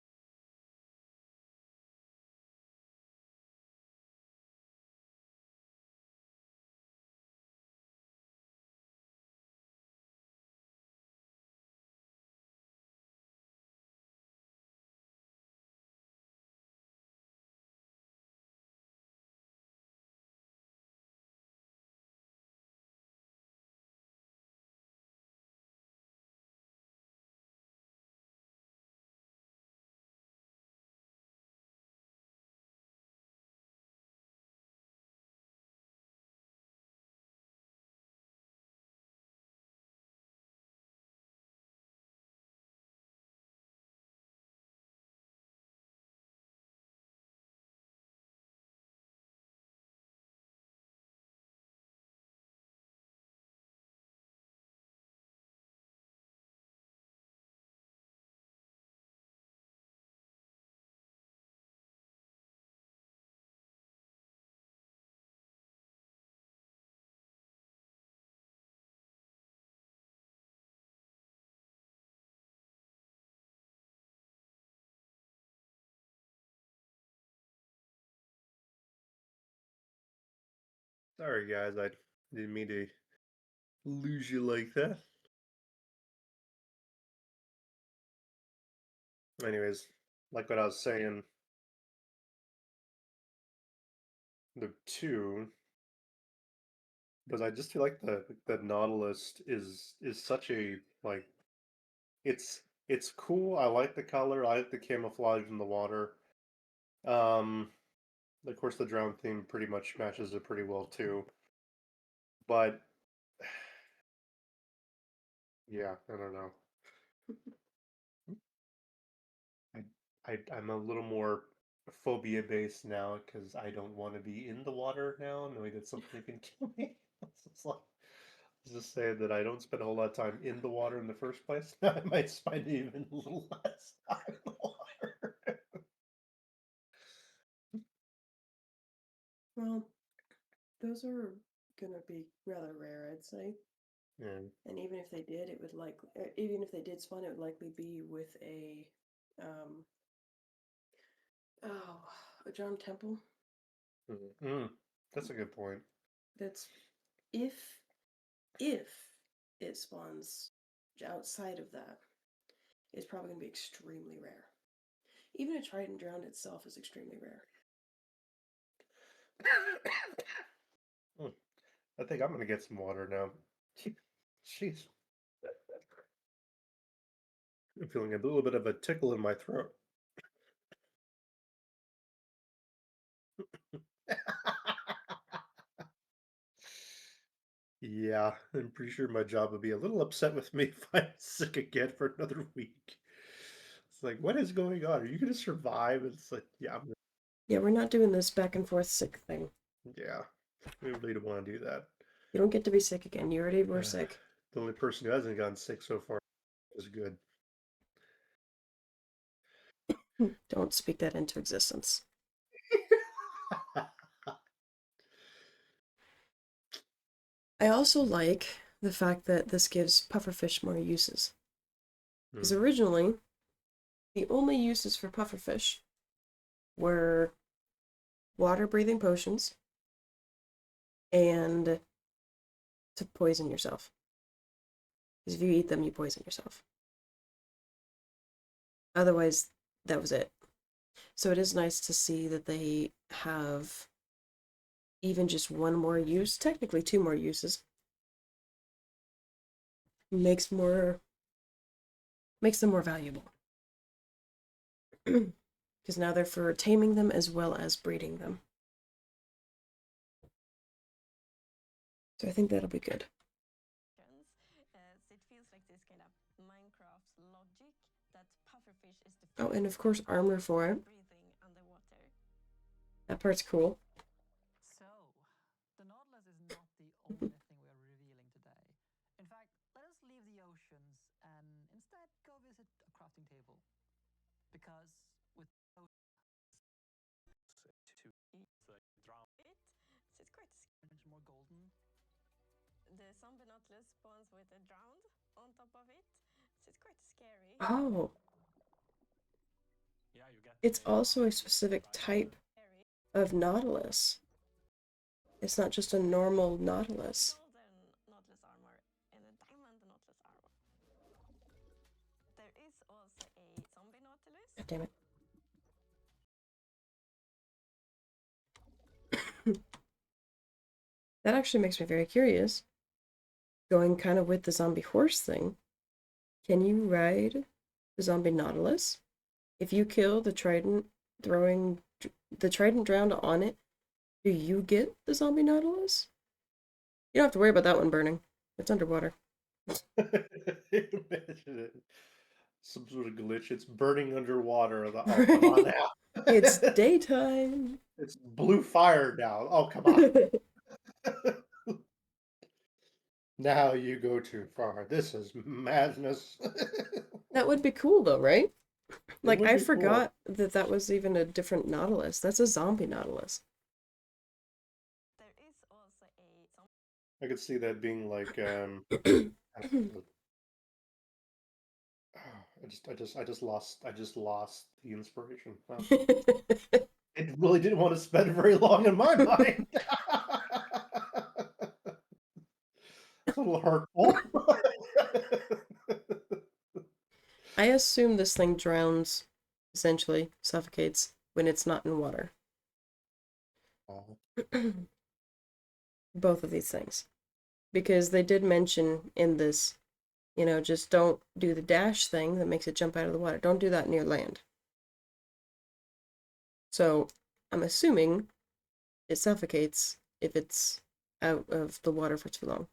Sorry, guys, I didn't mean to lose you like that. Anyways, like what I was saying, the two, because I just feel like the Nautilus is such a like it's cool. I like the color. I like the camouflage in the water. Um, of course, the drown theme pretty much matches it pretty well too. But yeah, I don't know. I'm a little more phobia based now because I don't want to be in the water now, knowing that something can kill me. It's like, let's just say that I don't spend a whole lot of time in the water in the first place. I might spend even a little less time in the water. Well, those are gonna be rather rare, I'd say. Yeah. And even if they did, it would likely, even if they did spawn, it would likely be with um, a John Temple. That's a good point. That's if it spawns outside of that, it's probably gonna be extremely rare. Even a Trident drowned itself is extremely rare. I think I'm gonna get some water now. Jeez. I'm feeling a little bit of a tickle in my throat. Yeah, I'm pretty sure my job would be a little upset with me if I'm sick again for another week. It's like, what is going on? Are you gonna survive? It's like, yeah, Yeah, we're not doing this back and forth sick thing. yeah. We really don't want to do that. You don't get to be sick again. You already were sick. The only person who hasn't gotten sick so far is good. Don't speak that into existence. I also like the fact that this gives pufferfish more uses. Because originally, the only uses for pufferfish were water-breathing potions and to poison yourself. Because if you eat them, you poison yourself. Otherwise, that was it. So it is nice to see that they have even just one more use, technically two more uses. Makes them more valuable. Because now they're for taming them as well as breeding them. So I think that'll be good. It feels like this can Minecraft's logic that pufferfish is the Oh, and of course armor for it. breathing underwater. That part's cool. So, the Nautilus is not the only thing we are revealing today. In fact, let us leave the oceans and instead go visit a crafting table. Because with To drown it, so it's quite more golden. The zombie nautilus spawns with a drowned on top of it, so it's quite scary. Oh. Yeah, you get It's also a specific type of nautilus. It's not just a normal nautilus. Golden nautilus armor and a diamond nautilus armor. There is also a zombie nautilus. God damn it. That actually makes me very curious. Going kind of with the zombie horse thing, can you ride the zombie nautilus? If you kill the trident, throwing the trident drowned on it, do you get the zombie nautilus? You don't have to worry about that one burning. It's underwater. Imagine it. Some sort of glitch. It's burning underwater. Oh, come on now. It's daytime. It's blue fire now. Oh, come on. Now you go too far. This is madness. That would be cool though, right? Like, would I be cool. forgot that that was even a different nautilus. That's a zombie nautilus. There is also a zombie. I could see that being like I just lost the inspiration. Wow. It really didn't want to spend very long in my mind. It's a little hurtful. I assume this thing drowns, essentially, suffocates, when it's not in water. Both of these things. Because they did mention in this, you know, just don't do the dash thing that makes it jump out of the water. Don't do that near land. So, I'm assuming it suffocates if it's out of the water for too long.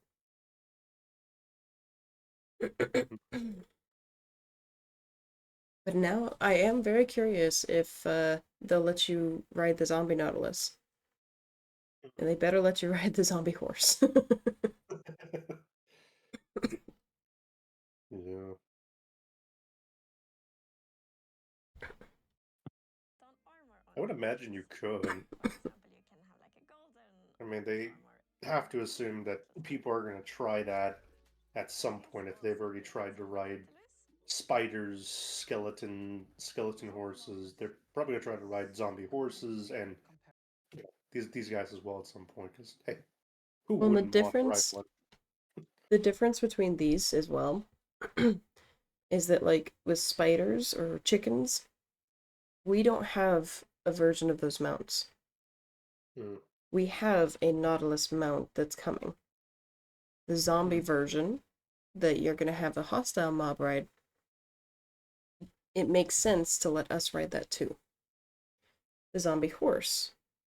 But now I am very curious if they'll let you ride the zombie nautilus. And they better let you ride the zombie horse. Yeah. I would imagine you could. I mean, they have to assume that people are going to try that at some point if they've already tried to ride spiders, skeleton horses. They're probably going to try to ride zombie horses and you know, these guys as well at some point. Because hey, who Well, the wouldn't want to ride difference, one? the difference between these as well is that, like, with spiders or chickens, we don't have a version of those mounts. Hmm. We have a nautilus mount that's coming. The zombie version that you're going to have a hostile mob ride, it makes sense to let us ride that too. The zombie horse.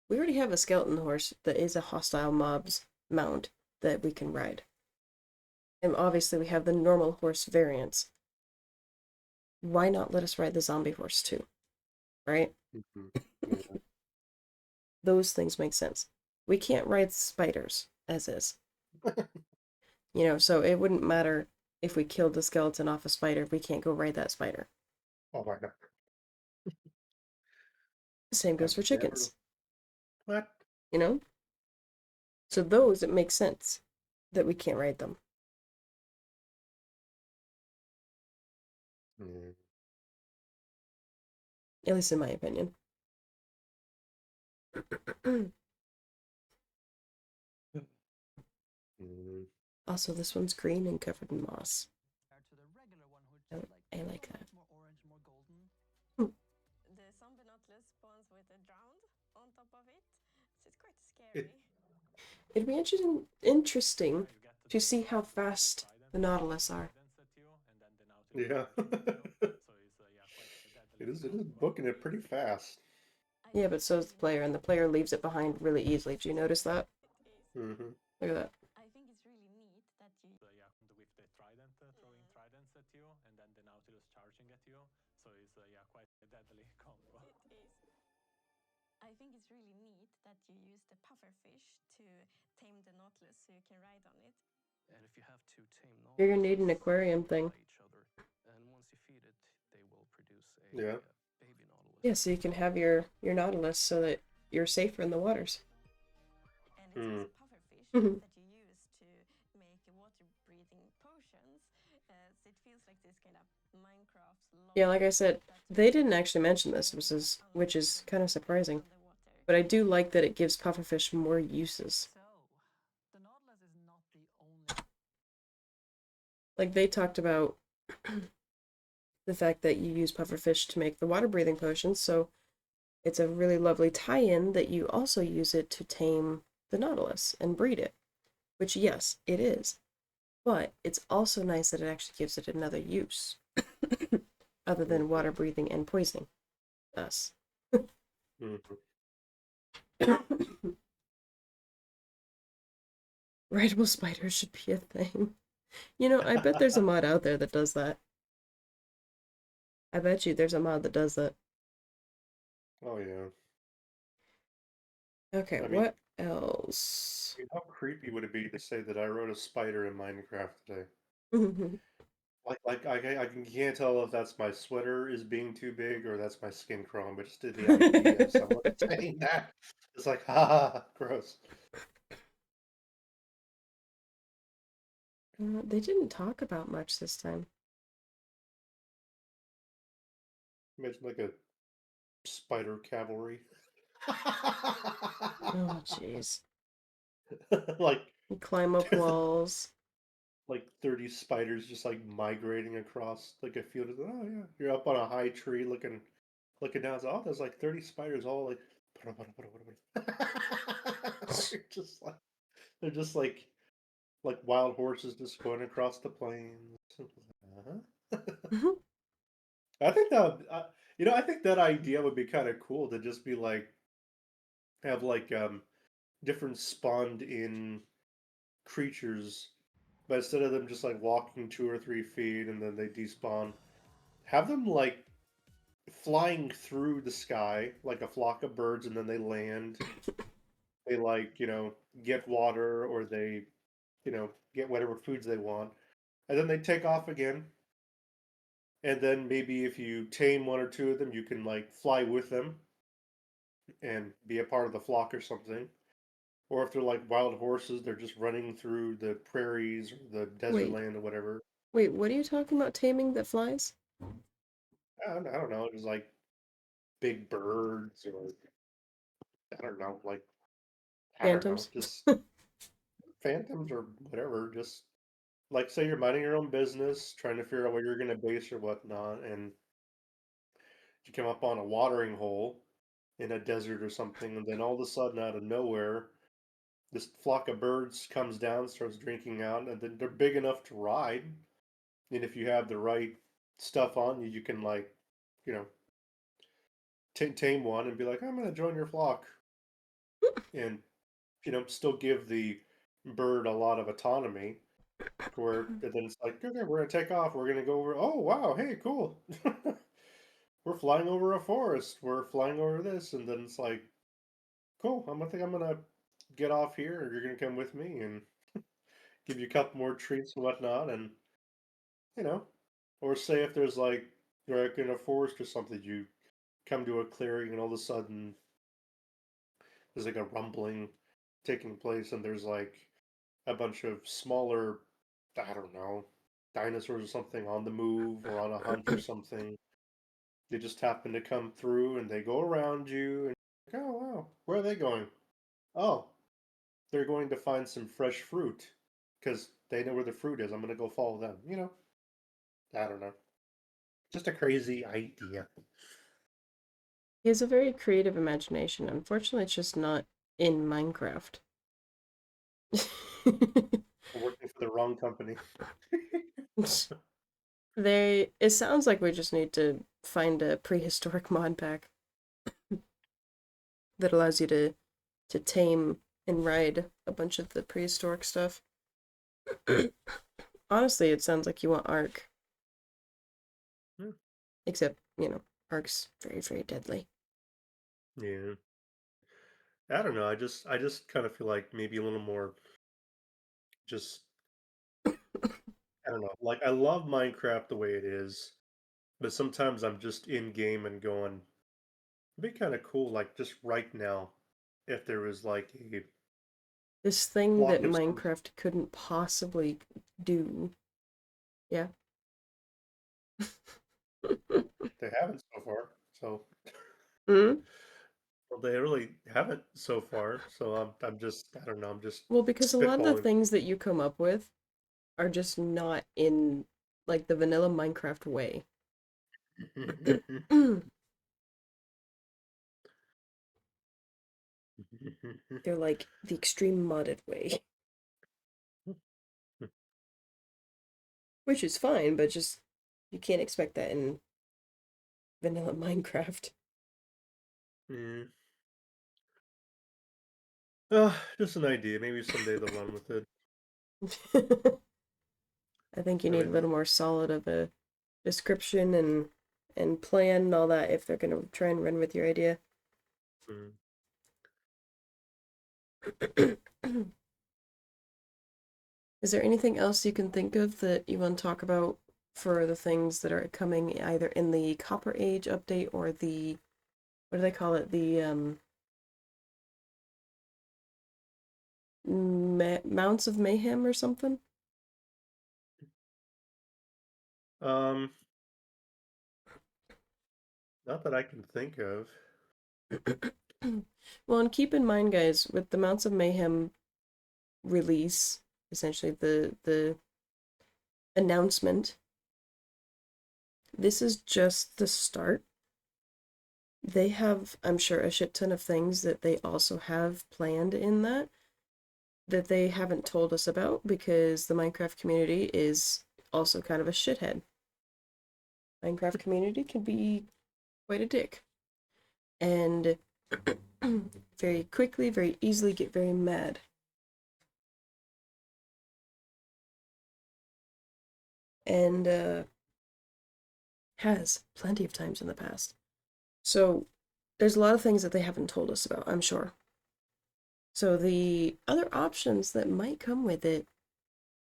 We already have a skeleton horse that is a hostile mob's mount that we can ride. And obviously we have the normal horse variants. Why not let us ride the zombie horse too? Right? Those things make sense. We can't ride spiders as is. You know, so it wouldn't matter if we killed the skeleton off a spider. We can't go ride that spider. Oh my god. The same goes for chickens. What? You know? So those, it makes sense that we can't ride them. Mm. At least in my opinion. Also, this one's green and covered in moss. I like that. The zombie nautilus spawns with a drowned on top of it, so it's quite scary. It'd be interesting to see how fast the nautilus are. Yeah. It is booking it pretty fast. Yeah, but so is the player, and the player leaves it behind really easily. Did you notice that? Mm-hmm. Look at that. I think it's really neat that you... with the trident, throwing tridents you, and then the Nautilus charging at you. So it's yeah, quite a deadly combo. It is. I think it's really neat that you use the pufferfish to tame the Nautilus so you can ride on it. And if you have two tame You're gonna need an aquarium thing. each other, and once you feed it, they will produce a Yeah. baby Nautilus. Yeah, so you can have your Nautilus so that you're safer in the waters. And it's also pufferfish Mhm. that you use to make water-breathing potions. So it feels like this kind of Minecraft's Yeah, like I said, they didn't actually mention this, which is kind of surprising. But I do like that it gives pufferfish more uses. The Nautilus is not the only. Like they talked about the fact that you use pufferfish to make the water-breathing potions, so it's a really lovely tie-in that you also use it to tame the Nautilus and breed it. Which, yes, it is. But it's also nice that it actually gives it another use. Other than water-breathing and poisoning us. Rideable spiders should be a thing. You know, I bet there's a mod out there that does that. I bet you there's a mod that does that. Oh yeah. Okay, I mean- what else? How creepy would it be to say that I rode a spider in Minecraft today? Like I can't tell if that's my sweater is being too big or that's my skin crawling, but just the idea of someone saying that, it's like, ha, gross. They didn't talk about much this time. Imagine like a spider cavalry. Oh, jeez. Like You climb up walls. like 30 spiders just like migrating across like a field. Oh yeah, you're up on a high tree looking down. It's, oh, there's like 30 spiders all like. You're just like they're just like wild horses just going across the plains. Uh-huh. I think that I think that idea would be kind of cool to just be like have like different spawned in creatures, but instead of them just like walking 2 or 3 feet and then they despawn, have them like flying through the sky like a flock of birds, and then they land. They like get water, or they get whatever foods they want, and then they take off again. And then maybe if you tame 1 or 2 of them, you can like fly with them and be a part of the flock or something. Or if they're like wild horses, they're just running through the prairies or the desert Wait. land or whatever. Wait, what are you talking about taming that flies? I don't know, just like big birds, or I don't know, like I don't know, Phantoms? just phantoms or whatever. Just like say you're minding your own business, trying to figure out where you're gonna base or whatnot, and you come up on a watering hole in a desert or something, and then all of a sudden, out of nowhere, this flock of birds comes down, starts drinking out, and then they're big enough to ride. And if you have the right stuff on you, you can like, you know, tame one and be like, I'm gonna join your flock, and still give the bird a lot of autonomy. Where and then it's like, okay, we're gonna take off. We're gonna go over. Oh wow, hey, cool. We're flying over a forest. We're flying over this, and then it's like, cool. I'm gonna get off here, and you're gonna come with me, and give you a couple more treats and whatnot, and or say if there's like you're like in a forest or something, you come to a clearing, and all of a sudden there's like a rumbling taking place, and there's like a bunch of smaller, I don't know, dinosaurs or something on the move or on a hunt or something. They just happen to come through and they go around you, and you're like, oh wow, where are they going? Oh, they're going to find some fresh fruit because they know where the fruit is. I'm going to go follow them. I don't know. Just a crazy idea. He has a very creative imagination. Unfortunately, it's just not in Minecraft. Working for the wrong company. It sounds like we just need to find a prehistoric mod pack that allows you to tame and ride a bunch of the prehistoric stuff. Honestly, it sounds like you want Ark. Except, Ark's very, very deadly. Yeah. I don't know. I just kind of feel like maybe a little more just I don't know. Like I love Minecraft the way it is, but sometimes I'm just in game and going, it'd be kind of cool, like just right now, if there was like a This thing block that of some. Minecraft couldn't possibly do. Yeah. They haven't so far, so Hmm? well, they really haven't so far. So I'm just I don't know. I'm just Well, because a lot of the spitballing. things that you come up with are just not in, like, the vanilla Minecraft way. They're like the extreme modded way. Which is fine, but just, you can't expect that in vanilla Minecraft. Yeah. Just an idea. Maybe someday they'll run with it. I think you I need a mean, little more solid of a description and plan and all that if they're gonna try and run with your idea. mm. Is there anything else you can think of that you want to talk about for the things that are coming either in the Copper Age update or the, what do they call it? The Mounts of Mayhem or something? Um, not that I can think of. Well, and keep in mind, guys, with the Mounts of Mayhem release, essentially the announcement, this is just the start. They have, I'm sure, a shit ton of things that they also have planned in that they haven't told us about because the Minecraft community is also kind of a shithead. Minecraft community can be quite a dick. And very quickly, very easily get very mad. And has plenty of times in the past. So there's a lot of things that they haven't told us about, I'm sure. So the other options that might come with it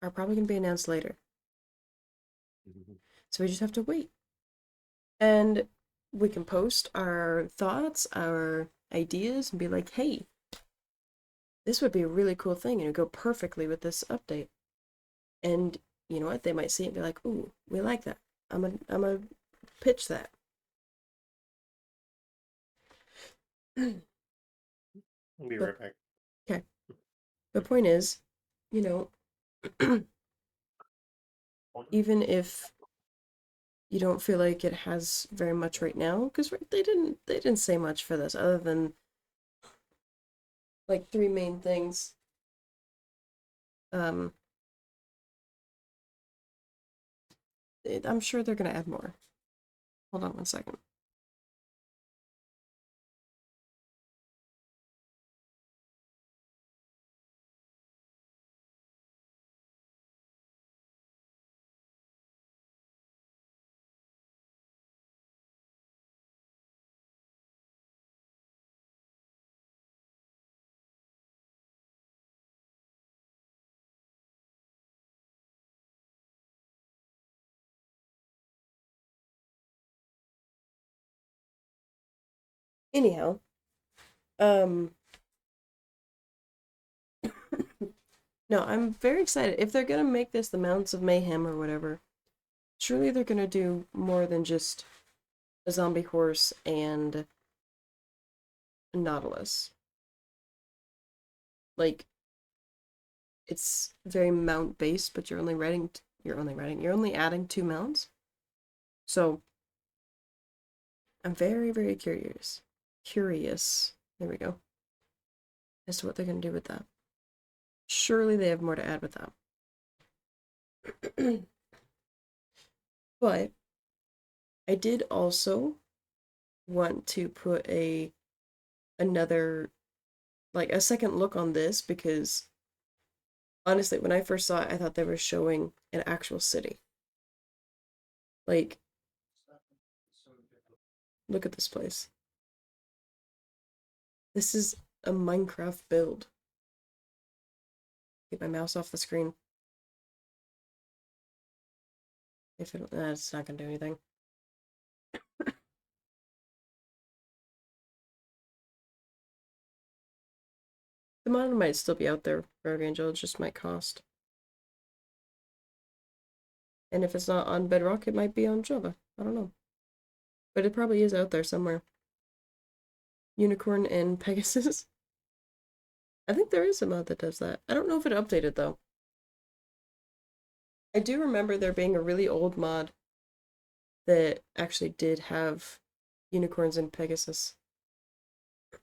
are probably going to be announced later. So we just have to wait. And we can post our thoughts, our ideas, and be like, hey, this would be a really cool thing, and it would go perfectly with this update. And you know what? They might see it and be like, ooh, we like that. I'm gonna pitch that. I'll be right back. Okay. The point is, even if you don't feel like it has very much right now, because they didn't say much for this other than like 3 main things. I'm sure they're gonna add more. Hold on 1 second. Anyhow, no, I'm very excited. If they're gonna make this the Mountains of Mayhem or whatever, surely they're gonna do more than just a zombie horse and a Nautilus. Like, it's very mount based, but you're only adding 2 mounts. So I'm very, very curious. There we go. As to what they're gonna do with that. Surely they have more to add with that. But I did also want to put another, like, a second look on this because honestly, when I first saw it, I thought they were showing an actual city. Like, Look at this place. This is a Minecraft build. Get my mouse off the screen. If it, it's not gonna do anything. The mod might still be out there, Rogue Angel, it just might cost. And if it's not on Bedrock, it might be on Java. I don't know. But it probably is out there somewhere. Unicorn and Pegasus. I think there is a mod that does that. I don't know if it updated, though. I do remember there being a really old mod that actually did have unicorns and Pegasus.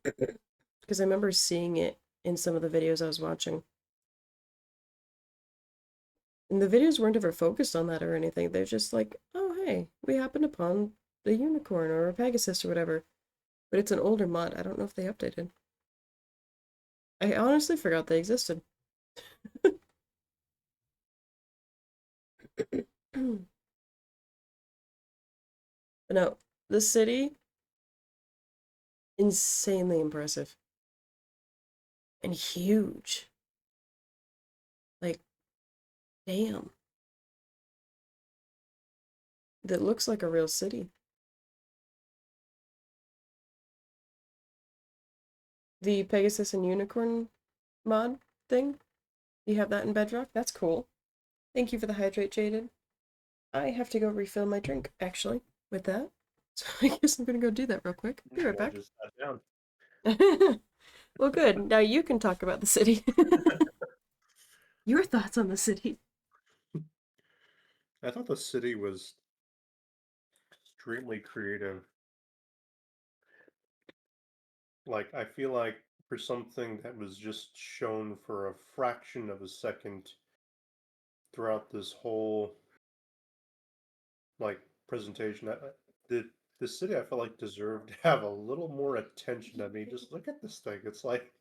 Because I remember seeing it in some of the videos I was watching. And the videos weren't ever focused on that or anything. They're just like, oh hey, we happened upon a unicorn or a Pegasus or whatever. But it's an older mod. I don't know if they updated. I honestly forgot they existed. But no, the city, insanely impressive. And huge. Like, damn. That looks like a real city. The Pegasus and Unicorn mod thing, you have that in Bedrock? That's cool. Thank you for the hydrate, Jaded. I have to go refill my drink, actually, with that. So I guess I'm gonna go do that real quick. Be right back. Just sat down. Well, good. Now you can talk about the city. Your thoughts on the city. I thought the city was extremely creative. Like, I feel like for something that was just shown for a fraction of a second throughout this whole like presentation, the city I felt like deserved to have a little more attention. I mean, just look at this thing. It's like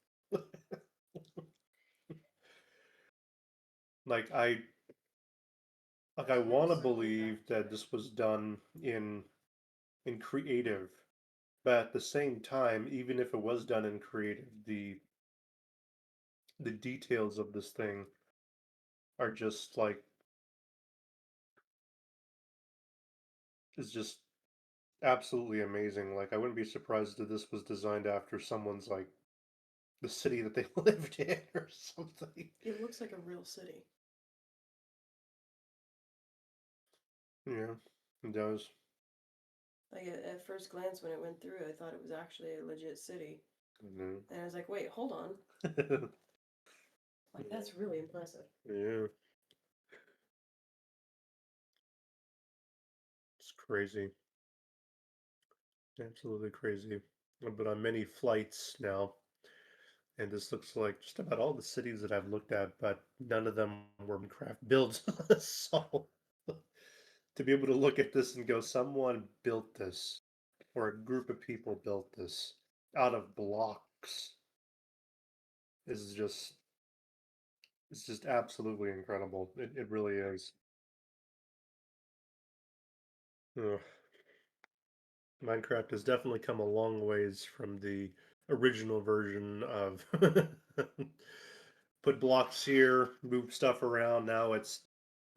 like I want to believe that this was done in creative, but at the same time, even if it was done in creative, the details of this thing are just like is just absolutely amazing. Like I wouldn't be surprised if this was designed after someone's like the city that they lived in or something. It looks like a real city. Yeah, it does. Like at first glance when it went through, I thought it was actually a legit city. Mhm. And I was like, wait, hold on. Like, that's really impressive. Yeah. It's crazy. Absolutely crazy. But on many flights now, and this looks like just about all the cities that I've looked at, but none of them were Minecraft builds. So to be able to look at this and go, someone built this, or a group of people built this out of blocks, is just it's just absolutely incredible. It really is. Ugh. Minecraft has definitely come a long ways from the original version of put blocks here, move stuff around. Now it's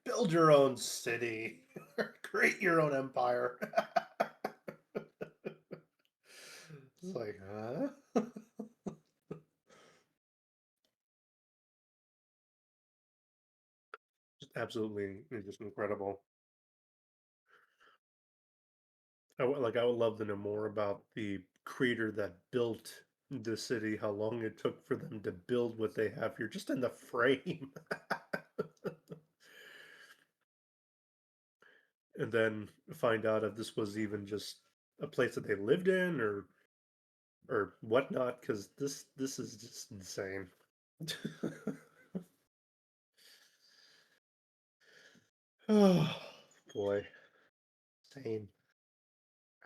build your own city, create your own empire. It's like, huh? Just absolutely just incredible. I would love to know more about the creator that built the city, how long it took for them to build what they have here, just in the frame. And then find out if this was even just a place that they lived in or whatnot, because this is just insane. Oh boy. Insane.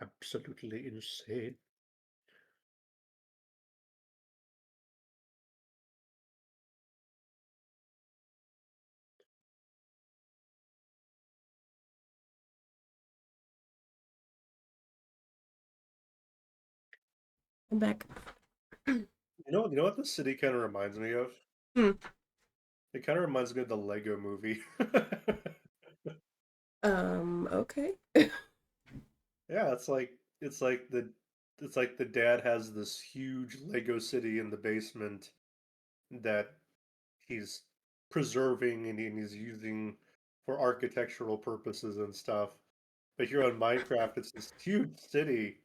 Absolutely insane. I'm back. You know what the city kind of reminds me of? Hmm. It kind of reminds me of the Lego movie. Okay. Yeah, it's like the dad has this huge Lego city in the basement that he's preserving and he's using for architectural purposes and stuff. But here on Minecraft, it's this huge city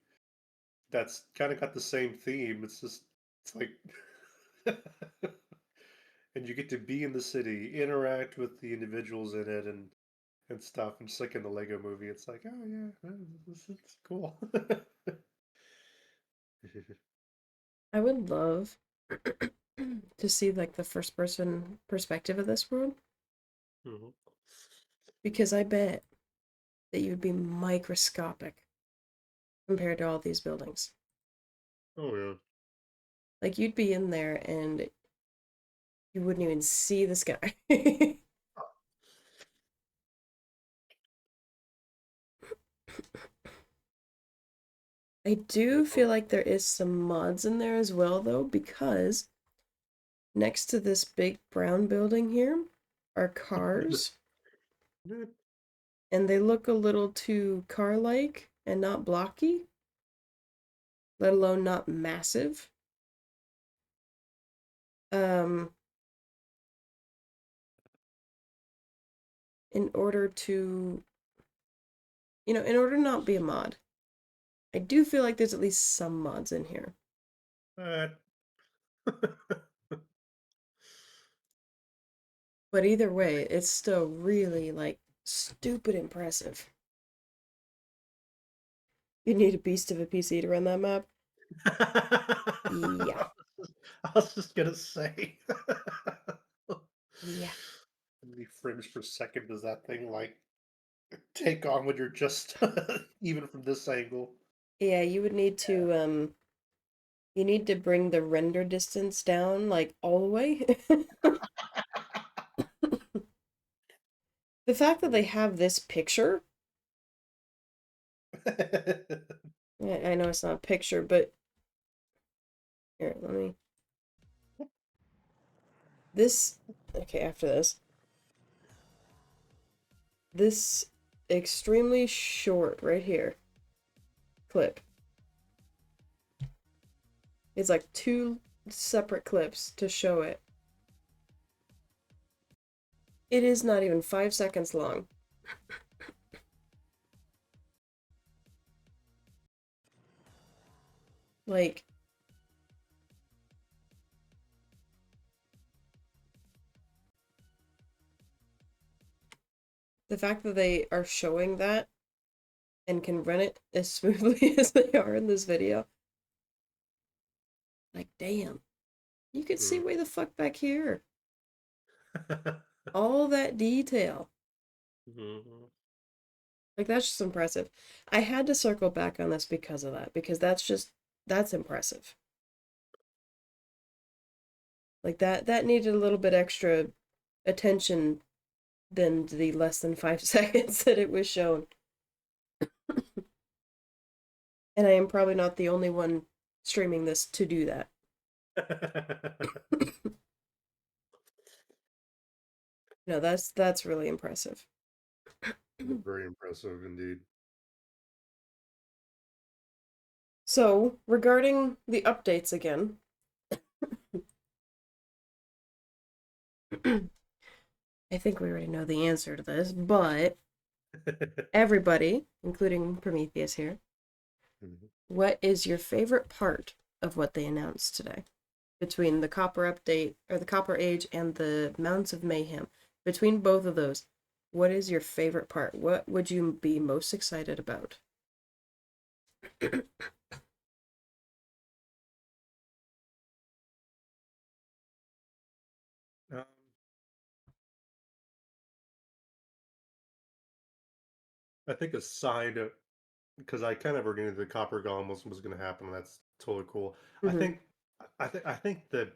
that's kind of got the same theme. It's like, and you get to be in the city, interact with the individuals in it, and stuff. And just like in the Lego movie, it's like, oh yeah, this is cool. I would love to see like the first person perspective of this world Mhm. because I bet that you'd be microscopic compared to all these buildings. Oh yeah. Like you'd be in there and you wouldn't even see the sky. I do feel like there is some mods in there as well though, because next to this big brown building here are cars. And they look a little too car-like and not blocky, let alone not massive. In order to, in order to not be a mod, I do feel like there's at least some mods in here. But either way, it's still really, like, stupid impressive. You need a beast of a PC to run that map? Yeah. I was just gonna say. Yeah. How many frames per second does that thing like take on when you're just even from this angle? Yeah, you would need to, you need to bring the render distance down, like, all the way. The fact that they have this picture, I know it's not a picture, but here, let me. Okay, after this extremely short right here clip. It's like 2 separate clips to show it. It is not even 5 seconds long. Like, the fact that they are showing that and can run it as smoothly as they are in this video. Like, damn. You could see way the fuck back here. All that detail. Like, that's just impressive. I had to circle back on this because of that, because that's impressive. Like, that needed a little bit extra attention than the less than 5 seconds that it was shown. And I am probably not the only one streaming this to do that. No, that's really impressive. Very impressive indeed. So, regarding the updates again, I think we already know the answer to this, but everybody, including Prometheus here, what is your favorite part of what they announced today? Between the Copper update, or the Copper Age, and the Mounts of Mayhem, between both of those, what is your favorite part? What would you be most excited about? I think aside, because I kind of already knew the Copper Golem was going to happen. And that's totally cool. Mhm. I think the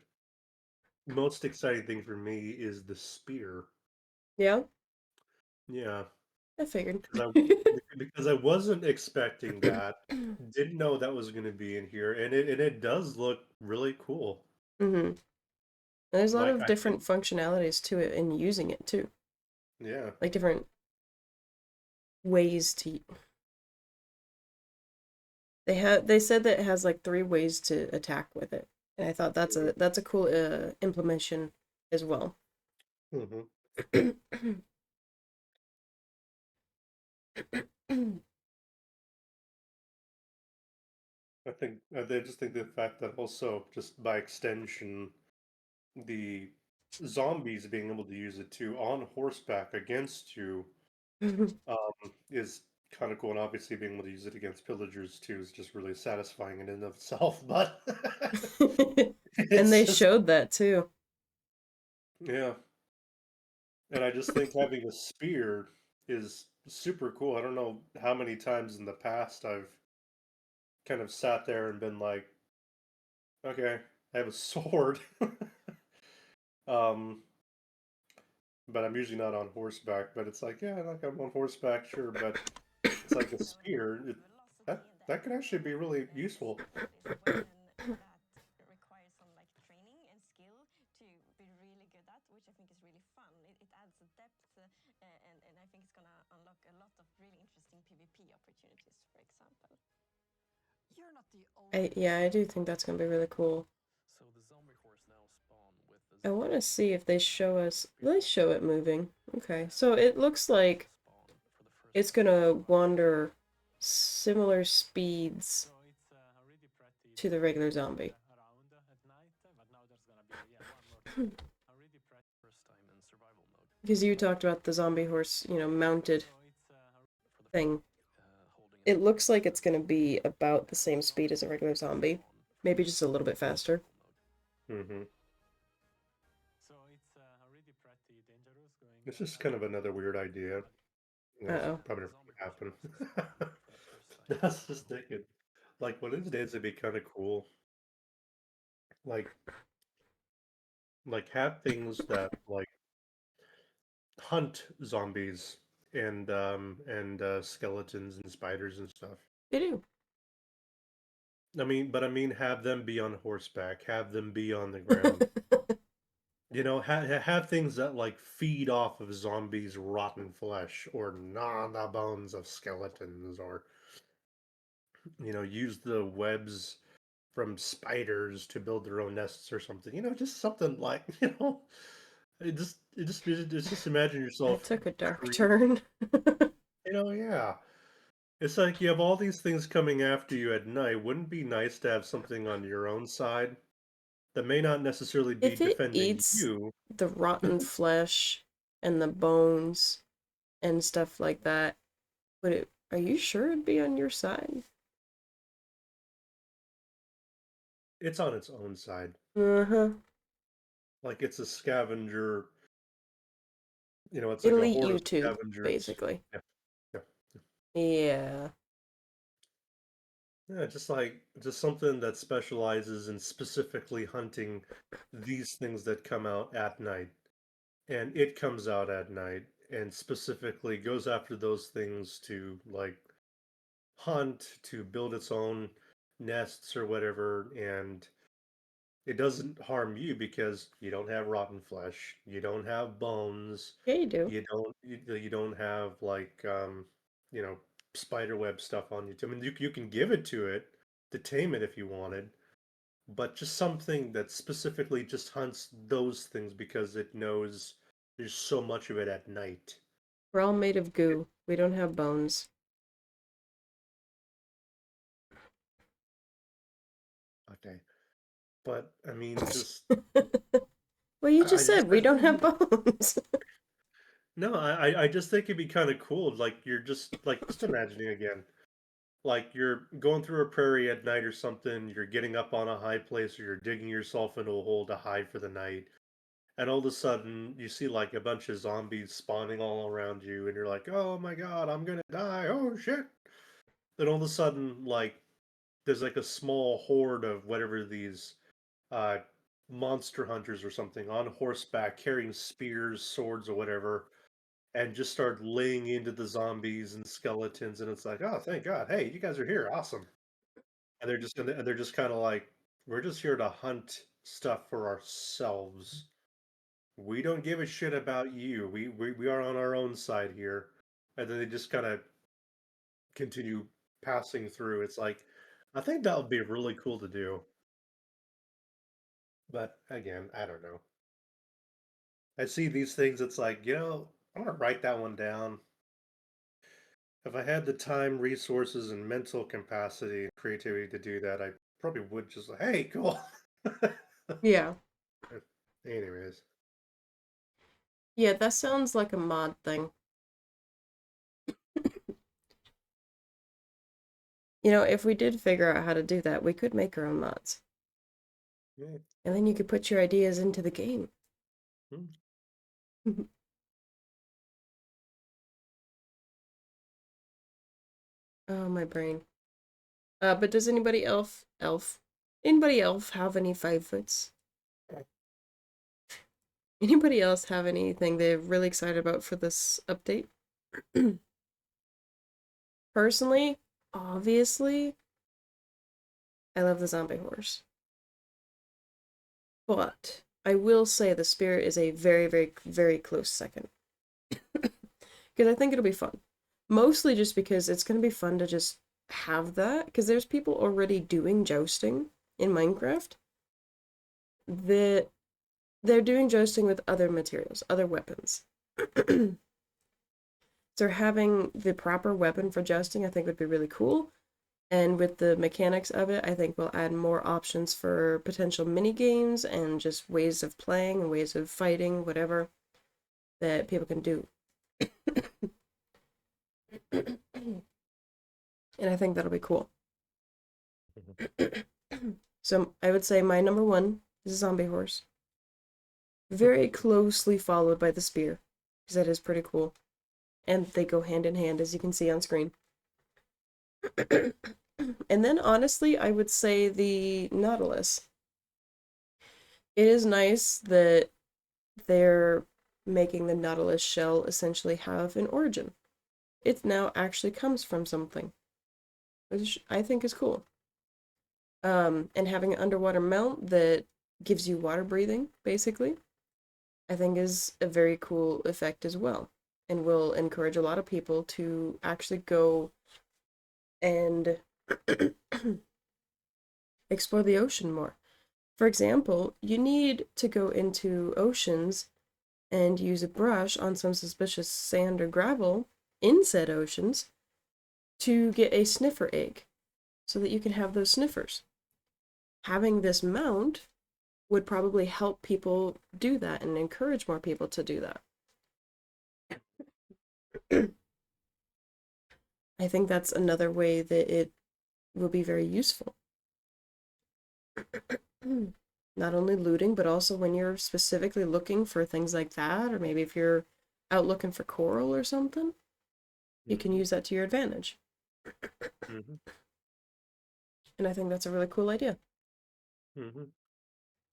most exciting thing for me is the spear. Yeah? Yeah. I figured. because I wasn't expecting that. Didn't know that was going to be in here, and it does look really cool. Mm-hmm. There's a lot Like of I different think, functionalities to it and using it too. yeah. Like different ways to. They said that it has like 3 ways to attack with it, and I thought that's a cool implementation as well. hmm I just think the fact that also just by extension the zombies being able to use it too on horseback against you is kind of cool, and obviously being able to use it against pillagers too is just really satisfying in and of itself. But And it's they just showed that too. yeah, and I just think having a spear is super cool. I don't know how many times in the past I've kind of sat there and been like, okay, I have a sword. um, but I'm usually not on horseback. But it's like, yeah, like I'm on horseback, sure, but it's like a spear. That could actually be really useful. Requires some like training and skill to be really good at, which I think is really fun. It adds a depth, and I think it's gonna unlock a lot of really interesting PvP opportunities, for example. You're not the only I do think that's gonna be really cool. So the zombie horse now spawn with the I want to see if they show us. They show it moving. Okay, so it looks like it's gonna wander similar speeds to the regular zombie. Because you talked about the zombie horse, mounted thing. It looks like it's gonna be about the same speed as a regular zombie. Maybe just a little bit faster. Mm-hmm. It's just kind of another weird idea. It's Uh-oh. probably never going to happen. That's just thinking. Like, one of these days it'd be kind of cool. Like have things that like hunt zombies and skeletons and spiders and stuff. They do. I mean, have them be on horseback, have them be on the ground. Have things that like feed off of zombies' rotten flesh or gnaw the bones of skeletons, or use the webs from spiders to build their own nests or something. Just something like just imagine That yourself took a dark cre- turn. yeah. It's like you have all these things coming after you at night. Wouldn't it be nice to have something on your own side that may not necessarily be If it defending eats you? the rotten flesh and the bones and stuff like that, are you sure it'd be on your side? It's on its own side. Uh-huh. Like it's a scavenger. It's like It'll a eat horde you of too, scavengers. basically. Yeah. Yeah. Yeah. Yeah, just something that specializes in specifically hunting these things that come out at night. And it comes out at night and specifically goes after those things to like hunt, to build its own nests or whatever, and it doesn't harm you because you don't have rotten flesh, you don't have bones, Yeah, you do. you don't have like you know spider web stuff on you. I mean, you can give it to tame it if you wanted, but just something that specifically just hunts those things because it knows there's so much of it at night. We're all made of goo. We don't have bones. Okay. But I mean, just Well, you I just said we don't have bones. no, I just think it'd be kind of cool. Like you're just imagining again, like you're going through a prairie at night or something. You're getting up on a high place, or you're digging yourself into a hole to hide for the night, and all of a sudden you see like a bunch of zombies spawning all around you, and you're like, "Oh my God, I'm gonna die! Oh shit!" Then all of a sudden, like there's like a small horde of whatever these uh, monster hunters or something on horseback carrying spears, swords, or whatever. and just start laying into the zombies and skeletons, and it's like, oh, thank God, hey, you guys are here, awesome. And they're just kind of like, we're just here to hunt stuff for ourselves. We don't give a shit about you. We are on our own side here. And then they just kind of continue passing through. It's like, I think that would be really cool to do. But again, I don't know. I see these things, it's like, I'm gonna write that one down. If I had the time, resources, and mental capacity and creativity to do that, I probably would just like, hey, cool. Yeah. Anyways. Yeah, that sounds like a mod thing. If we did figure out how to do that, we could make our own mods. Yeah. And then you could put your ideas into the game. Oh, my brain. But does anybody else have any 5-foots? Anybody else have anything they're really excited about for this update? Personally, obviously, I love the zombie horse. But I will say the spirit is a very, very, very close second. Because I think it'll be fun. Mostly just because it's going to be fun to just have that. Because there's people already doing jousting in Minecraft. They're doing jousting with other materials, other weapons. So having the proper weapon for jousting, I think, would be really cool. And with the mechanics of it, I think we'll add more options for potential mini games and just ways of playing and ways of fighting, whatever, that people can do. And I think that'll be cool. So I would say my number one is a zombie horse. Very closely followed by the spear, because that is pretty cool. And they go hand in hand, as you can see on screen. And then, honestly, I would say the Nautilus. It is nice that they're making the Nautilus shell essentially have an origin. It now actually comes from something, which I think is cool. And having an underwater mount that gives you water breathing, basically, I think is a very cool effect as well. And will encourage a lot of people to actually go and explore the ocean more. For example, you need to go into oceans and use a brush on some suspicious sand or gravel in said oceans to get a sniffer egg so that you can have those sniffers. Having this mount would probably help people do that and encourage more people to do that. I think that's another way that it will be very useful. Not only looting, but also when you're specifically looking for things like that, or maybe if you're out looking for coral or something, you can use that to your advantage. And I think that's a really cool idea.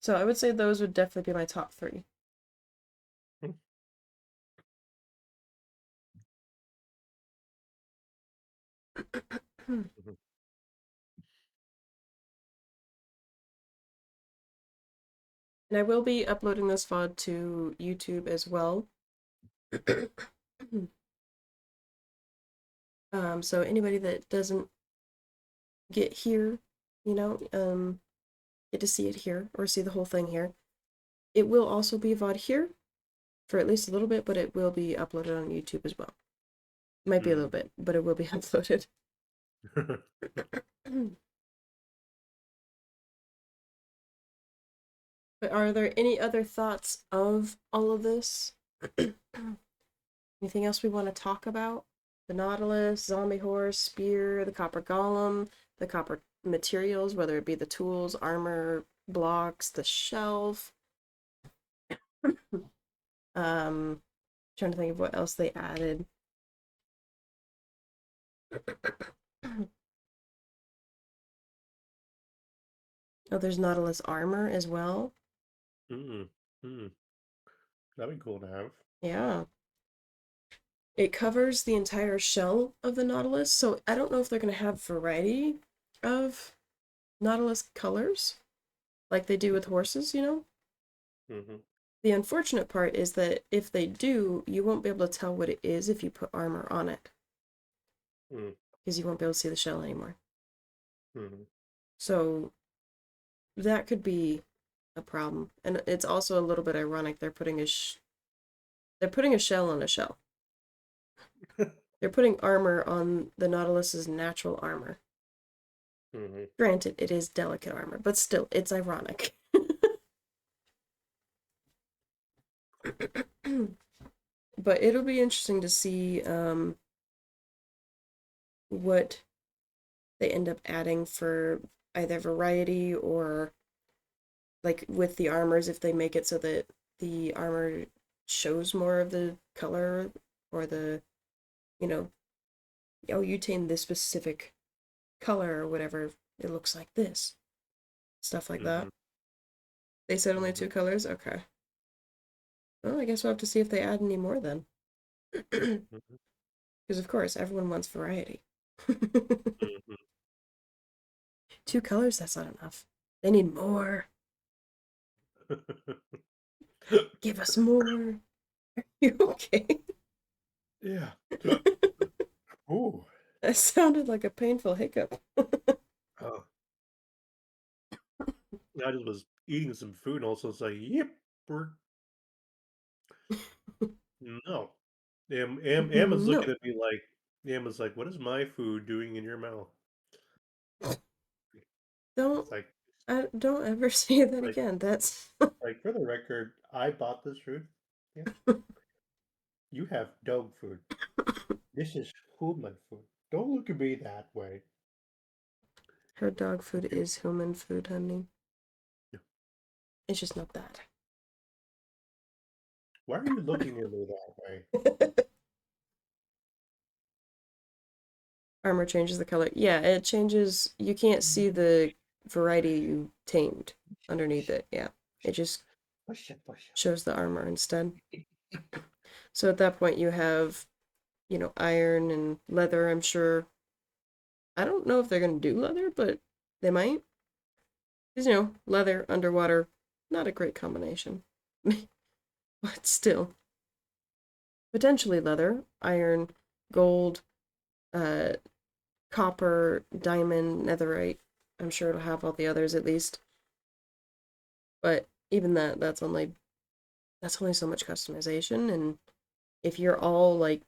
So I would say those would definitely be my top 3. And I will be uploading this VOD to YouTube as well. So anybody that doesn't get here, get to see it here, or see the whole thing here, it will also be VOD here for at least a little bit, but it will be uploaded on YouTube as well. Might be a little bit, but it will be uploaded. But are there any other thoughts of all of this? Anything else we want to talk about? The Nautilus, zombie horse, spear, the copper golem, the copper materials, whether it be the tools, armor, blocks, the shelf. Trying to think of what else they added. Oh, there's Nautilus armor as well. That'd be cool to have. Yeah. it covers the entire shell of the Nautilus, so I don't know if they're going to have variety of Nautilus colors like they do with horses, you know? Mm-hmm. The unfortunate part is that if they do, you won't be able to tell what it is if you put armor on it. Because you won't be able to see the shell anymore. Mm-hmm. So that could be a problem. And it's also a little bit ironic they're putting a shell on a shell. They're putting armor on the Nautilus's natural armor. Mm-hmm. Granted, it is delicate armor, but still, it's ironic. But it'll be interesting to see what they end up adding for either variety or like with the armors, if they make it so that the armor shows more of the color or the, you know, oh, you tame this specific color or whatever, it looks like this. Stuff like that. They said only 2 colors? Okay. Well, I guess we'll have to see if they add any more then. Because of course, everyone wants variety. 2 colors, that's not enough. They need more. Give us more. Are you okay? Yeah. Ooh. That sounded like a painful hiccup. Oh. I just was eating some food and also it's like, yep, we're... No. Emma's looking at me like, Emma's like, what is my food doing in your mouth? Don't, like, don't ever say that like, again. That's... like, for the record, I bought this food. Yeah. You have dog food. This is human food. Don't look at me that way. Her dog food is human food, honey. Yeah. It's just not that. Why are you looking at me that way? Armor changes the color. Yeah, it changes. You can't see the variety you tamed underneath it. Yeah, it just shows the armor instead. So at that point you have, you know, iron and leather, I'm sure. I don't know if they're going to do leather, but they might. Because, you know, leather, underwater, not a great combination. But still. Potentially leather, iron, gold, copper, diamond, netherite. I'm sure it'll have all the others at least. But even that's only so much customization. And if you're all like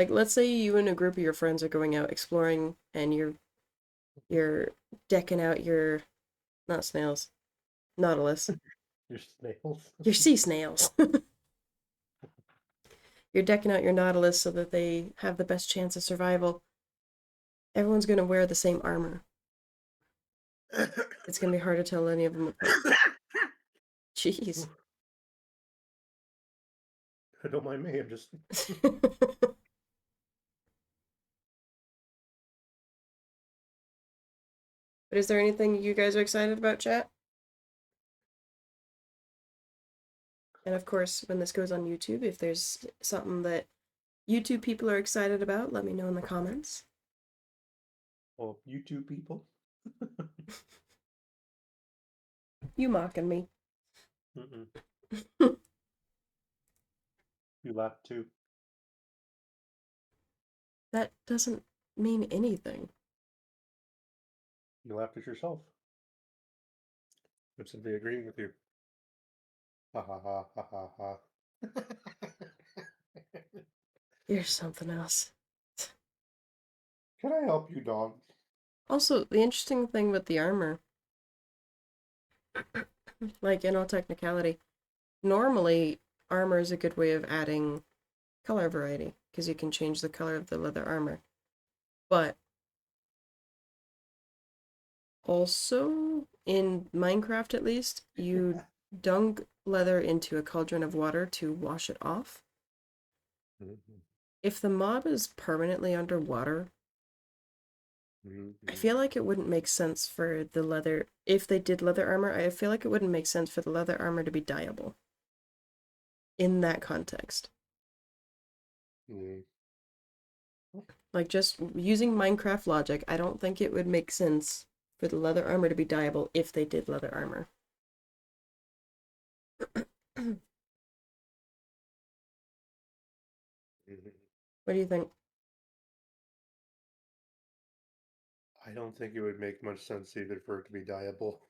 let's say you and a group of your friends are going out exploring and you're decking out your, not snails, Nautilus. Your snails. Your sea snails. You're decking out your Nautilus so that they have the best chance of survival. Everyone's going to wear the same armor. It's going to be hard to tell any of them apart. Jeez. Don't mind me, I'm just... But is there anything you guys are excited about, chat? And of course, when this goes on YouTube, if there's something that YouTube people are excited about, let me know in the comments. Well, YouTube people? You mocking me. Mm-mm. You laughed too. That doesn't mean anything. You laughed at yourself. I'm simply agreeing with you. Ha ha ha ha ha ha. You're something else. Can I help you, dog? Also, the interesting thing with the armor, like in all technicality, normally armor is a good way of adding color variety because you can change the color of the leather armor. But also, in Minecraft at least, you dunk leather into a cauldron of water to wash it off. If the mob is permanently underwater, I feel like it wouldn't make sense for the leather, if they did leather armor, I feel like it wouldn't make sense for the leather armor to be dyeable. In that context. Mm. Like, just using Minecraft logic, I don't think it would make sense for the leather armor to be dyeable if they did leather armor. What do you think? I don't think it would make much sense either for it to be dyeable.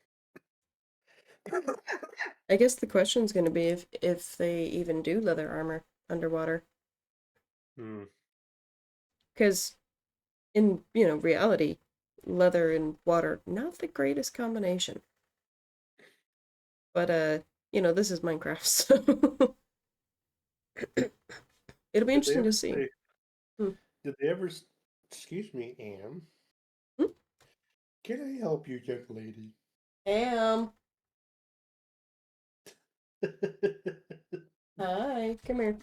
I guess the question's going to be if they even do leather armor underwater. Hmm. Because in, reality, leather and water, not the greatest combination. But, this is Minecraft, so it'll be interesting to see. Did they ever... Excuse me, Anne. Can I help you, young lady? Hi, come here.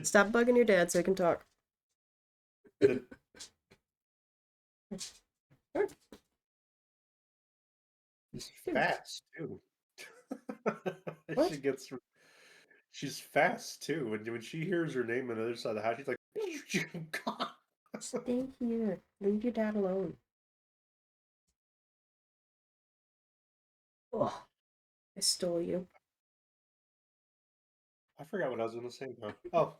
Stop bugging your dad so he can talk. She's fast, too. What? She's fast, too. When she hears her name on the other side of the house, she's like, God. Stay here. Leave your dad alone. Oh, I stole you. I forgot what I was going to say now. Oh.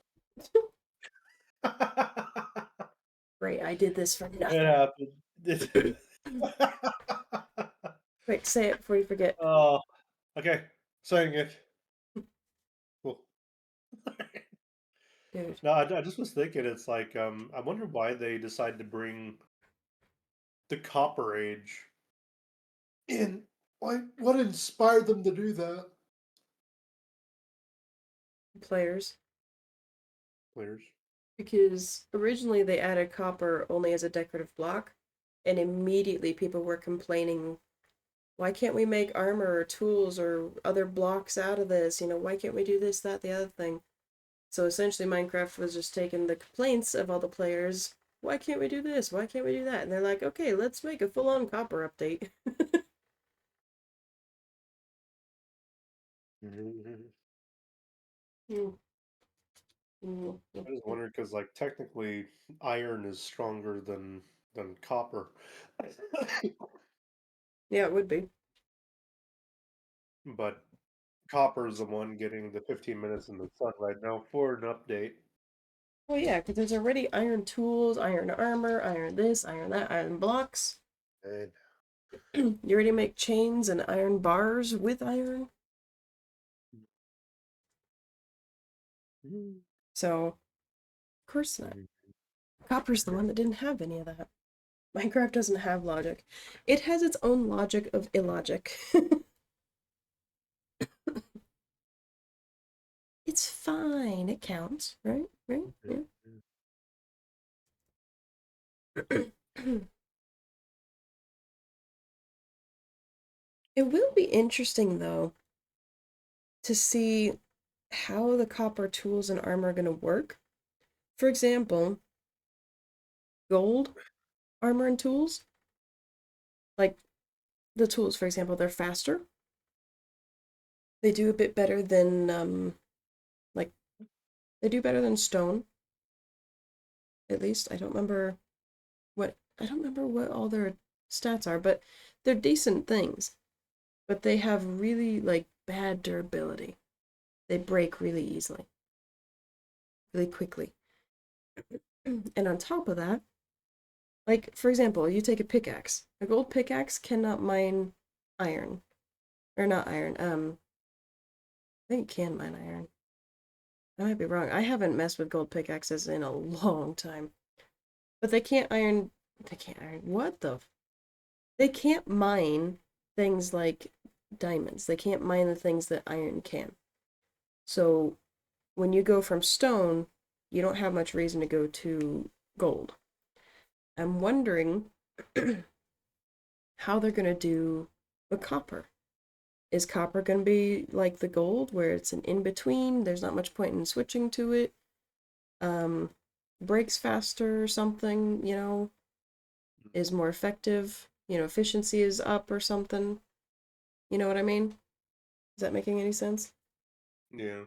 Great, I did this for nothing. It happened. Quick, say it before you forget. Oh, okay. Saying it. Cool. Dude. No, I just was thinking, it's like, I wonder why they decided to bring the Copper Age in. What inspired them to do that? Players. Players. Because originally they added copper only as a decorative block, and immediately people were complaining, why can't we make armor or tools or other blocks out of this? Why can't we do this, that, the other thing? So essentially Minecraft was just taking the complaints of all the players, why can't we do this? Why can't we do that? And they're like, okay, let's make a full-on copper update. I just wondered because, like, technically, iron is stronger than copper. Yeah, it would be. But copper is the one getting the 15 minutes in the sun right now for an update. Well, yeah, because there's already iron tools, iron armor, iron this, iron that, iron blocks. And You already make chains and iron bars with iron. So, of course not. Copper's the one that didn't have any of that. Minecraft doesn't have logic. It has its own logic of illogic. It's fine. It counts, right? Right? Yeah. It will be interesting, though, to see how the copper tools and armor are going to work. For example, gold armor and tools, like the tools, for example, they're faster. They do a bit better than, they do better than stone. At least, I don't remember what all their stats are, but they're decent things. But they have really, bad durability. They break really easily. Really quickly. And on top of that, for example, you take a pickaxe. A gold pickaxe cannot mine iron. Or not iron, I think it can mine iron. I might be wrong. I haven't messed with gold pickaxes in a long time. But they can't iron, what the? They can't mine things like diamonds. They can't mine the things that iron can. So when you go from stone, you don't have much reason to go to gold. I'm wondering how they're going to do the copper. Is copper going to be like the gold, where it's an in-between, there's not much point in switching to it, breaks faster or something, is more effective, efficiency is up or something? You know what I mean? Is that making any sense? Yeah.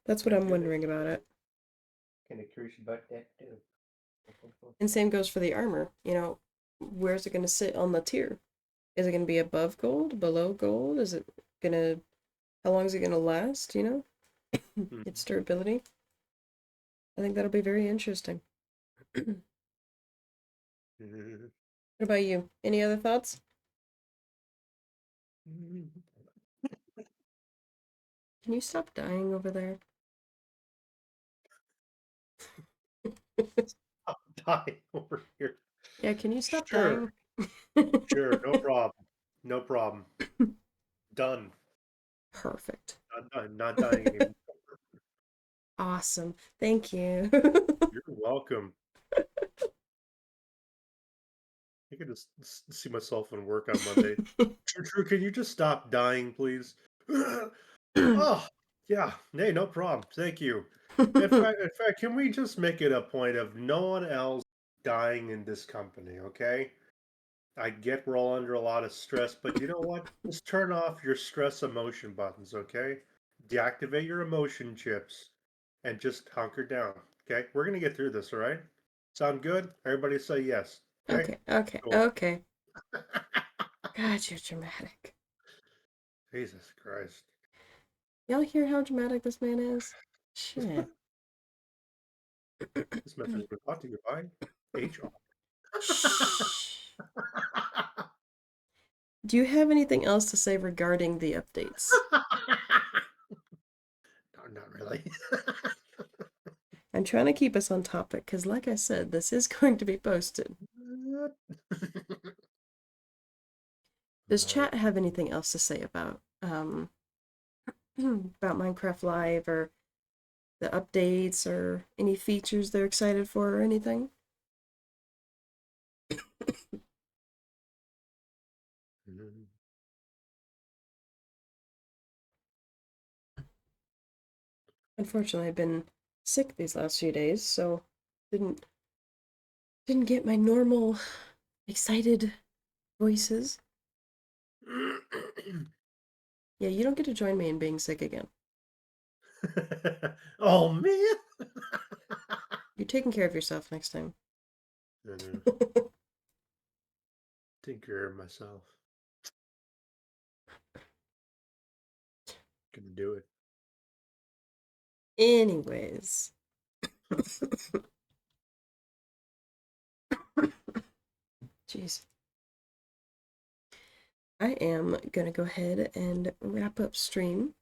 That's what I'm wondering about it. kind of curious about that too. And same goes for the armor. You know, where's it going to sit on the tier? Is it going to be above gold, below gold? Is it going to, how long is it going to last, you know? Its durability. I think that'll be very interesting. What about you? Any other thoughts? Can you stop dying over there? I'm dying over here. Yeah, can you stop Sure. dying? Sure, no problem. No problem. Done. Perfect. Not dying anymore. Awesome. Thank you. You're welcome. I can just see myself in work on Monday. True, can you just stop dying, please? Oh, yeah. Hey, no problem. Thank you. In fact, can we just make it a point of no one else dying in this company, okay? I get we're all under a lot of stress, but you know what? Just turn off your stress emotion buttons, okay? Deactivate your emotion chips and just hunker down, okay? We're gonna get through this, all right? Sound good? Everybody say yes. Okay, okay, Cool. okay. God, you're dramatic. Jesus Christ. Y'all hear how dramatic this man is? Shit. This message has been brought to you by HR. Do you have anything else to say regarding the updates? No, not really. I'm trying to keep us on topic because, like I said, this is going to be posted. Does chat have anything else to say about about Minecraft Live or the updates or any features they're excited for or anything? Unfortunately, I've been sick these last few days, so didn't get my normal excited voices. Yeah, you don't get to join me in being sick again. Oh man. You're taking care of yourself next time. Take care of myself. Gonna do it. Anyways. Jeez. I am gonna go ahead and wrap up stream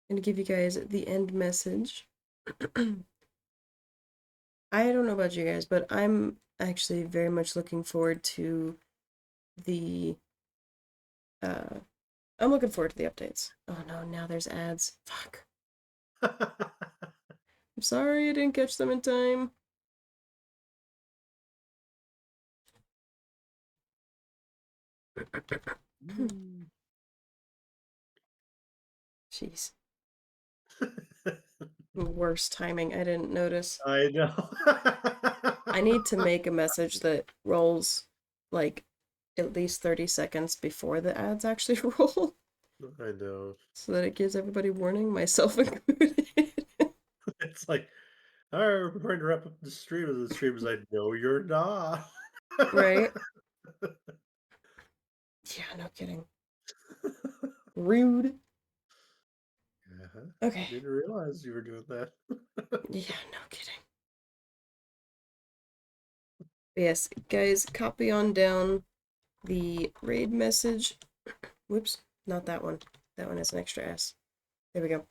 and give you guys the end message. I don't know about you guys, but I'm actually very much looking forward to the I'm looking forward to the updates. Oh no, now there's ads. Fuck. I'm sorry I didn't catch them in time. Jeez. Worst timing. I didn't notice. I know. I need to make a message that rolls like at least 30 seconds before the ads actually roll. I know. So that it gives everybody warning, myself included. It's like, all right, we're preparing to wrap up the stream. And the stream is like, no, you're not. Right? Yeah, no kidding. Rude. Okay. I didn't realize you were doing that. Yeah, no kidding. But yes, guys, copy on down the raid message. Whoops, not that one. That one has an extra S. There we go.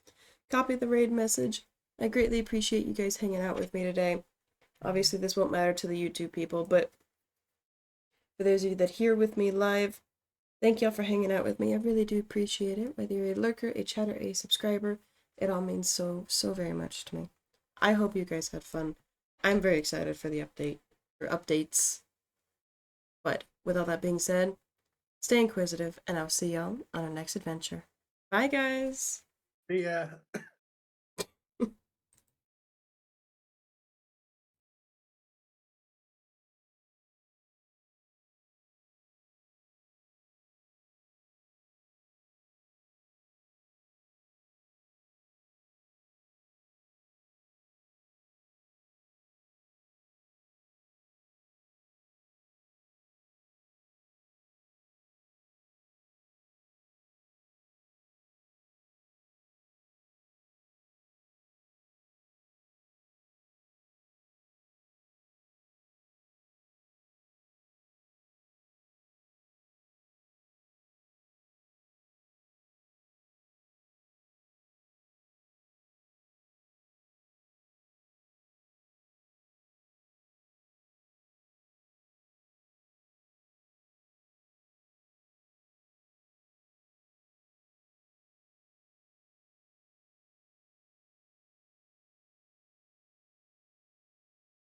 Copy the raid message. I greatly appreciate you guys hanging out with me today. Obviously, this won't matter to the YouTube people, but for those of you that here with me live, thank y'all for hanging out with me. I really do appreciate it. Whether you're a lurker, a chatter, a subscriber, it all means so very much to me. I hope you guys had fun. I'm very excited for the updates. But with all that being said, stay inquisitive, and I'll see y'all on our next adventure. Bye, guys. See ya.